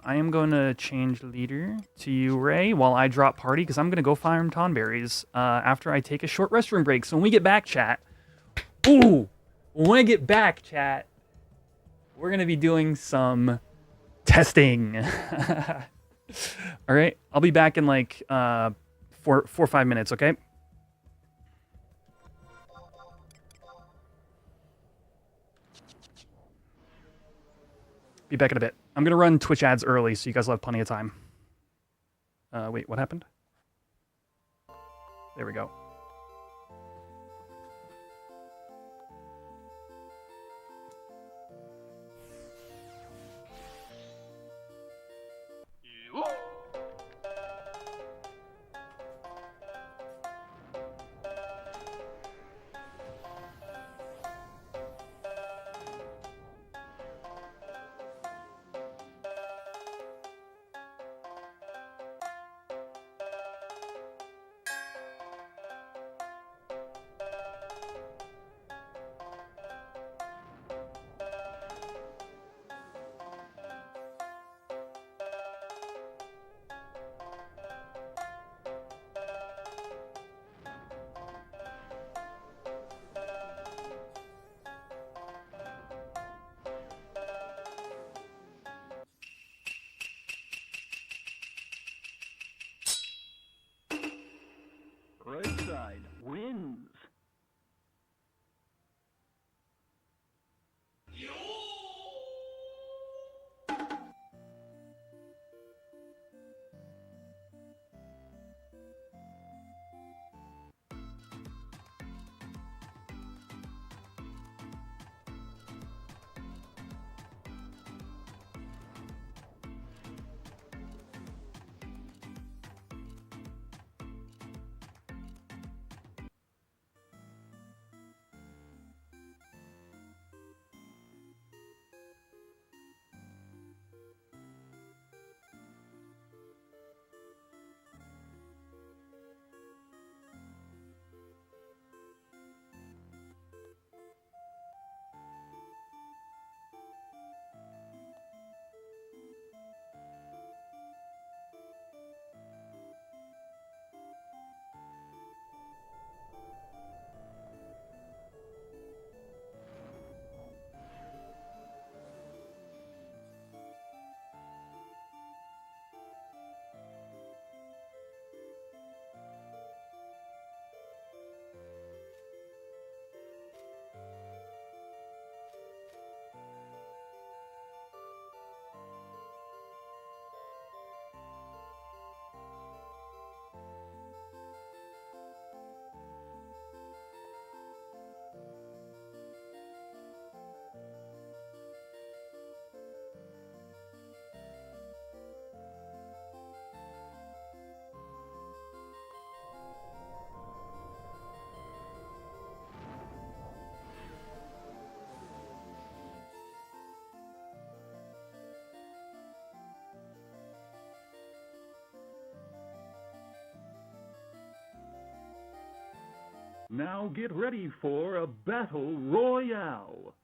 I am going to change leader to you, Ray, while I drop party, because I'm going to go farm Tonberries after I take a short restroom break. So when we get back, chat, when I get back, chat, we're going to be doing some testing. All right, I'll be back in like 4 or 5 minutes, okay? Be back in a bit. I'm gonna run Twitch ads early, so you guys will have plenty of time. Wait, what happened? There we go. Right side wins. Now get ready for a battle royale.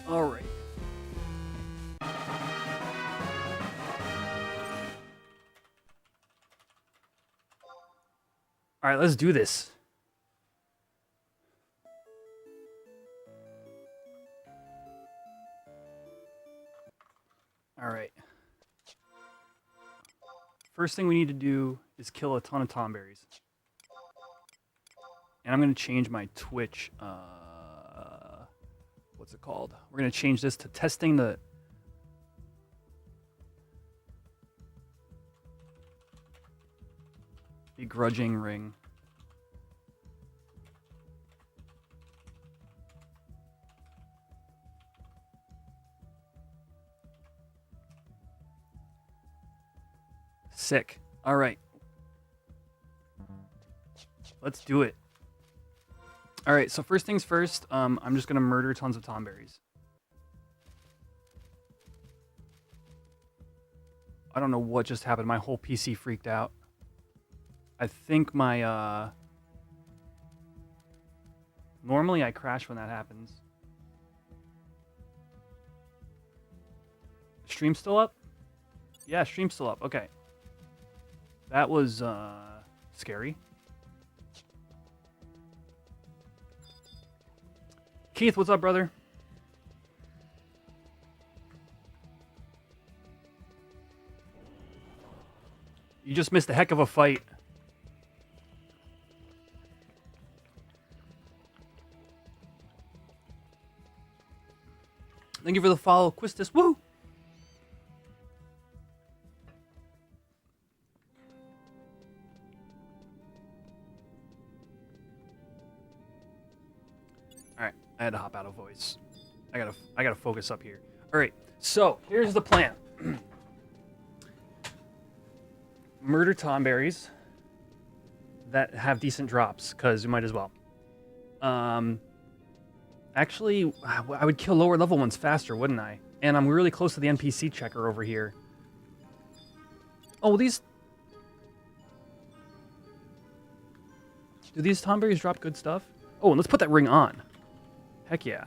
All right. All right, let's do this. All right. First thing we need to do is kill a ton of Tonberries. And I'm going to change my Twitch, what's it called? We're going to change this to testing the... Begrudging ring. Sick. All right. Let's do it. All right, so first things first, I'm just going to murder tons of Tonberries. I don't know what just happened. My whole PC freaked out. I think my, normally I crash when that happens. Stream's still up? Yeah, stream's still up. Okay. That was, scary. Keith, what's up, brother? You just missed a heck of a fight. Thank you for the follow, Quistis. Woo! Alright, I had to hop out of voice. I gotta focus up here. Alright, so here's the plan. Murder Tonberries that have decent drops, because you might as well. Actually, I would kill lower level ones faster, wouldn't I? And I'm really close to the NPC checker over here. Oh, these... Do these Tonberries drop good stuff? Oh, and let's put that ring on. Heck yeah.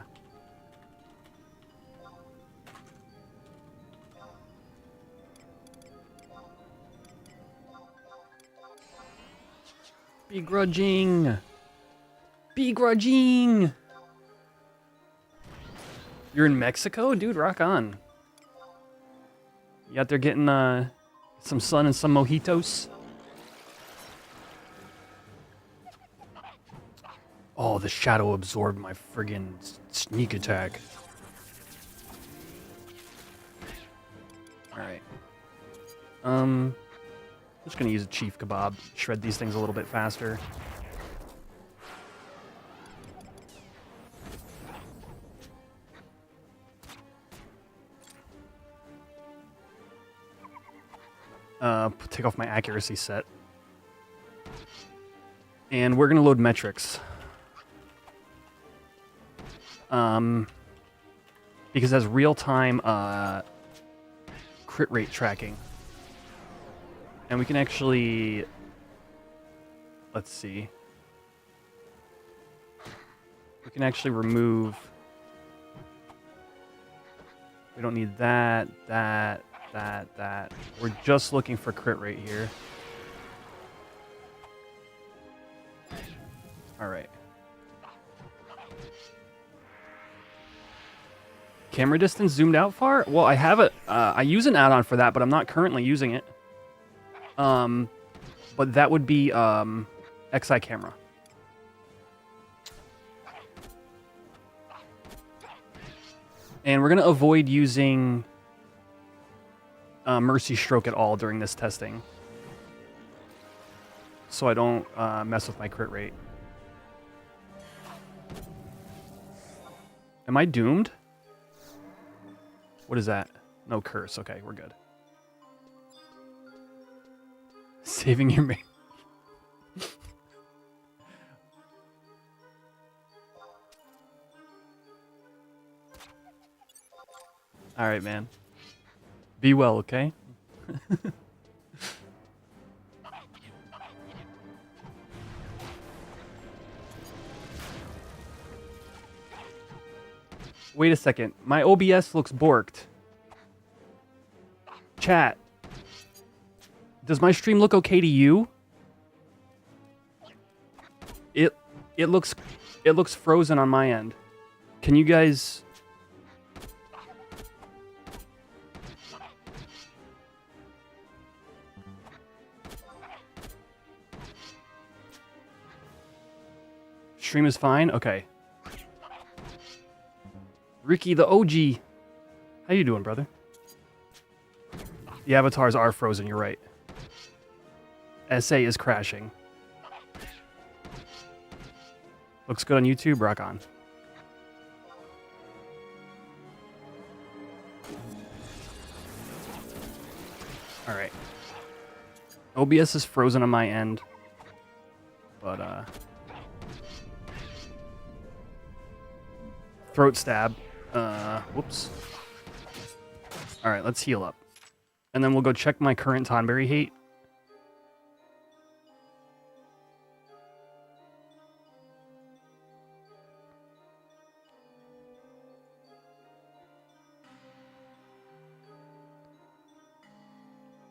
Begrudging. Begrudging. You're in Mexico? Dude, rock on. You out there getting some sun and some mojitos? Oh, the shadow absorbed my friggin' sneak attack. Alright. I'm just gonna use a chief kebab. Shred these things a little bit faster. Take off my accuracy set. And we're gonna load metrics. Because it has real-time crit rate tracking. And we can actually... Let's see. We can actually remove... We don't need that. We're just looking for crit rate here. Alright. Camera distance zoomed out far? Well, I have it. I use an add-on for that, but I'm not currently using it. But that would be XI camera. And we're going to avoid using Mercy Stroke at all during this testing. So I don't mess with my crit rate. Am I doomed? What is that? No curse. Okay, we're good. Saving your main. All right, man. Be well, okay? Wait a second. My OBS looks borked. Chat. Does my stream look okay to you? It looks frozen on my end. Can you guys... Stream is fine? Okay. Ricky, the OG. How you doing, brother? The avatars are frozen, you're right. SA is crashing. Looks good on YouTube, rock on. Alright. OBS is frozen on my end. But, throat stab. Whoops. Alright, let's heal up. And then we'll go check my current Tonberry hate.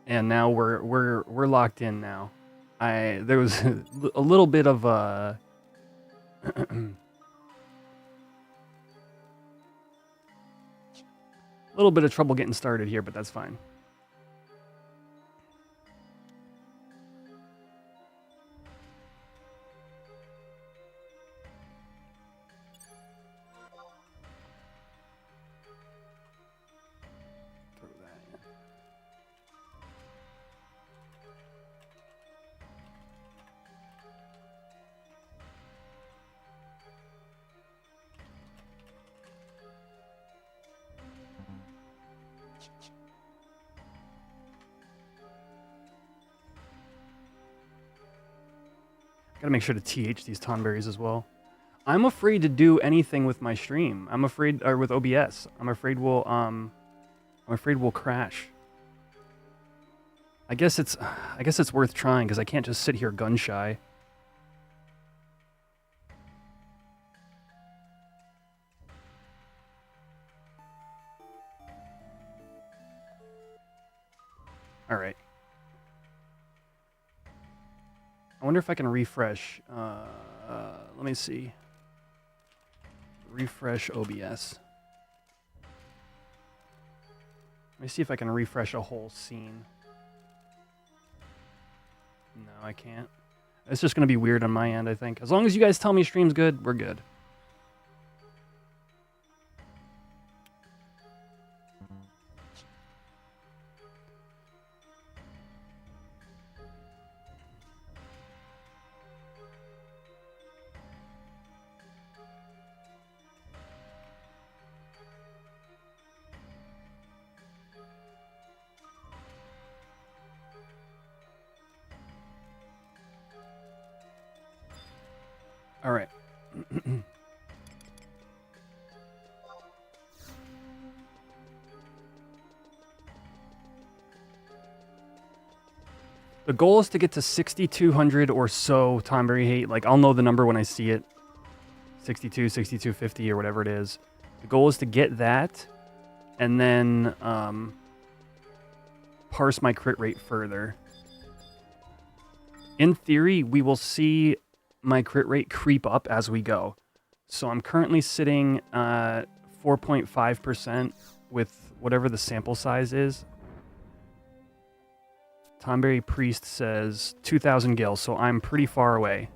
And now we're locked in now. There was a little bit of a little bit of trouble getting started here, but that's fine. Throw that in. Gotta make sure to TH these Tonberries as well. I'm afraid to do anything with my stream. I'm afraid, or with OBS. I'm afraid we'll crash. I guess it's worth trying because I can't just sit here gun shy. All right. I wonder if I can refresh. Let me see. Refresh OBS. Let me see if I can refresh a whole scene. No, I can't. It's just going to be weird on my end, I think. As long as you guys tell me stream's good, we're good. All right. The goal is to get to 6,200 or so Tonberry hate. Like, I'll know the number when I see it. 62, 6250 or whatever it is. The goal is to get that and then parse my crit rate further. In theory, we will see my crit rate creep up as we go. So I'm currently sitting 4.5% with whatever the sample size is. Tonberry Priest says 2,000 gills, so I'm pretty far away.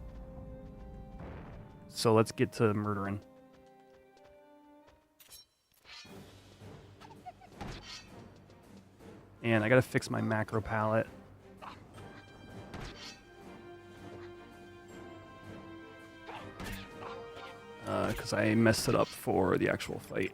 So let's get to murdering. And I gotta fix my macro palette. Because I messed it up for the actual fight.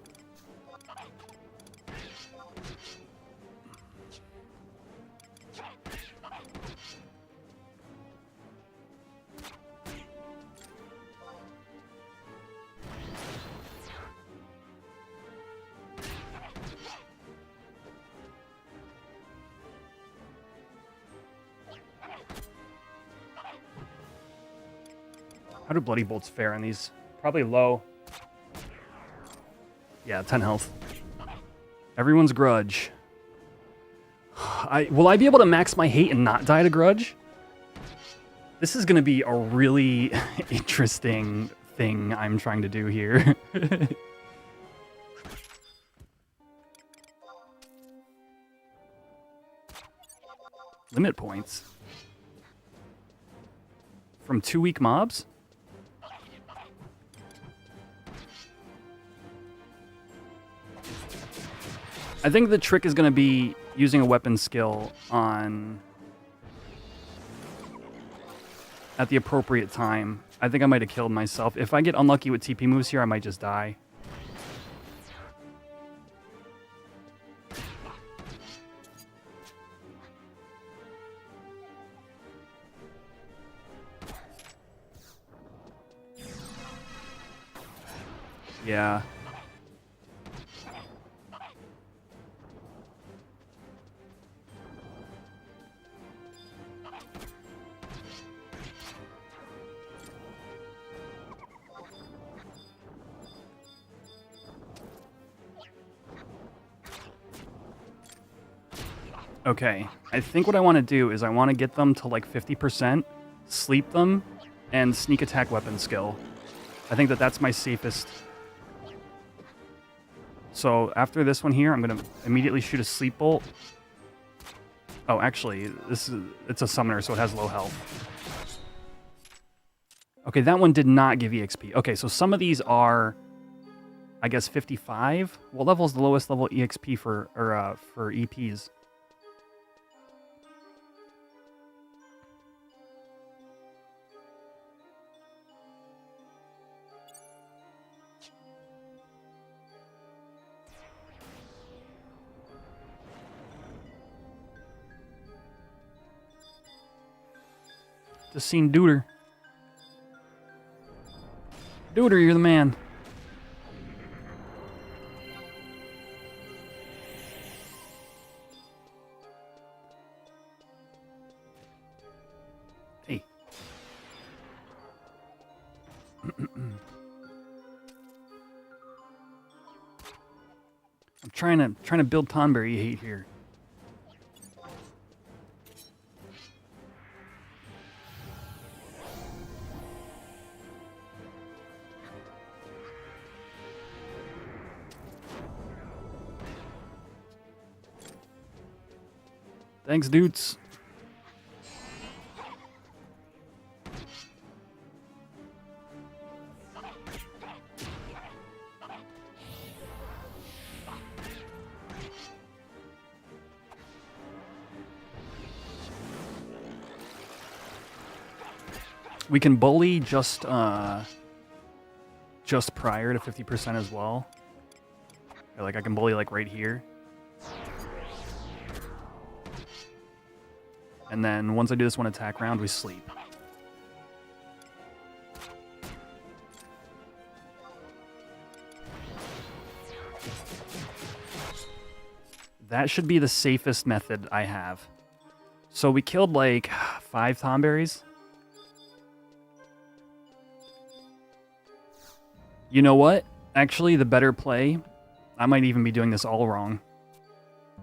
How do Bloody Bolts fare on these? Probably low. Yeah, 10 health. Everyone's grudge. Will I be able to max my hate and not die to grudge? This is going to be a really interesting thing I'm trying to do here. Limit points. From 2 weak mobs? I think the trick is going to be using a weapon skill on at the appropriate time. I think I might have killed myself. If I get unlucky with TP moves here, I might just die. Yeah. Okay, I think what I want to do is I want to get them to like 50%, sleep them, and sneak attack weapon skill. I think that that's my safest. So after this one here, I'm going to immediately shoot a sleep bolt. Oh, actually, it's a summoner, so it has low health. Okay, that one did not give EXP. Okay, so some of these are, I guess, 55. What level is the lowest level EXP for EPs? Just seen Duder. Duder, you're the man. Hey. I'm trying to build Tonberry hate here. Thanks, dudes. We can bully just prior to 50% as well. Or like I can bully like right here. And then once I do this one attack round, we sleep. That should be the safest method I have. So we killed like 5 Tonberries. You know what? Actually, the better play, I might even be doing this all wrong.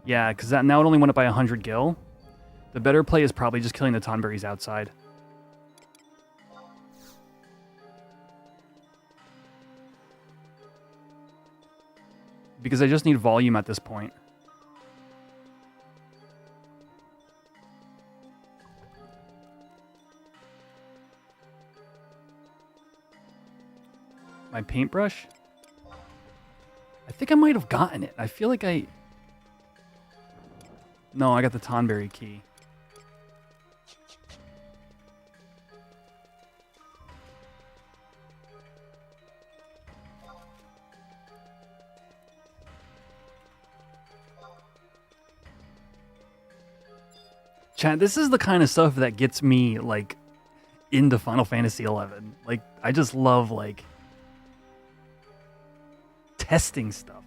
Yeah, because now it only went up by 100 gil. The better play is probably just killing the Tonberries outside. Because I just need volume at this point. My paintbrush? I think I might have gotten it. I feel like I... No, I got the Tonberry key. Chat, this is the kind of stuff that gets me, like, into Final Fantasy XI. Like, I just love, like, testing stuff.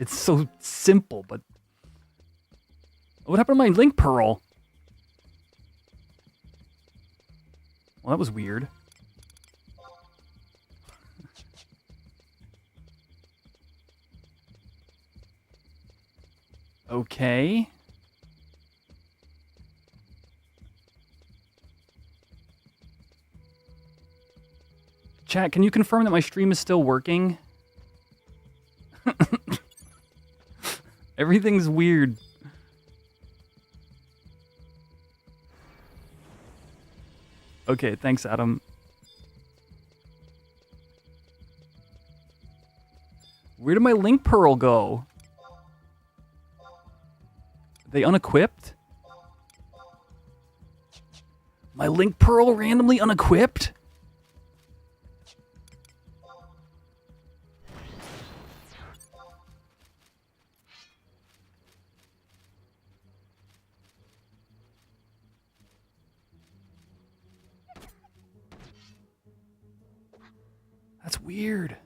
It's so simple, but... What happened to my LINKPEARL? Well, that was weird. Okay. Chat, can you confirm that my stream is still working? Everything's weird. Okay, thanks, Adam. Where did my LINKPEARL go? Are they unequipped? My link pearl randomly unequipped? That's weird.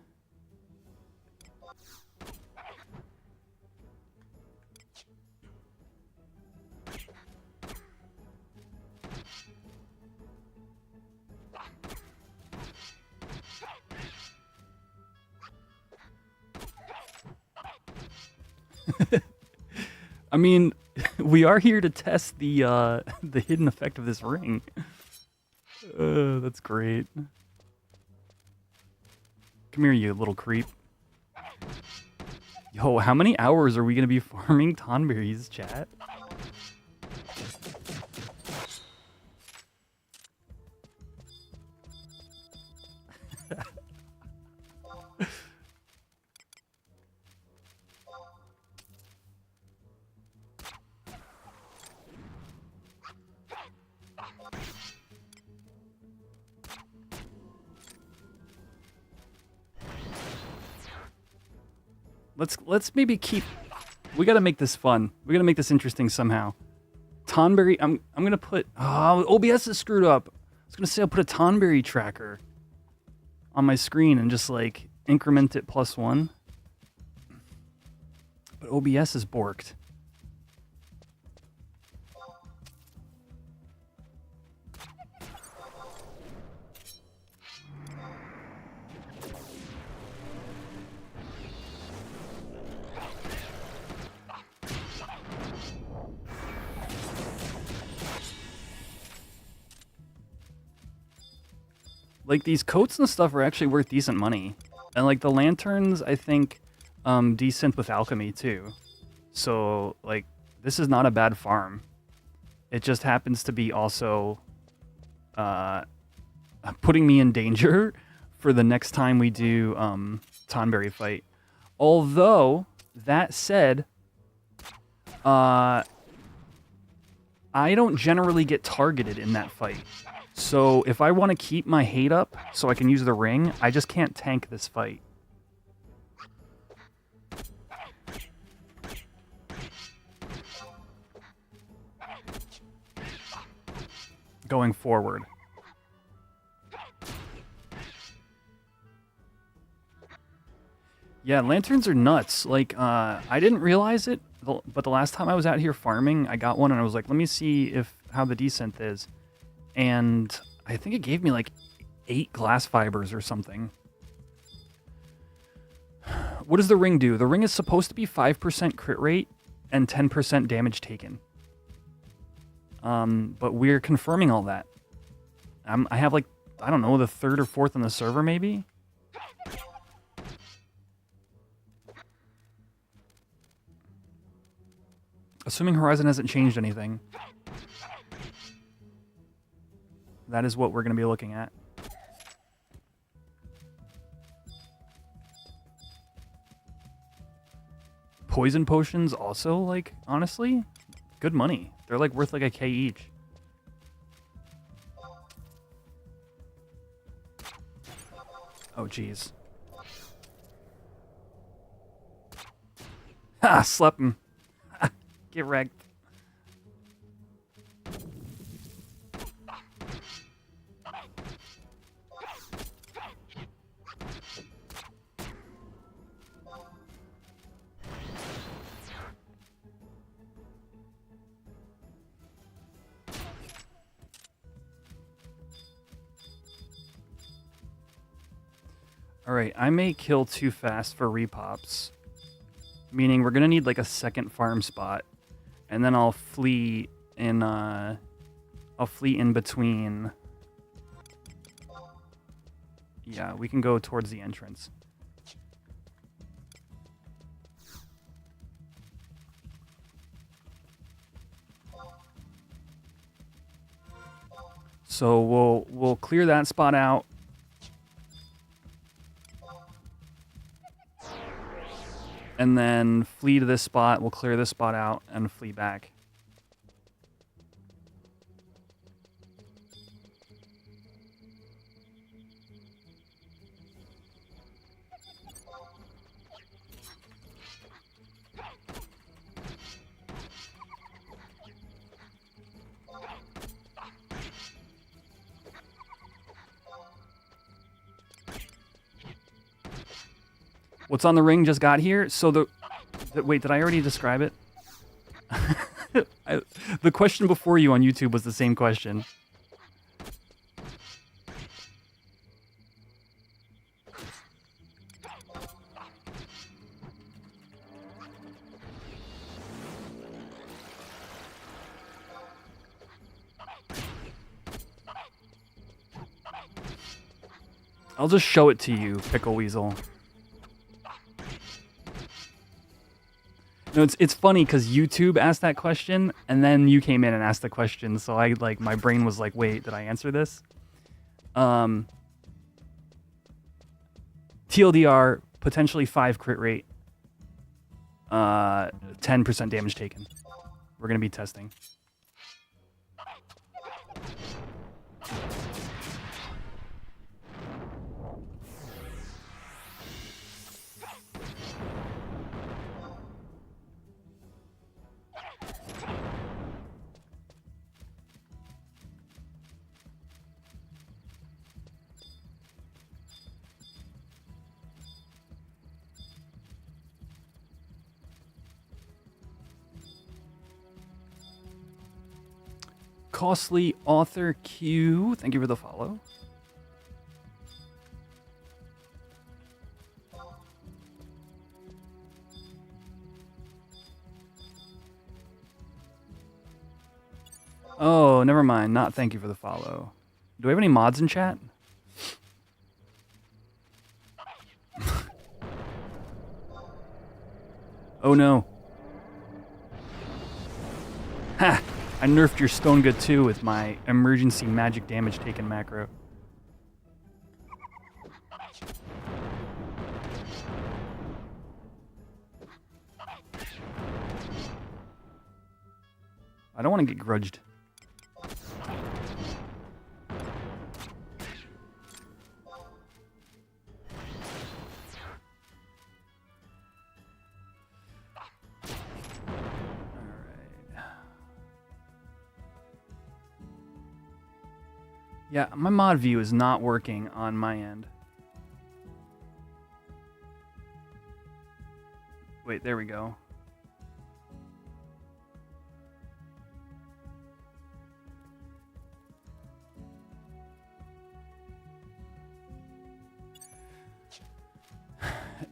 I mean, we are here to test the the hidden effect of this ring. That's great. Come here, you little creep. Yo, how many hours are we gonna be farming Tonberries, chat? Let's maybe keep. We gotta make this fun. We gotta make this interesting somehow. Tonberry. I'm gonna put. Oh, OBS is screwed up. I was gonna say I'll put a Tonberry tracker on my screen and just like increment it +1. But OBS is borked. Like, these coats and stuff are actually worth decent money. And, like, the lanterns, I think, decent with alchemy, too. So, like, this is not a bad farm. It just happens to be also putting me in danger for the next time we do Tonberry fight. Although, that said, I don't generally get targeted in that fight. So if I want to keep my hate up so I can use the ring, I just can't tank this fight. Going forward. Yeah, lanterns are nuts. Like, I didn't realize it, but the last time I was out here farming, I got one and I was like, let me see how the descent is. And I think it gave me like 8 glass fibers or something. What does the ring do? The ring is supposed to be 5% crit rate and 10% damage taken. But we're confirming all that. I have like, I don't know, the 3rd or 4th on the server maybe? Assuming Horizon hasn't changed anything. That is what we're going to be looking at. Poison potions also, like, honestly, good money. They're like worth like a K each. Oh, jeez. Ha! Slept him. Get wrecked. Alright, I may kill too fast for repops. Meaning we're gonna need like a second farm spot. And then I'll flee in between. Yeah, we can go towards the entrance. So we'll clear that spot out. And then flee to this spot. We'll clear this spot out and flee back. What's on the ring just got here. So wait, did I already describe it? The question before you on YouTube was the same question. I'll just show it to you, Pickle Weasel. No, it's funny because YouTube asked that question, and then you came in and asked the question, so my brain was like, wait, did I answer this? TLDR, potentially 5 crit rate, 10% damage taken. We're gonna be testing. Costly Author Q, thank you for the follow. Oh, never mind. Not thank you for the follow. Do we have any mods in chat? Oh no. Ha! I nerfed your Stone Good 2 with my emergency magic damage taken macro. I don't want to get grudged. Yeah, my mod view is not working on my end. Wait, there we go.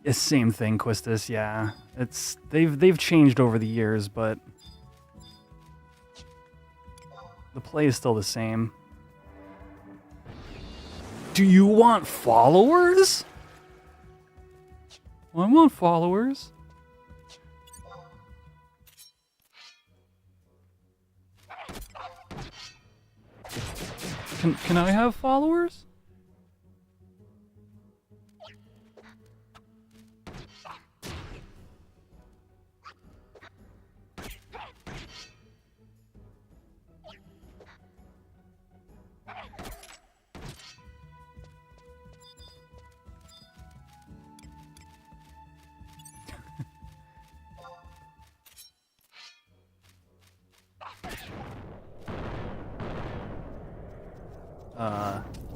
It's same thing, Quistis, yeah. It's they've changed over the years, but the play is still the same. Do you want followers? I want followers. Can I have followers?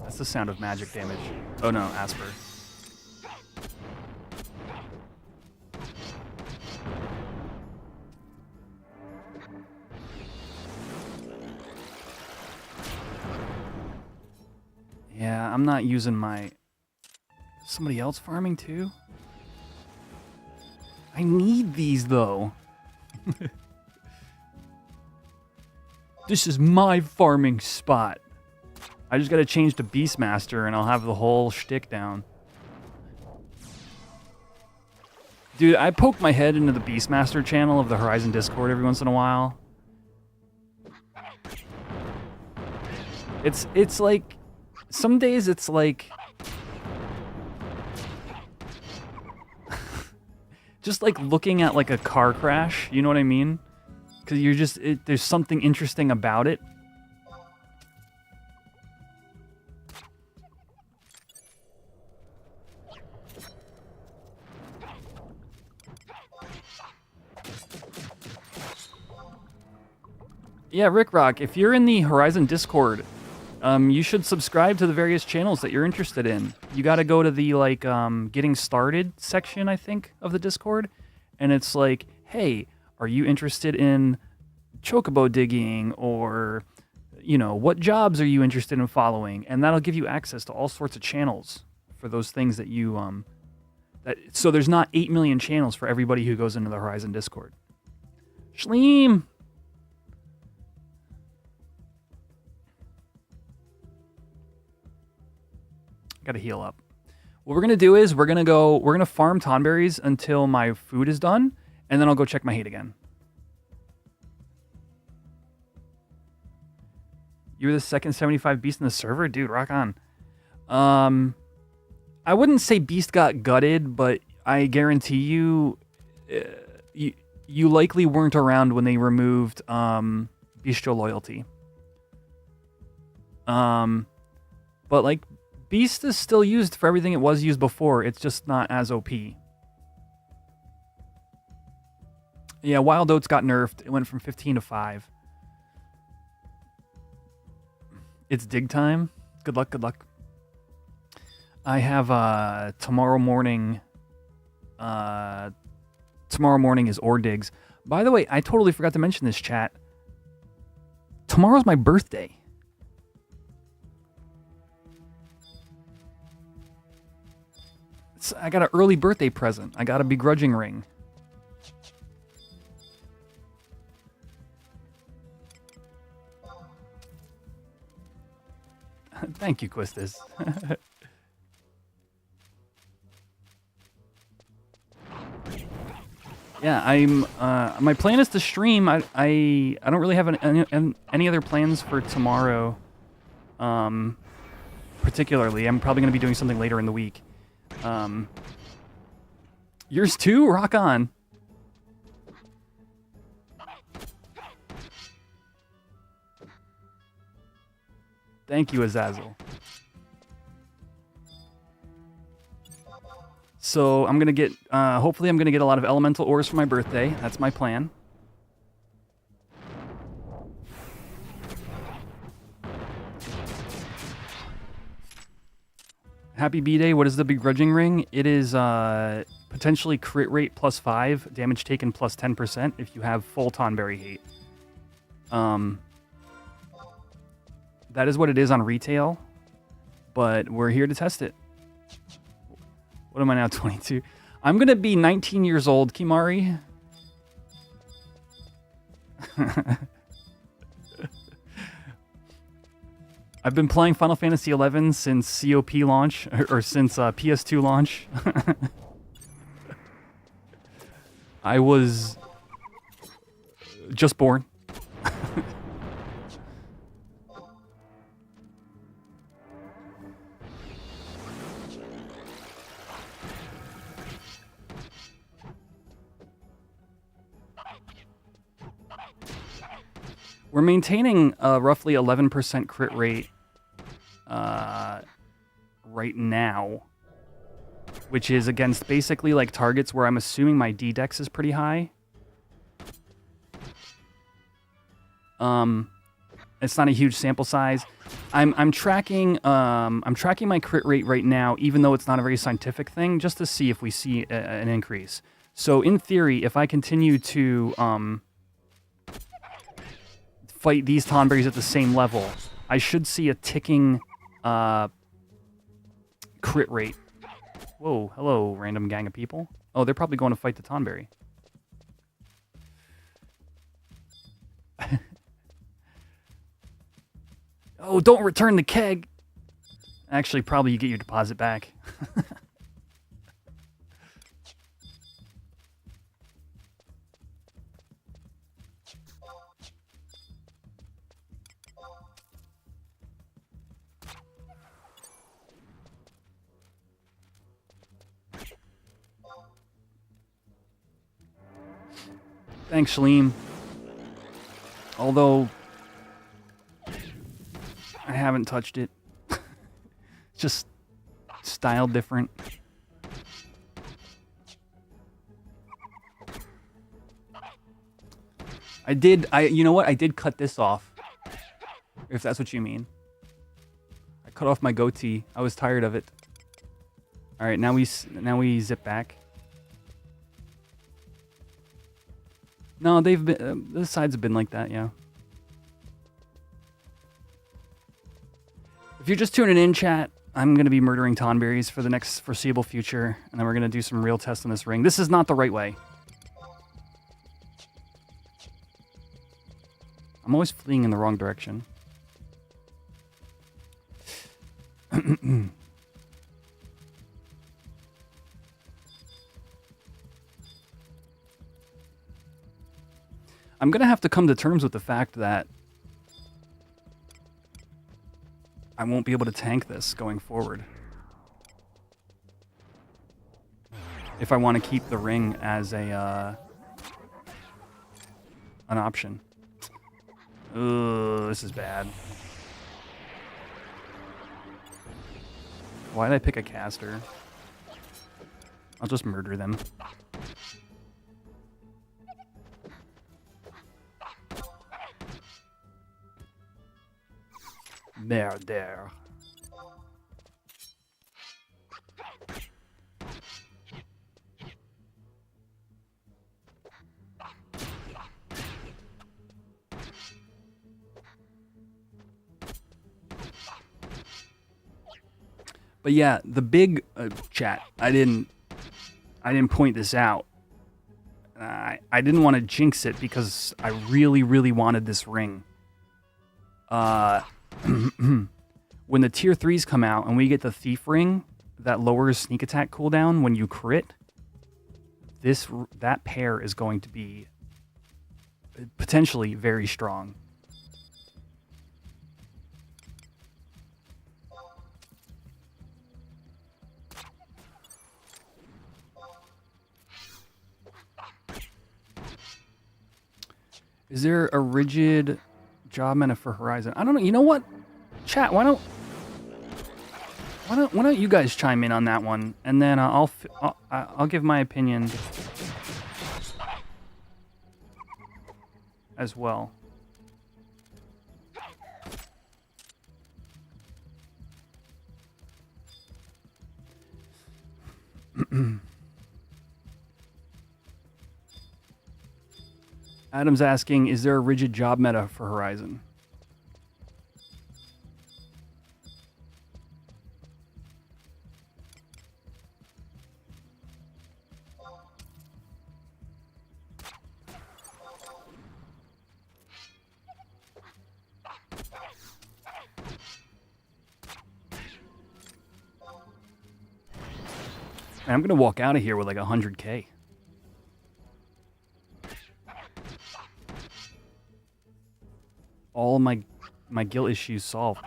That's the sound of magic damage. Oh no, Asper. Yeah, I'm not using my... Somebody else farming too? I need these though. This is my farming spot. I just gotta change to Beastmaster and I'll have the whole shtick down. Dude, I poke my head into the Beastmaster channel of the Horizon Discord every once in a while. It's like... Some days it's like... just like looking at like a car crash, you know what I mean? Because you're just... there's something interesting about it. Yeah, Rick Rock, if you're in the Horizon Discord, You should subscribe to the various channels that you're interested in. You got to go to the like getting started section, I think, of the Discord, and it's like, hey, are you interested in chocobo digging, or what jobs are you interested in following? And that'll give you access to all sorts of channels for those things that you so there's not 8 million channels for everybody who goes into the Horizon Discord. Shleem. Gotta heal up. What we're gonna do is we're gonna farm Tonberries until my food is done, and then I'll go check my hate again. You're the second 75 beast in the server? Dude, rock on. I wouldn't say beast got gutted, but I guarantee you, you likely weren't around when they removed bestial loyalty. But like, beast is still used for everything it was used before. It's just not as OP. Yeah, Wild Oats got nerfed. It went from 15 to 5. It's dig time. Good luck, good luck. I have tomorrow morning. Tomorrow morning is ore digs. By the way, I totally forgot to mention this, chat. Tomorrow's my birthday. I got an early birthday present. I got a begrudging ring. Thank you, Quistis. Yeah, I'm. My plan is to stream. I don't really have any other plans for tomorrow. Particularly, I'm probably going to be doing something later in the week. Yours too? Rock on. Thank you, Azazel. So I'm gonna get, hopefully I'm gonna get a lot of elemental ores for my birthday. That's my plan. Happy B-Day. What is the begrudging ring? It is potentially crit rate plus 5, damage taken plus 10% if you have full Tonberry hate. That is what it is on retail, but we're here to test it. What am I now, 22? I'm going to be 19 years old, Kimari. I've been playing Final Fantasy XI since COP launch, or since PS2 launch. I was just born. We're maintaining a roughly 11% crit rate right now, which is against basically like targets where I'm assuming my D-Dex is pretty high. It's not a huge sample size. I'm tracking my crit rate right now, even though it's not a very scientific thing, just to see if we see an increase. So in theory, if I continue to fight these Tonberries at the same level, I should see a ticking crit rate. Whoa, hello, random gang of people. Oh, they're probably going to fight the Tonberry. Oh, don't return the keg. Actually, probably you get your deposit back. Thanks, Shaleem. Although I haven't touched it. It's just styled different. You know what? I did cut this off. If that's what you mean. Cut off my goatee. I was tired of it. All right, now we zip back. No, they've been the sides have been like that, yeah. If you're just tuning in, chat, I'm gonna be murdering Tonberries for the next foreseeable future, and then we're gonna do some real tests on this ring. This is not the right way. I'm always fleeing in the wrong direction. I'm going to have to come to terms with the fact that I won't be able to tank this going forward. If I want to keep the ring as a an option. Ugh, this is bad. Why did I pick a caster? I'll just murder them. There. But yeah, the big chat. I didn't point this out. I didn't want to jinx it because I really, really wanted this ring. When the tier 3s come out and we get the thief ring that lowers sneak attack cooldown when you crit, that pair is going to be potentially very strong. Is there a rigid job meta for Horizon? I don't know. You know what? Chat, why don't you guys chime in on that one, and then I'll give my opinion as well. Adam's asking, is there a rigid job meta for Horizon? Man, I'm going to walk out of here with like 100K. All my guilt issues solved.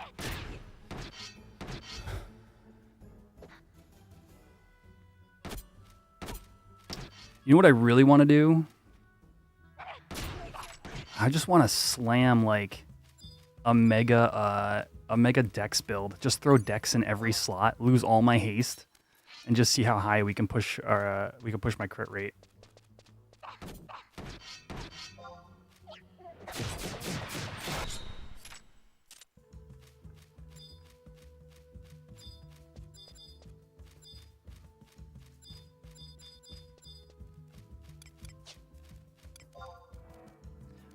You know what I really want to do? I just want to slam like a mega dex build. Just throw dex in every slot, lose all my haste, and just see how high we can push my crit rate.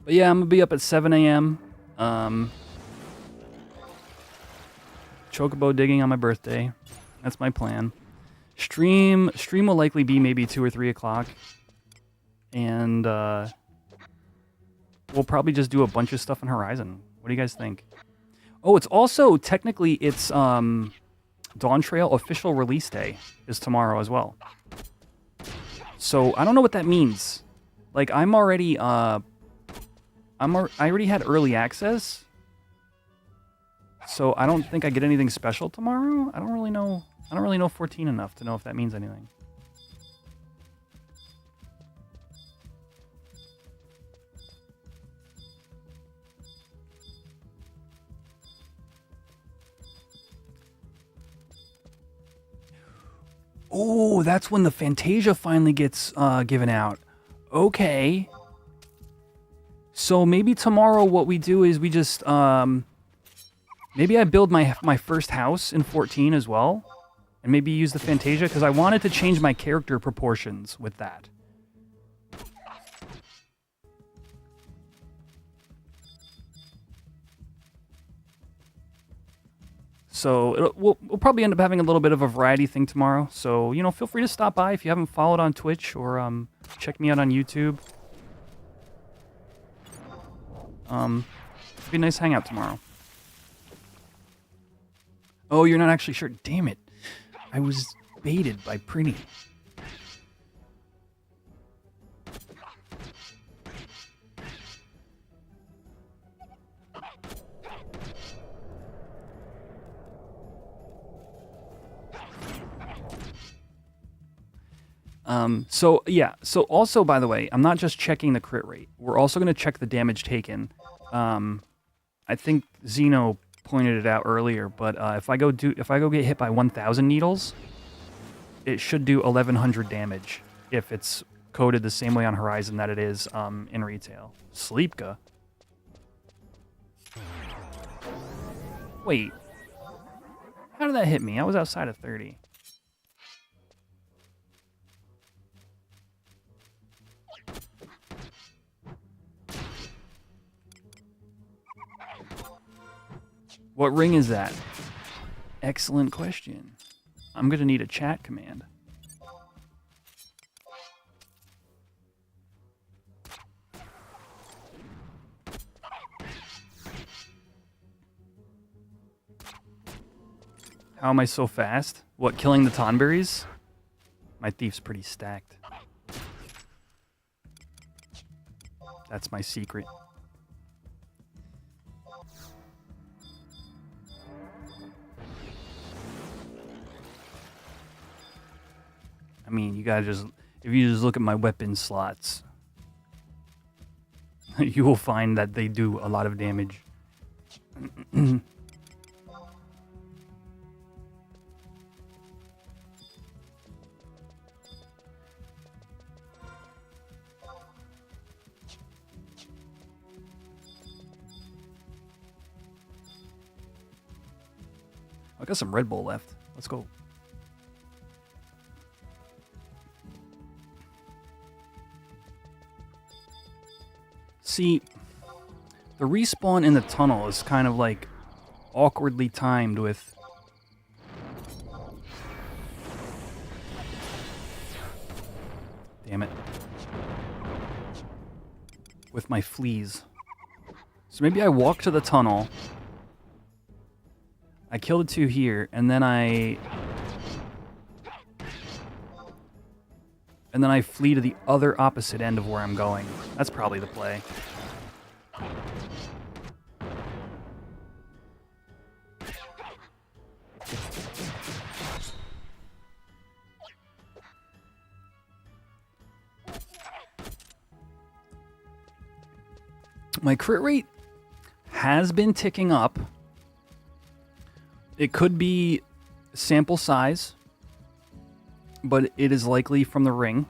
But yeah, I'm gonna be up at 7 a.m. Chocobo digging on my birthday. That's my plan. Stream will likely be maybe 2 or 3 o'clock, and we'll probably just do a bunch of stuff on Horizon. What do you guys think? Oh, it's also technically Dawn Trail official release day is tomorrow as well. So I don't know what that means. Like I already had early access, so I don't think I get anything special tomorrow. I don't really know 14 enough to know if that means anything. Oh, that's when the Fantasia finally gets given out. Okay. So maybe tomorrow what we do is we just Maybe I build my first house in 14 as well, and maybe use the Fantasia, because I wanted to change my character proportions with that. So we'll probably end up having a little bit of a variety thing tomorrow. So, you know, feel free to stop by if you haven't followed on Twitch, or check me out on YouTube. It'll be a nice hangout tomorrow. Oh, you're not actually sure. Damn it. I was baited by Prinny. So yeah, so also, by the way, I'm not just checking the crit rate. We're also going to check the damage taken. I think Zeno pointed it out earlier, but if I go get hit by 1,000 needles, it should do 1,100 damage if it's coded the same way on Horizon that it is in retail. Sleepka. Wait. How did that hit me? I was outside of 30. What ring is that? Excellent question. I'm going to need a chat command. How am I so fast? What, killing the Tonberries? My thief's pretty stacked. That's my secret. I mean, you gotta just, if you just look at my weapon slots, you will find that they do a lot of damage. I got some Red Bull left. Let's go. See, the respawn in the tunnel is kind of like awkwardly timed with... Damn it. With my fleas. So maybe I walk to the tunnel. I kill the two here, and then I flee to the other opposite end of where I'm going. That's probably the play. My crit rate has been ticking up. It could be sample size, but it is likely from the ring,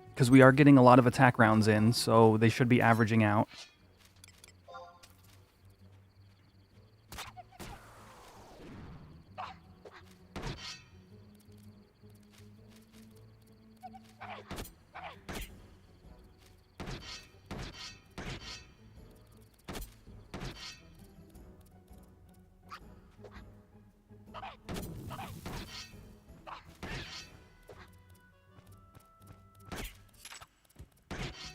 because we are getting a lot of attack rounds in, so they should be averaging out.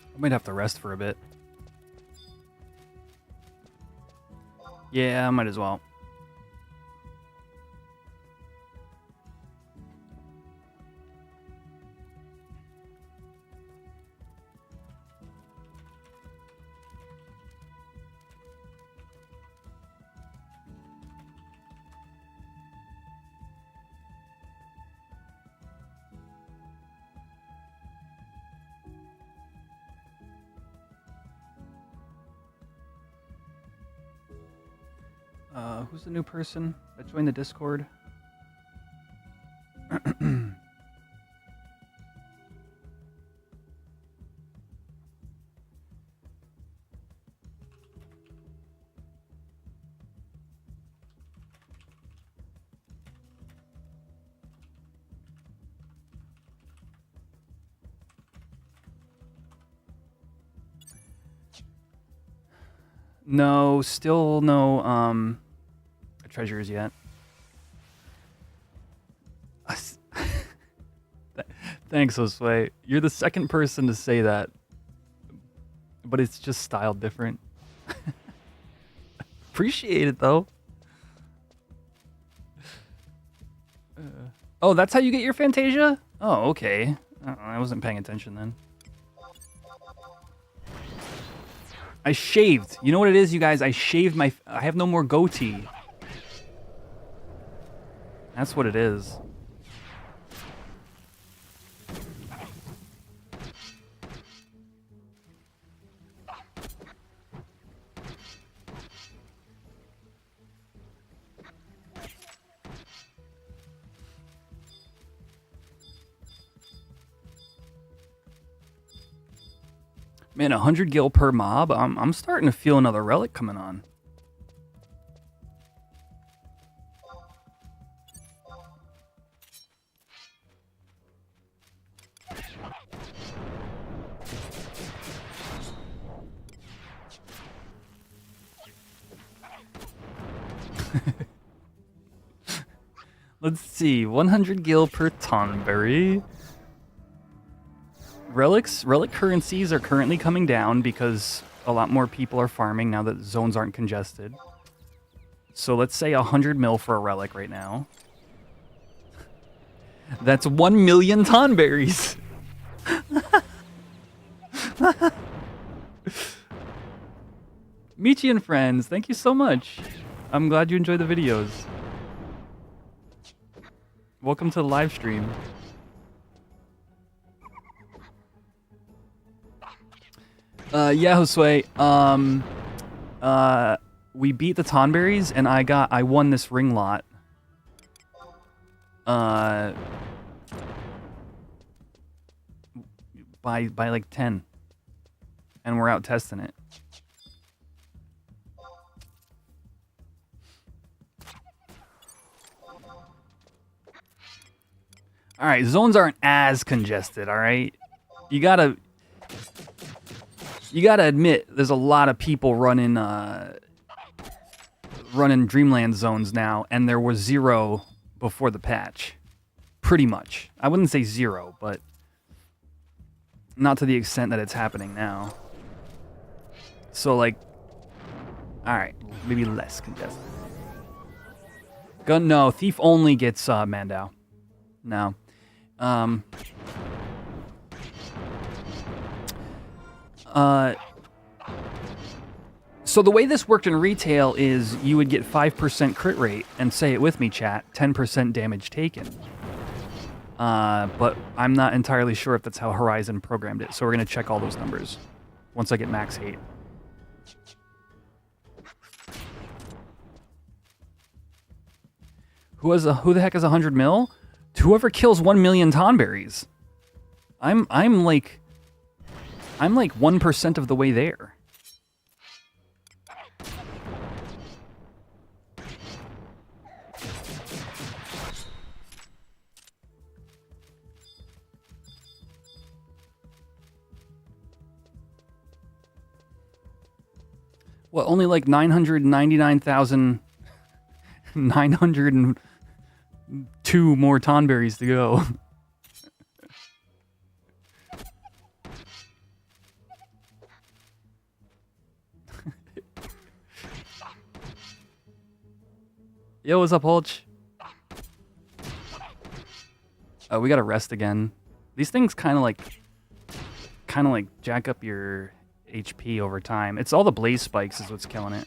I might have to rest for a bit. Yeah, I might as well. Who's the new person that joined the Discord? No, still no treasures yet. Thanks, Josue. You're the second person to say that, but it's just styled different. Appreciate it though. Oh, that's how you get your Fantasia? Oh, okay. I wasn't paying attention then. I shaved. You know what it is, you guys? I shaved my... I have no more goatee. That's what it is. Man, 100 gil per mob? I'm starting to feel another relic coming on. Let's see, 100 gil per Tonberry. Relic currencies are currently coming down because a lot more people are farming now that zones aren't congested. So let's say 100 mil for a relic right now. That's 1 million Tonberries. Michi and friends, thank you so much. I'm glad you enjoyed the videos. Welcome to the live stream. Yeah, Josue. We beat the Tonberries, and I won this ring lot. By like 10, and we're out testing it. All right, zones aren't as congested. All right, you gotta admit, there's a lot of people running Dreamland zones now, and there was 0 before the patch. Pretty much. I wouldn't say 0, but not to the extent that it's happening now. So, like, all right, maybe less congested. Gun, no, Thief only gets Mandao. No. So the way this worked in retail is you would get 5% crit rate, and say it with me, chat, 10% damage taken. But I'm not entirely sure if that's how Horizon programmed it, so we're going to check all those numbers once I get max hate. Who the heck has 100 mil? Whoever kills 1 million Tonberries. I'm like 1% of the way there. Well, only like 999,902 more Tonberries to go. Yo, what's up, Hulch? Oh, we gotta rest again. These things kind of like jack up your HP over time. It's all the blaze spikes is what's killing it.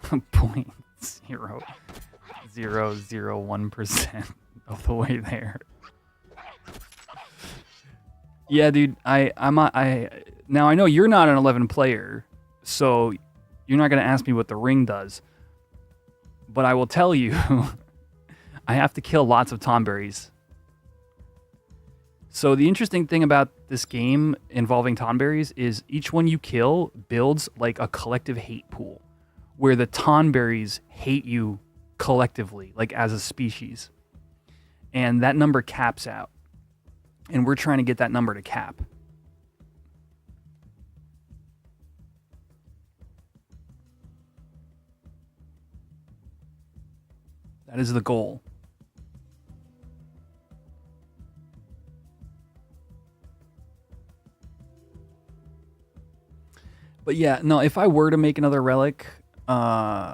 0.001% of the way there. Yeah, dude. Now I know you're not an 11 player, so you're not gonna ask me what the ring does. But I will tell you, I have to kill lots of Tonberries. So the interesting thing about this game involving Tonberries is each one you kill builds like a collective hate pool, where the Tonberries hate you collectively, like as a species. And that number caps out. And we're trying to get that number to cap. That is the goal. But yeah, no, if I were to make another relic, I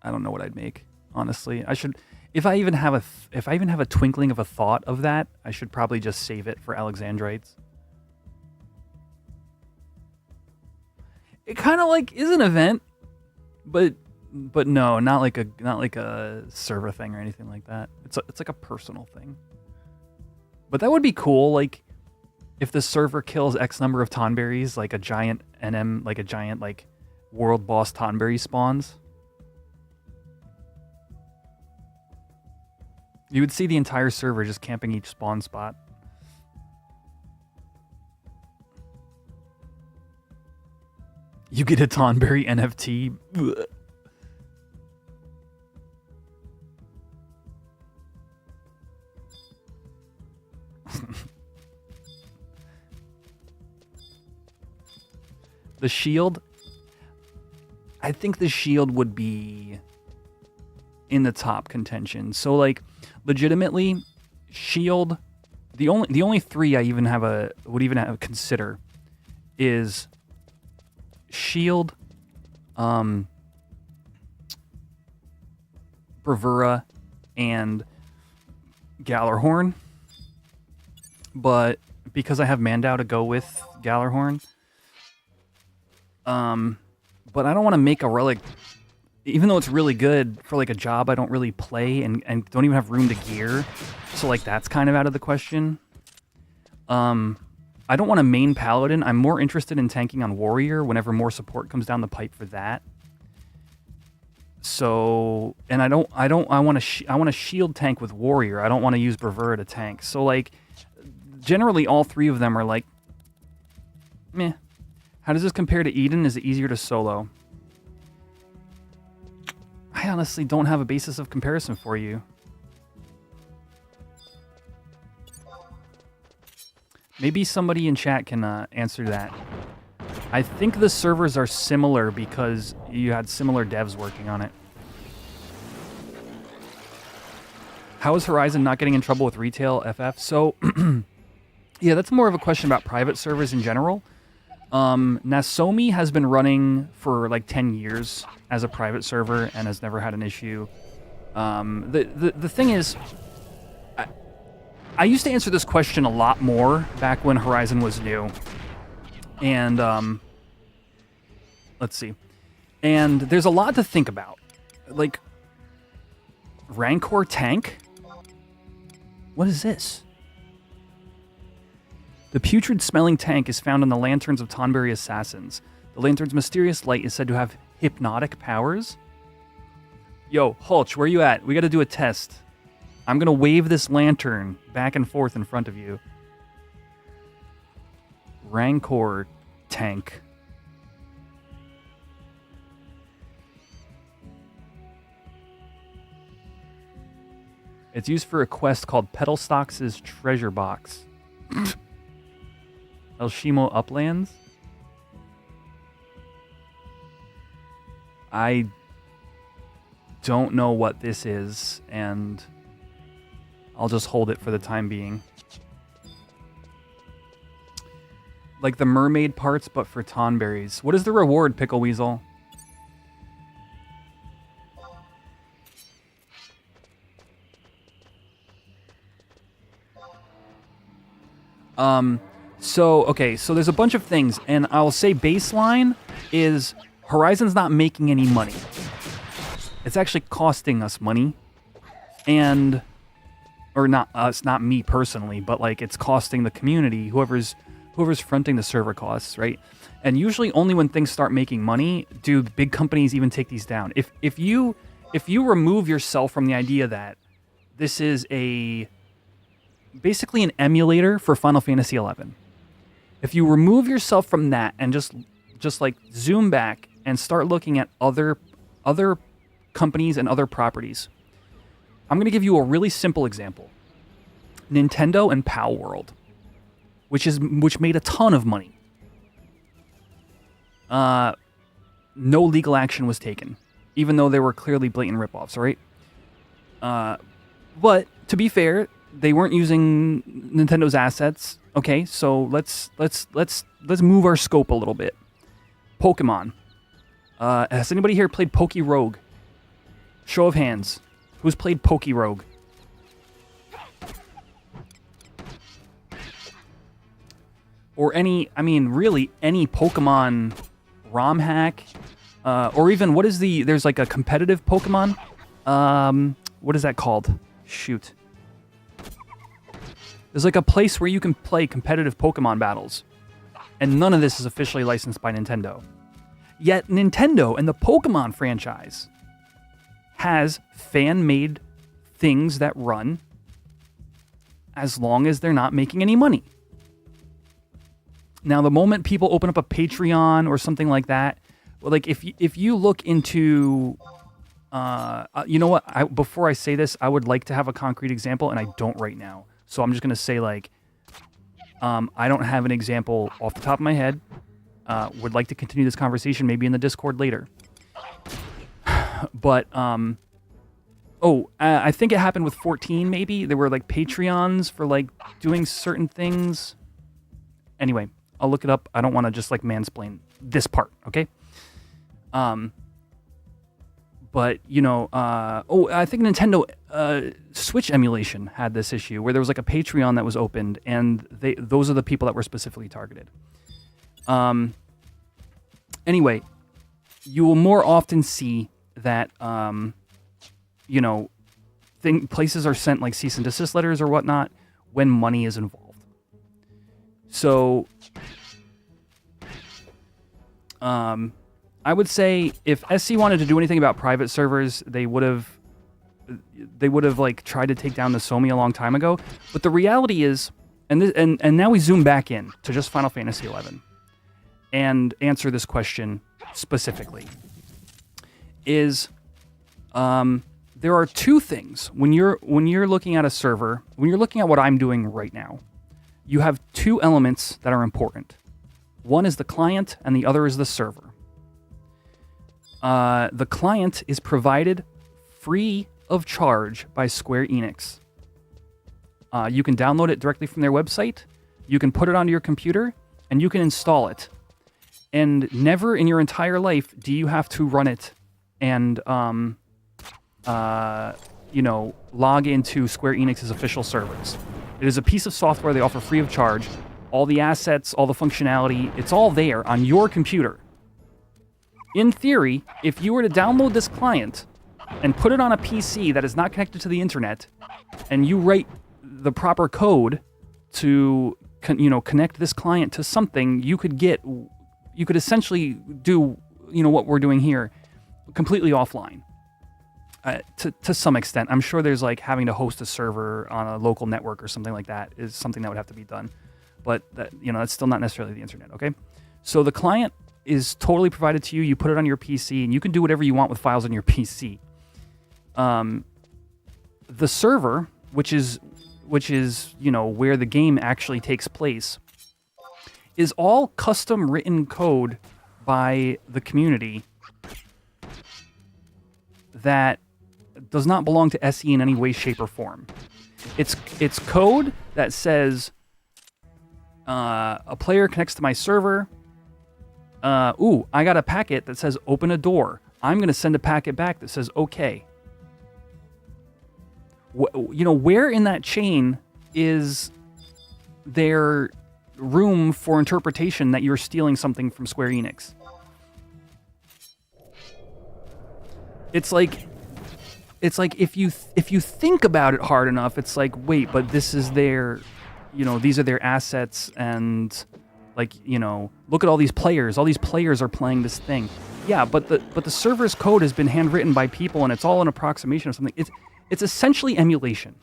don't know what I'd make. Honestly, I should. If I even have a twinkling of a thought of that, I should probably just save it for Alexandrites. It kind of like is an event, but no, not like a server thing or anything like that. It's like a personal thing. But that would be cool. Like if the server kills X number of Tonberries, like a giant NM, like a giant like world boss Tonberry spawns. You would see the entire server just camping each spawn spot. You get a Tonberry NFT. Ugh. The shield. I think the shield would be in the top contention. So like legitimately shield, the only three I even would even consider is shield, Bravura, and Gallarhorn. But because I have Mandau to go with Gallarhorn, but I don't want to make a relic, even though it's really good for like a job I don't really play and don't even have room to gear. So like that's kind of out of the question. I don't want to main Paladin. I'm more interested in tanking on Warrior whenever more support comes down the pipe for that. So, and I want to shield tank with Warrior. I don't want to use Bravura to tank. So like generally all three of them are like meh. How does this compare to Eden? Is it easier to solo? I honestly don't have a basis of comparison for you. Maybe somebody in chat can answer that. I think the servers are similar because you had similar devs working on it. How is Horizon not getting in trouble with retail FF? So, yeah, that's more of a question about private servers in general. Nasomi has been running for like 10 years as a private server and has never had an issue. The thing is, I used to answer this question a lot more back when Horizon was new. And, let's see. And there's a lot to think about. Like, Rancor tank? What is this? The putrid-smelling tank is found on the lanterns of Tonberry assassins. The lantern's mysterious light is said to have hypnotic powers. Yo, Hulch, where you at? We gotta do a test. I'm gonna wave this lantern back and forth in front of you. Rancor tank. It's used for a quest called Petalstock's Treasure Box. Elshimo Uplands? I don't know what this is, and I'll just hold it for the time being. Like the mermaid parts, but for Tonberries. What is the reward, Pickle Weasel? So there's a bunch of things, and I'll say baseline is Horizon's not making any money. It's actually costing us money, or not us, not me personally, but like it's costing the community, whoever's fronting the server costs, right? And usually only when things start making money do big companies even take these down. If you remove yourself from the idea that this is basically an emulator for Final Fantasy XI. If you remove yourself from that and just like zoom back and start looking at other companies and other properties, I'm going to give you a really simple example. Nintendo and Pal World, which made a ton of money. no legal action was taken, even though there were clearly blatant ripoffs, right? But to be fair, they weren't using Nintendo's assets. Okay, so let's move our scope a little bit. Pokemon. Has anybody here played Poke Rogue? Show of hands. Who's played Poke Rogue? Or really any Pokemon ROM hack, or even there's like a competitive Pokemon. What is that called? Shoot. There's like a place where you can play competitive Pokemon battles, and none of this is officially licensed by Nintendo. Yet Nintendo and the Pokemon franchise has fan-made things that run as long as they're not making any money. Now, the moment people open up a Patreon or something like that, like if you look into, you know what? Before I say this, I would like to have a concrete example, and I don't right now. So I'm just gonna say I don't have an example off the top of my head. Would like to continue this conversation maybe in the Discord later. But I think it happened with 14. Maybe there were like Patreons for like doing certain things. Anyway. I'll look it up. I don't want to just like mansplain this part, okay? But I think Nintendo Switch emulation had this issue where there was like a Patreon that was opened, and those are the people that were specifically targeted. Anyway, you will more often see that places are sent like cease and desist letters or whatnot when money is involved. So, I would say if SC wanted to do anything about private servers, they would have like tried to take down the Somi a long time ago. But the reality is, and now we zoom back in to just Final Fantasy XI and answer this question specifically. Is there are two things when you're looking at a server, when you're looking at what I'm doing right now. You have two elements that are important. One is the client, and the other is the server. The client is provided free of charge by Square Enix. You can download it directly from their website, you can put it onto your computer, and you can install it. And never in your entire life do you have to run it and log into Square Enix's official servers. It is a piece of software they offer free of charge. All the assets, all the functionality, it's all there on your computer. In theory, if you were to download this client and put it on a PC that is not connected to the internet, and you write the proper code to connect this client to something, you could essentially do what we're doing here completely offline. To some extent. I'm sure there's like having to host a server on a local network or something like that is something that would have to be done. But that's still not necessarily the internet, okay? So the client is totally provided to you. You put it on your PC, and you can do whatever you want with files on your PC. The server, which is where the game actually takes place, is all custom written code by the community that does not belong to SE in any way, shape, or form. It's code that says a player connects to my server. I got a packet that says open a door. I'm going to send a packet back that says okay. Where in that chain is there room for interpretation that you're stealing something from Square Enix? It's like if you think about it hard enough, it's like, wait, but this is their, these are their assets, and look at all these players. All these players are playing this thing. Yeah, but the server's code has been handwritten by people, and it's all an approximation of something. It's essentially emulation.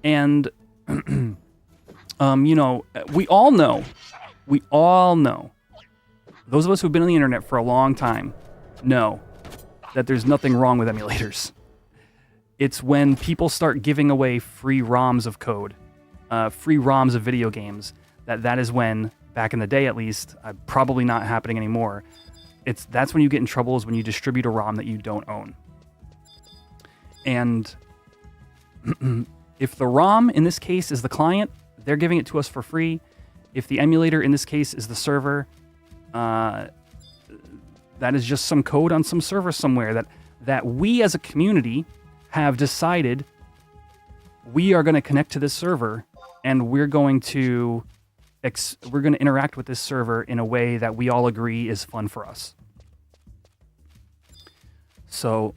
And we all know, those of us who've been on the internet for a long time know that there's nothing wrong with emulators. It's when people start giving away free ROMs of code, free ROMs of video games, that is when, back in the day at least, probably not happening anymore, that's when you get in trouble, is when you distribute a ROM that you don't own. And if the ROM in this case is the client, they're giving it to us for free. If the emulator in this case is the server, that is just some code on some server somewhere that we as a community have decided we are going to connect to this server, and we're going to interact with this server in a way that we all agree is fun for us. So,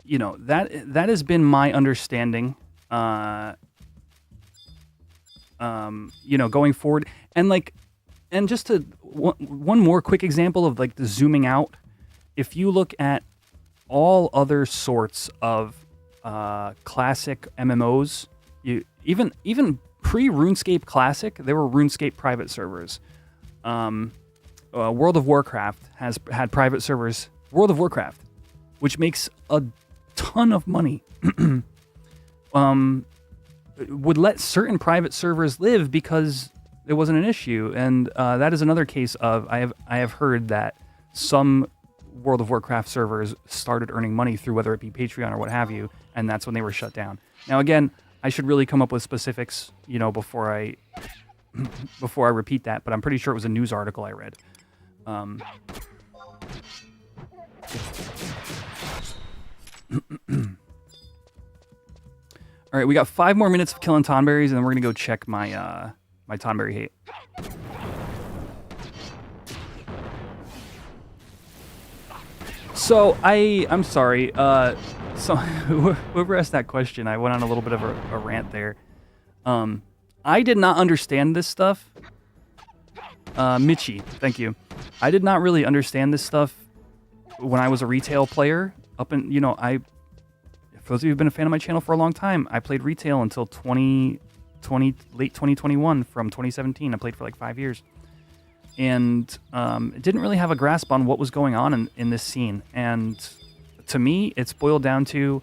you know, that has been my understanding, you know, going forward. And just to one more quick example of like the zooming out. If you look at all other sorts of classic MMOs, even pre-RuneScape Classic, there were RuneScape private servers. World of Warcraft has had private servers. World of Warcraft, which makes a ton of money, would let certain private servers live because it wasn't an issue. And that is another case of I have heard that some World of Warcraft servers started earning money through whether it be Patreon or what have you, and that's when they were shut down. Now again, I should really come up with specifics, you know, before I repeat that, but I'm pretty sure it was a news article I read. All right, we got 5 more minutes of killing Tonberries, and then we're gonna go check my my Tonberry hate. So I'm sorry. So whoever asked that question, I went on a little bit of a rant there. I did not understand this stuff. Mitchie, thank you. I did not really understand this stuff when I was a retail player. For those of you who've been a fan of my channel for a long time, I played retail until late 2021. From 2017, I played for like 5 years. And didn't really have a grasp on what was going on in this scene. And to me, it's boiled down to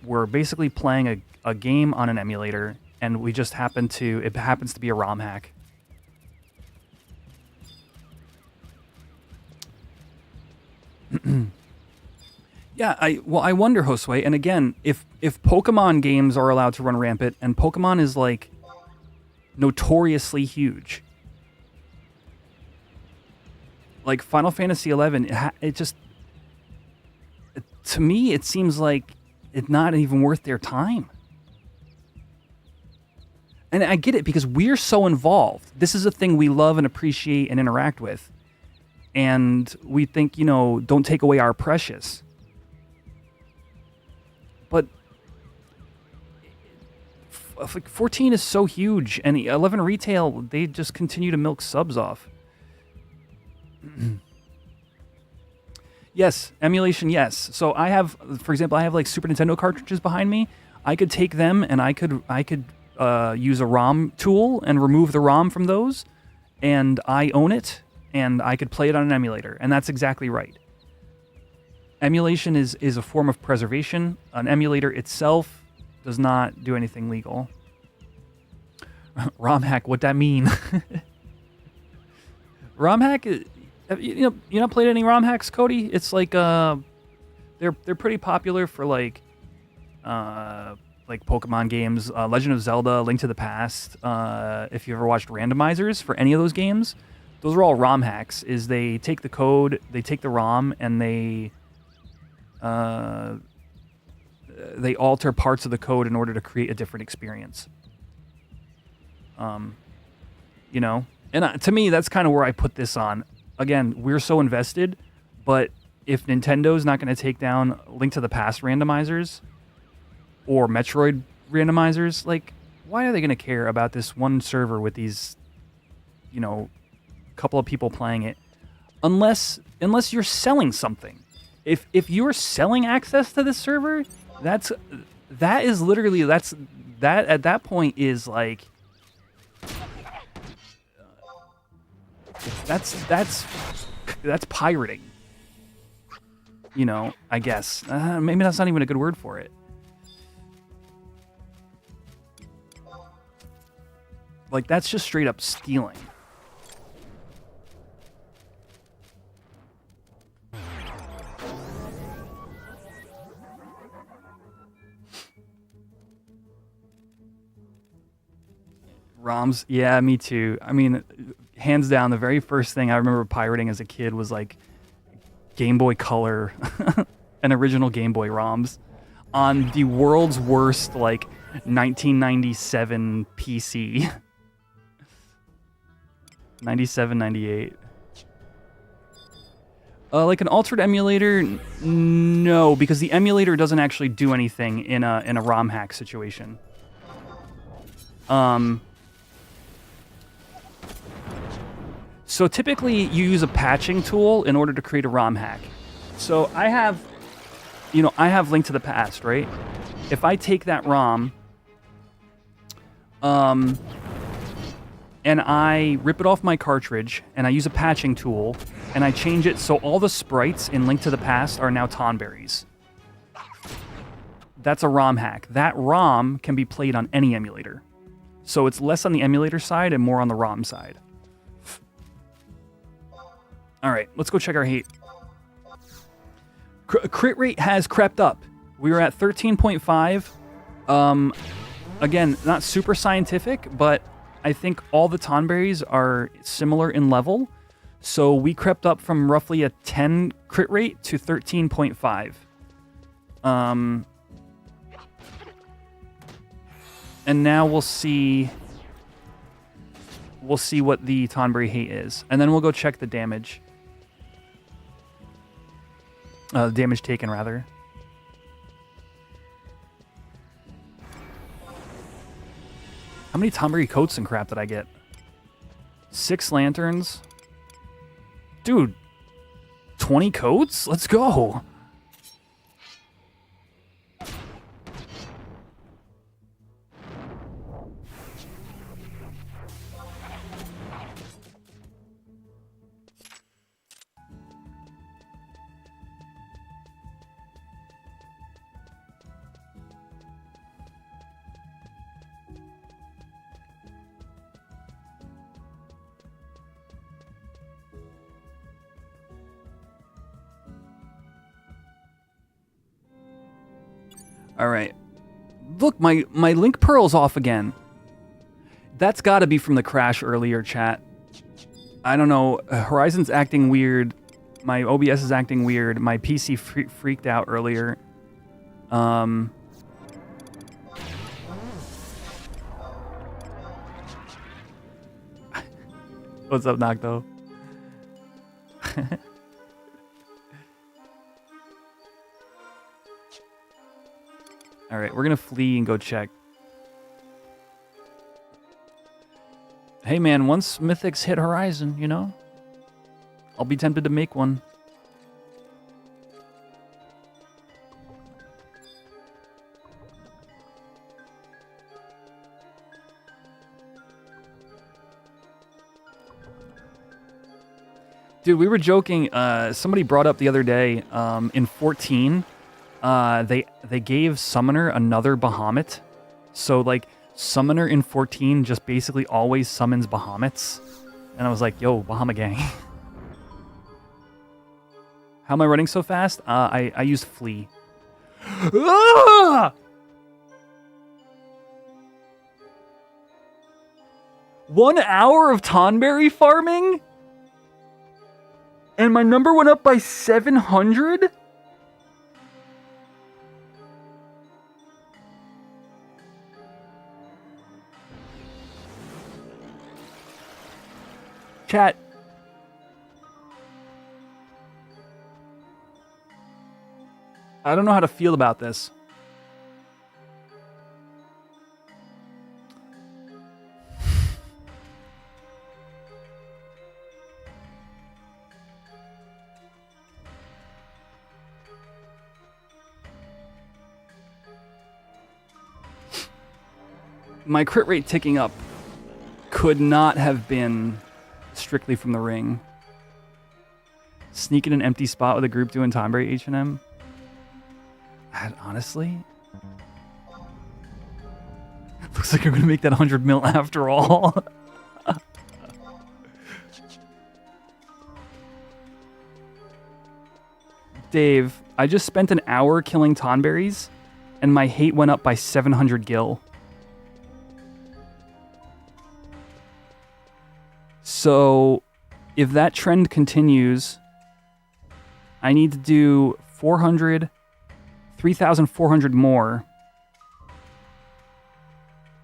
we're basically playing a game on an emulator, and it happens to be a ROM hack. Yeah, I wonder, Josue, and again, if Pokemon games are allowed to run rampant, and Pokemon is like notoriously huge. Like Final Fantasy XI, to me, it seems like it's not even worth their time. And I get it, because we're so involved. This is a thing we love and appreciate and interact with. And we think, you know, don't take away our precious. But 14 is so huge, and 11 retail, they just continue to milk subs off. Yes, emulation, yes. So I have, for example, I have like Super Nintendo cartridges behind me. I could take them and I could use a ROM tool and remove the ROM from those, and I own it, and I could play it on an emulator, and that's exactly right. Emulation is a form of preservation. An emulator itself does not do anything legal. ROM hack, what that mean? ROM hack, you not played any ROM hacks, Cody? It's like they're pretty popular for like Pokemon games, Legend of Zelda, Link to the Past. If you ever watched randomizers for any of those games, those are all ROM hacks. Is they take the code, they take the ROM, and they alter parts of the code in order to create a different experience. You know, and to me, that's kind of where I put this on. Again, we're so invested, but if Nintendo's not going to take down Link to the Past randomizers or Metroid randomizers, like, why are they going to care about this one server with these, you know, couple of people playing it? Unless you're selling something. If you're selling access to this server, that at that point is like, that's pirating. You know, I guess. Maybe that's not even a good word for it. Like, that's just straight up stealing. ROMs, yeah, me too. I mean, hands down, the very first thing I remember pirating as a kid was like Game Boy Color and original Game Boy ROMs on the world's worst like 1997 PC. 97, 98. Like an altered emulator, no, because the emulator doesn't actually do anything in a ROM hack situation. So typically you use a patching tool in order to create a ROM hack. So I have Link to the Past, right? If I take that ROM, and I rip it off my cartridge, and I use a patching tool, and I change it so all the sprites in Link to the Past are now Tonberries. That's a ROM hack. That ROM can be played on any emulator. So it's less on the emulator side and more on the ROM side. All right, let's go check our hate. Crit rate has crept up. We were at 13.5. Again, not super scientific, but I think all the Tonberries are similar in level. So we crept up from roughly a 10 crit rate to 13.5. And now we'll see what the Tonberry hate is. And then we'll go check the damage. Damage taken, rather. How many Tonberry coats and crap did I get? 6 lanterns. Dude, 20 coats? Let's go. All right. Look, my LINKPEARL's off again. That's got to be from the crash earlier, chat. I don't know. Horizon's acting weird. My OBS is acting weird. My PC freaked out earlier. What's up, Nocto? All right, we're going to flee and go check. Hey, man, once Mythics hit Horizon, you know, I'll be tempted to make one. Dude, we were joking. Somebody brought up the other day in 14, they gave Summoner another Bahamut. So, like, Summoner in 14 just basically always summons Bahamuts. And I was like, yo, Bahamut gang. How am I running so fast? I used Flee. Ah! 1 hour of Tonberry farming? And my number went up by 700? Chat. I don't know how to feel about this. My crit rate ticking up could not have been strictly from the ring. Sneak in an empty spot with a group doing Tonberry HENM. Honestly, looks like I'm gonna make that 100 mil after all. Dave, I just spent an hour killing Tonberries, and my hate went up by 700 gil. So if that trend continues, I need to do 3,400 more,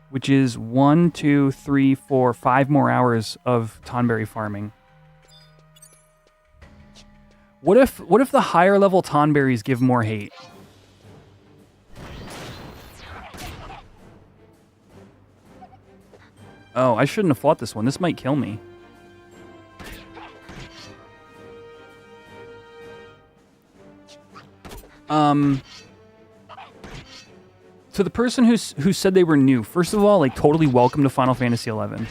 which is 1, 2, 3, 4, 5 more hours of Tonberry farming. What if the higher level Tonberries give more hate? Oh, I shouldn't have fought this one. This might kill me. To the person who said they were new, first of all, like, totally welcome to Final Fantasy XI.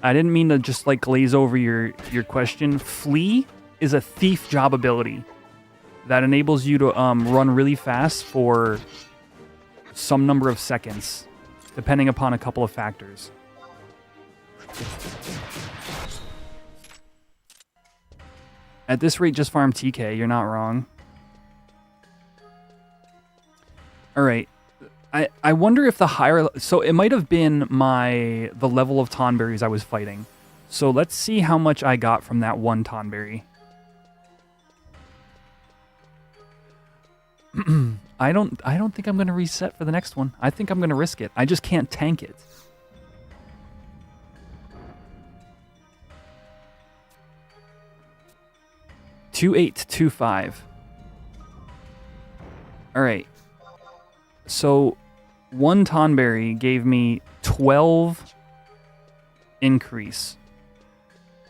I didn't mean to just, like, glaze over your question. Flee is a thief job ability that enables you to run really fast for some number of seconds, depending upon a couple of factors. At this rate, just farm TK. You're not wrong. All right. I wonder if the higher... So it might have been the level of Tonberries I was fighting. So let's see how much I got from that one Tonberry. I don't think I'm going to reset for the next one. I think I'm going to risk it. I just can't tank it. $2,825. All right. So one Tonberry gave me 12 increase.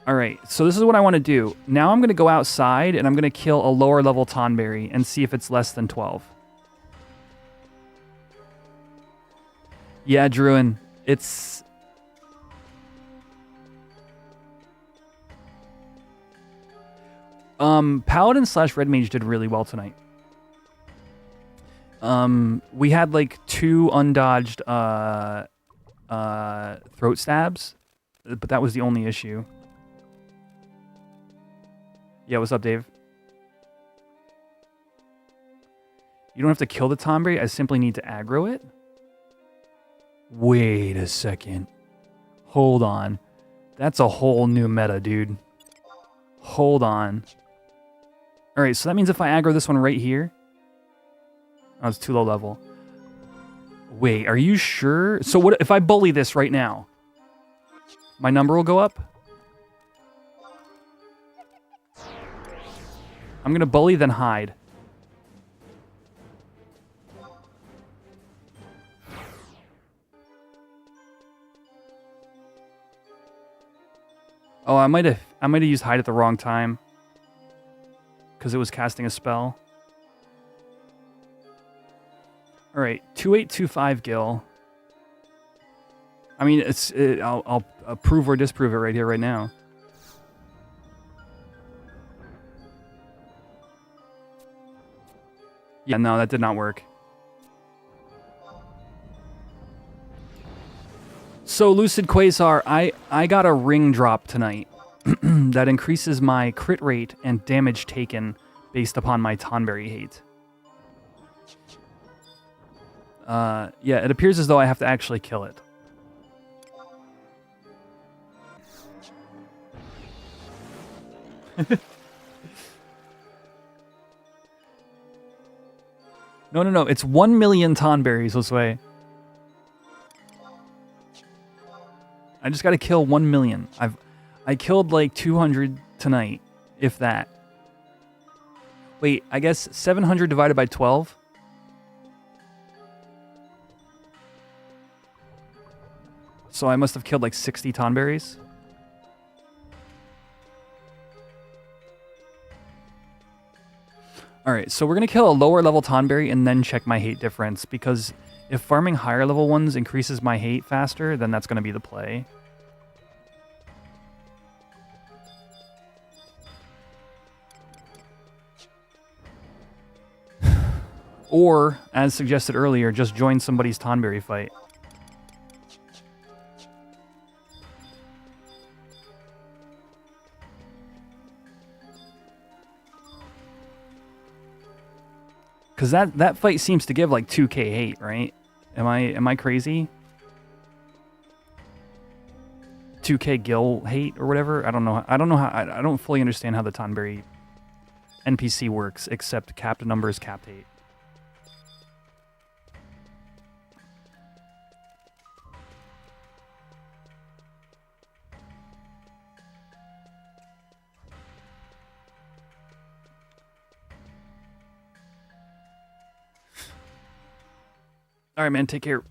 All right, so this is what I want to do. Now I'm going to go outside and I'm going to kill a lower level Tonberry and see if it's less than 12. Yeah, Druin, it's... Paladin / Red Mage did really well tonight. We had like 2 undodged throat stabs, but that was the only issue. Yeah, what's up, Dave? You don't have to kill the Tonberry, I simply need to aggro it? Wait a second. Hold on. That's a whole new meta, dude. Hold on. Alright, so that means if I aggro this one right here... Oh, it's too low level. Wait, are you sure? So what if I bully this right now? My number will go up? I'm gonna bully, then hide. Oh, I might have used hide at the wrong time. Because it was casting a spell. Alright, 2825 Gil. I mean, I'll prove or disprove it right here, right now. Yeah, no, that did not work. So, Lucid Quasar, I got a ring drop tonight that increases my crit rate and damage taken based upon my Tonberry hate. Yeah, it appears as though I have to actually kill it. No. It's 1 million Tonberries this way. I just got to kill 1 million. I killed like 200 tonight, if that. Wait, I guess 700 divided by 12? So I must have killed like 60 Tonberries. Alright, so we're going to kill a lower level Tonberry and then check my hate difference, because if farming higher level ones increases my hate faster, then that's going to be the play. Or, as suggested earlier, just join somebody's Tonberry fight. Because that fight seems to give like 2k hate, right? Am I crazy? 2K Gil hate or whatever. I don't know. I don't fully understand how the Tonberry NPC works, except capped numbers, capped hate. All right, man. Take care.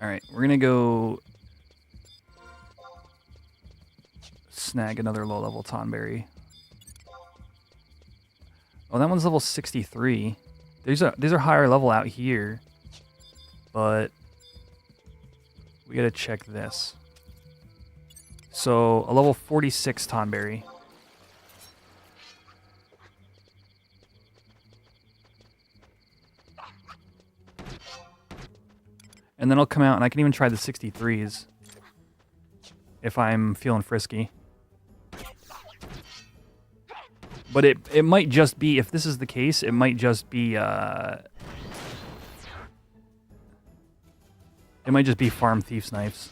All right, we're gonna go snag another low-level Tonberry. Oh, that one's level 63. These are higher level out here, but we gotta check this. So a level 46 Tonberry. And then I'll come out and I can even try the 63s if I'm feeling frisky. But it might just be, if this is the case, it might just be farm thief's knives.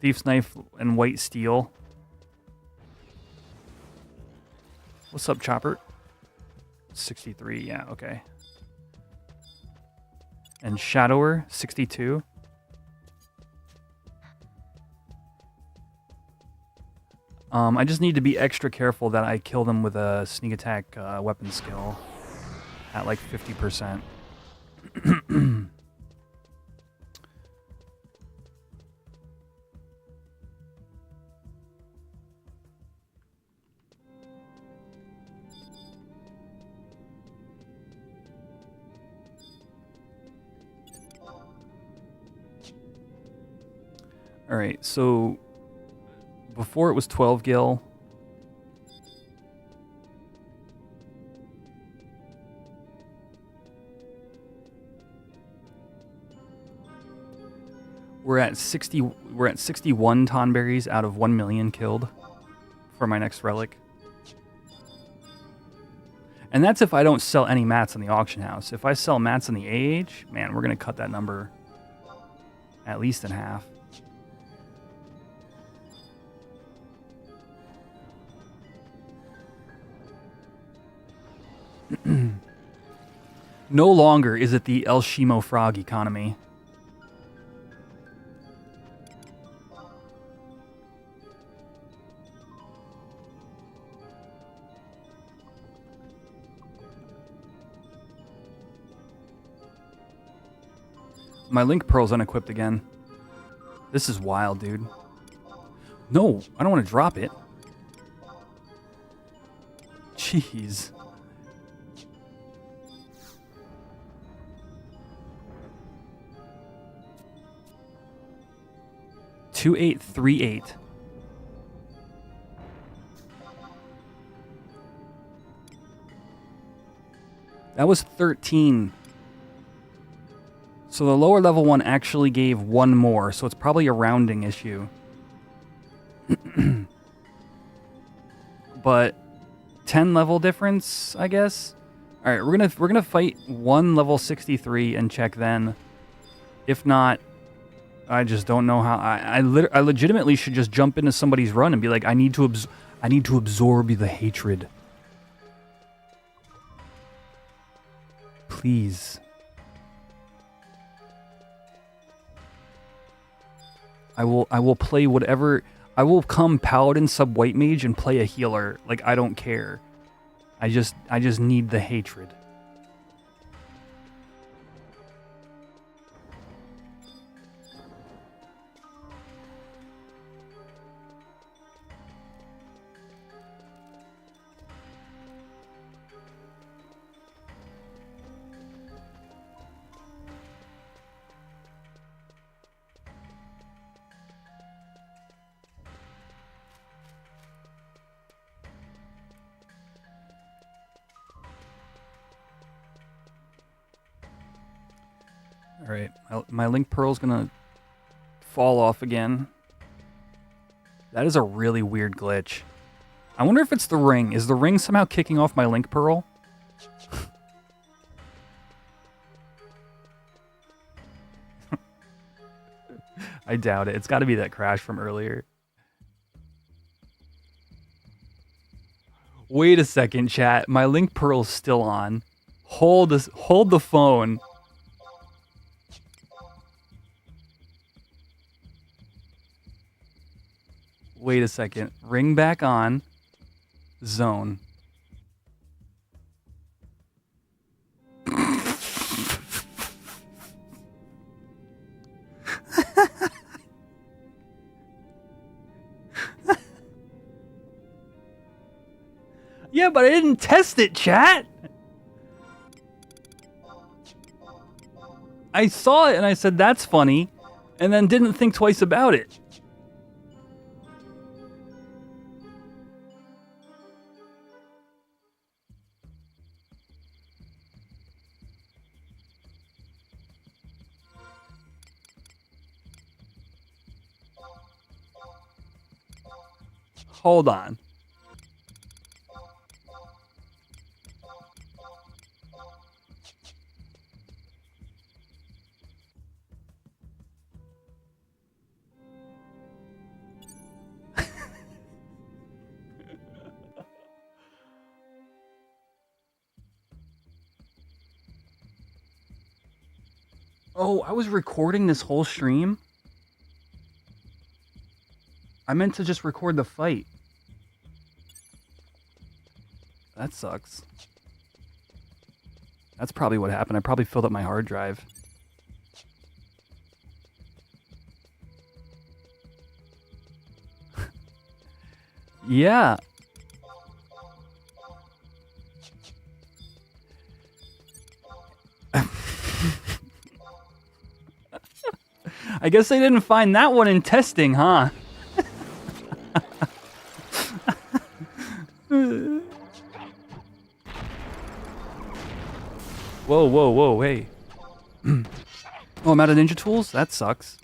Thief's knife and white steel. What's up, Chopper? 63, yeah, okay. And Shadower, 62. I just need to be extra careful that I kill them with a sneak attack weapon skill at like 50%. All right, so before it was 12 gil. We're at 61 Tonberries out of 1 million killed for my next relic. And that's if I don't sell any mats in the auction house. If I sell mats in the AH, man, we're going to cut that number at least in half. No longer is it the El Shimo Frog economy. My link pearl's unequipped again. This is wild, dude. No, I don't want to drop it. Jeez. $2838. That was 13. So the lower level one actually gave one more, so it's probably a rounding issue. But 10 level difference, I guess. All right, we're gonna fight one level 63 and check then. If not, I just don't know how. I legitimately should just jump into somebody's run and be like, I need to absorb the hatred. Please. I will play whatever. I will come Paladin sub White Mage and play a healer. Like, I don't care. I just need the hatred. All right, my link pearl's gonna fall off again. That is a really weird glitch. I wonder if it's the ring. Is the ring somehow kicking off my link pearl? I doubt it. It's got to be that crash from earlier. Wait a second, chat. My link pearl's still on. Hold the phone. Wait a second. Ring back on. Zone. Yeah, but I didn't test it, chat. I saw it and I said, that's funny, and then didn't think twice about it. Hold on. Oh, I was recording this whole stream? I meant to just record the fight. That sucks. That's probably what happened. I probably filled up my hard drive. Yeah. I guess they didn't find that one in testing, huh? Whoa, whoa, whoa, hey. Oh, I'm out of ninja tools? That sucks.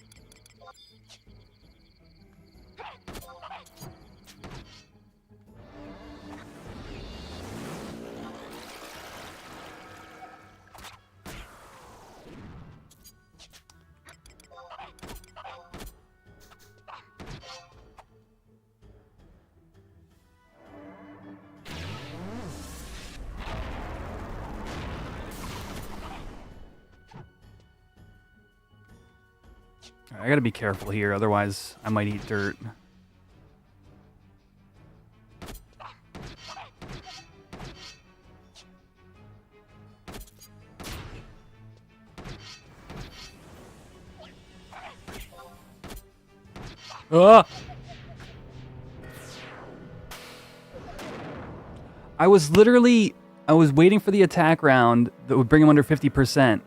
I gotta be careful here, otherwise I might eat dirt. Ah! I was waiting for the attack round that would bring him under 50%.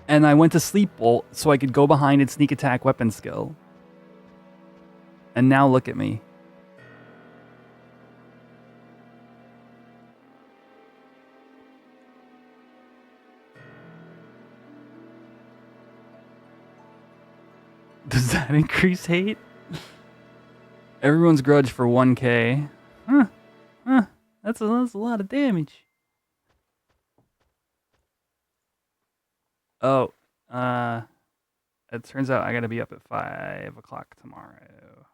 And I went to sleep bolt so I could go behind and sneak attack weapon skill. And now look at me. Does that increase hate? Everyone's grudge for 1k. Huh. That's a lot of damage. Oh, it turns out I gotta be up at 5 o'clock tomorrow.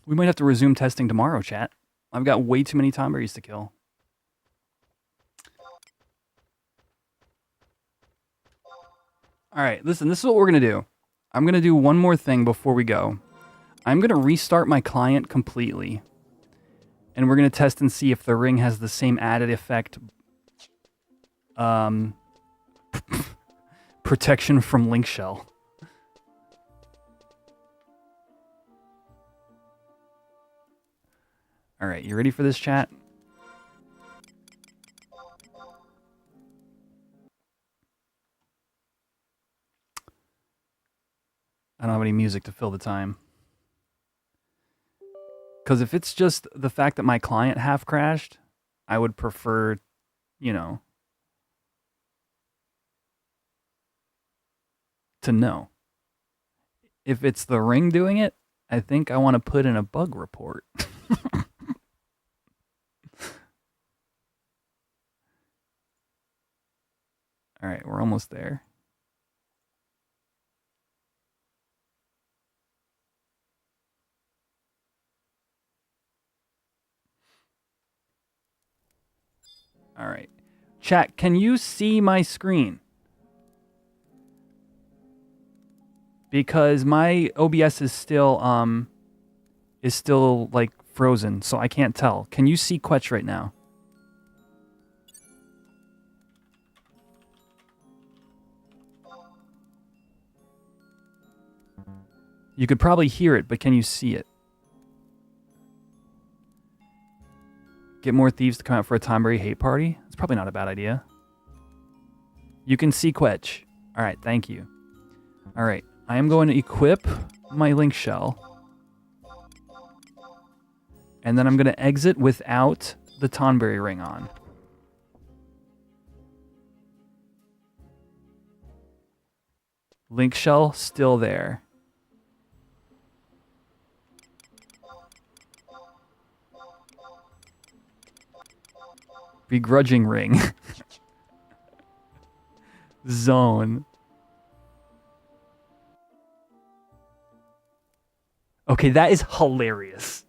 We might have to resume testing tomorrow, chat. I've got way too many Tonberries to kill. All right, listen, this is what we're gonna do. I'm gonna do one more thing before we go. I'm gonna restart my client completely. And we're going to test and see if the ring has the same added effect. Protection from link shell. All right, you ready for this, chat? I don't have any music to fill the time. Because if it's just the fact that my client half crashed, I would prefer, you know, to know. If it's the ring doing it, I think I want to put in a bug report. All right, we're almost there. All right. Chat, can you see my screen? Because my OBS is still like frozen, so I can't tell. Can you see Quetch right now? You could probably hear it, but can you see it? Get more thieves to come out for a Tonberry hate party? It's probably not a bad idea. You can see Quetch. All right, thank you. All right, I am going to equip my link shell. And then I'm going to exit without the Tonberry ring on. Link shell still there. Begrudging ring. Zone. Okay, that is hilarious.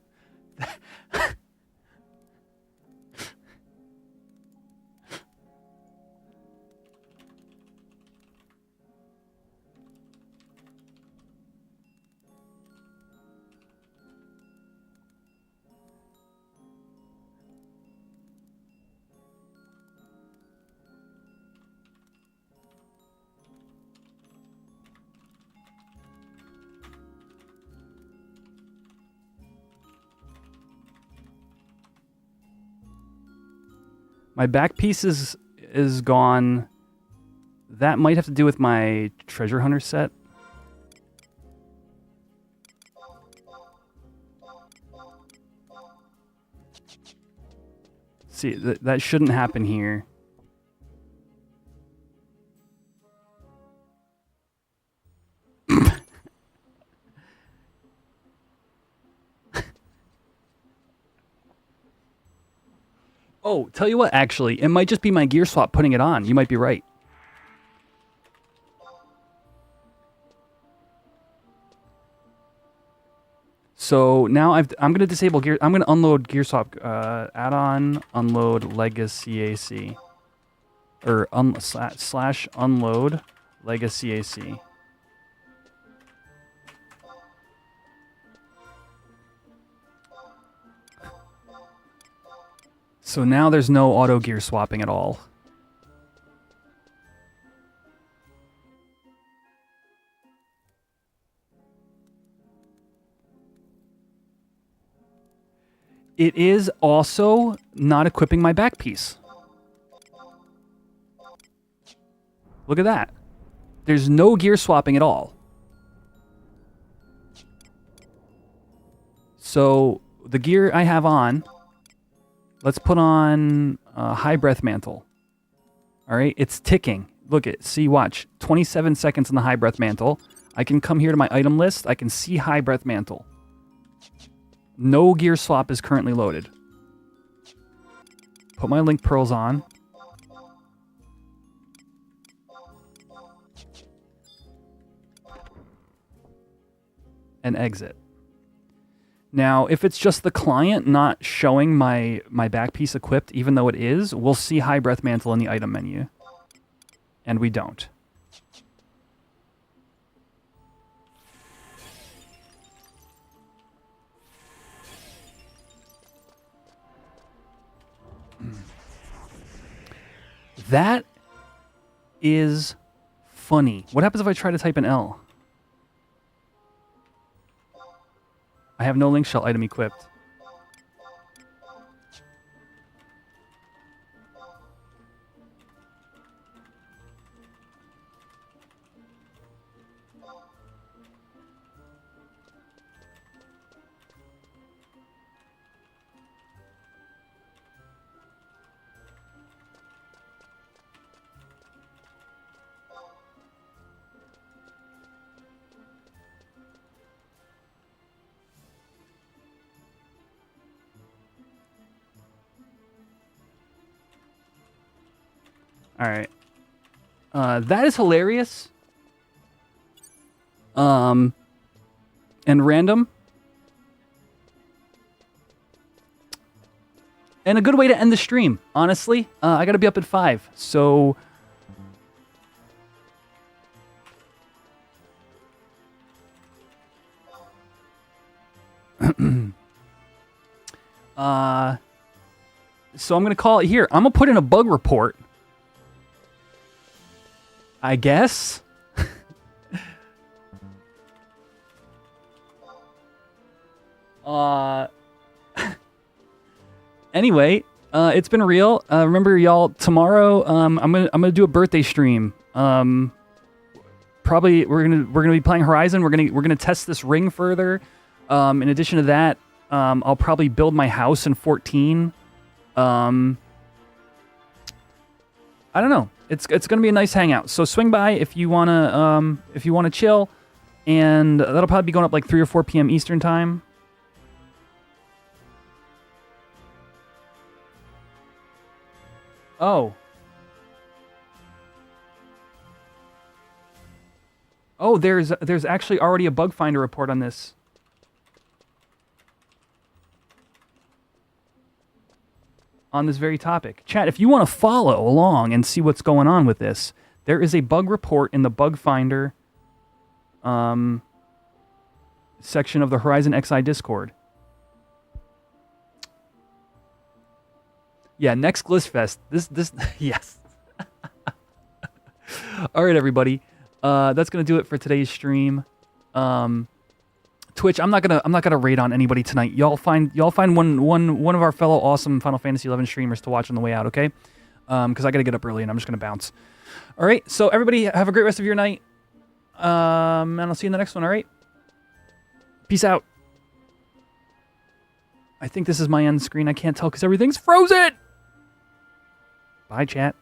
My back piece is gone. That might have to do with my treasure hunter set. See, that shouldn't happen here. Oh, tell you what, actually, it might just be my gear swap putting it on. You might be right. So now I'm going to disable gear. I'm going to unload gear swap add-on, unload legacy AC. Or slash unload legacy AC. So now there's no auto gear swapping at all. It is also not equipping my back piece. Look at that. There's no gear swapping at all. So the gear I have on, let's put on high breath mantle. All right, it's ticking. Look at, see, watch. 27 seconds in the high breath mantle. I can come here to my item list. I can see high breath mantle. No gear swap is currently loaded. Put my link pearls on. And exit. Now, if it's just the client not showing my back piece equipped, even though it is, we'll see high breath mantle in the item menu. And we don't. That is funny. What happens if I try to type an L? I have no link shell item equipped. All right. That is hilarious. And random. And a good way to end the stream, honestly. I gotta be up at 5, so... So I'm gonna call it here. I'm gonna put in a bug report. I guess. Anyway, it's been real. Remember, y'all, tomorrow I'm gonna do a birthday stream. Probably we're gonna be playing Horizon. We're gonna test this ring further. In addition to that, I'll probably build my house in 14. I don't know. It's gonna be a nice hangout. So swing by if you wanna chill, and that'll probably be going up like 3 or 4 p.m. Eastern time. Oh. Oh, there's actually already a bug finder report on this. On this very topic. Chat, if you want to follow along and see what's going on with this, there is a bug report in the bug finder section of the Horizon XI Discord. Yeah, next Glissfest. This yes. All right, everybody. That's gonna do it for today's stream. Twitch, I'm not gonna raid on anybody tonight. Y'all find one of our fellow awesome Final Fantasy 11 streamers to watch on the way out, okay? Because I gotta get up early and I'm just gonna bounce. All right, so everybody have a great rest of your night. And I'll see you in the next one. All right. Peace out. I think this is my end screen. I can't tell because everything's frozen. Bye, chat.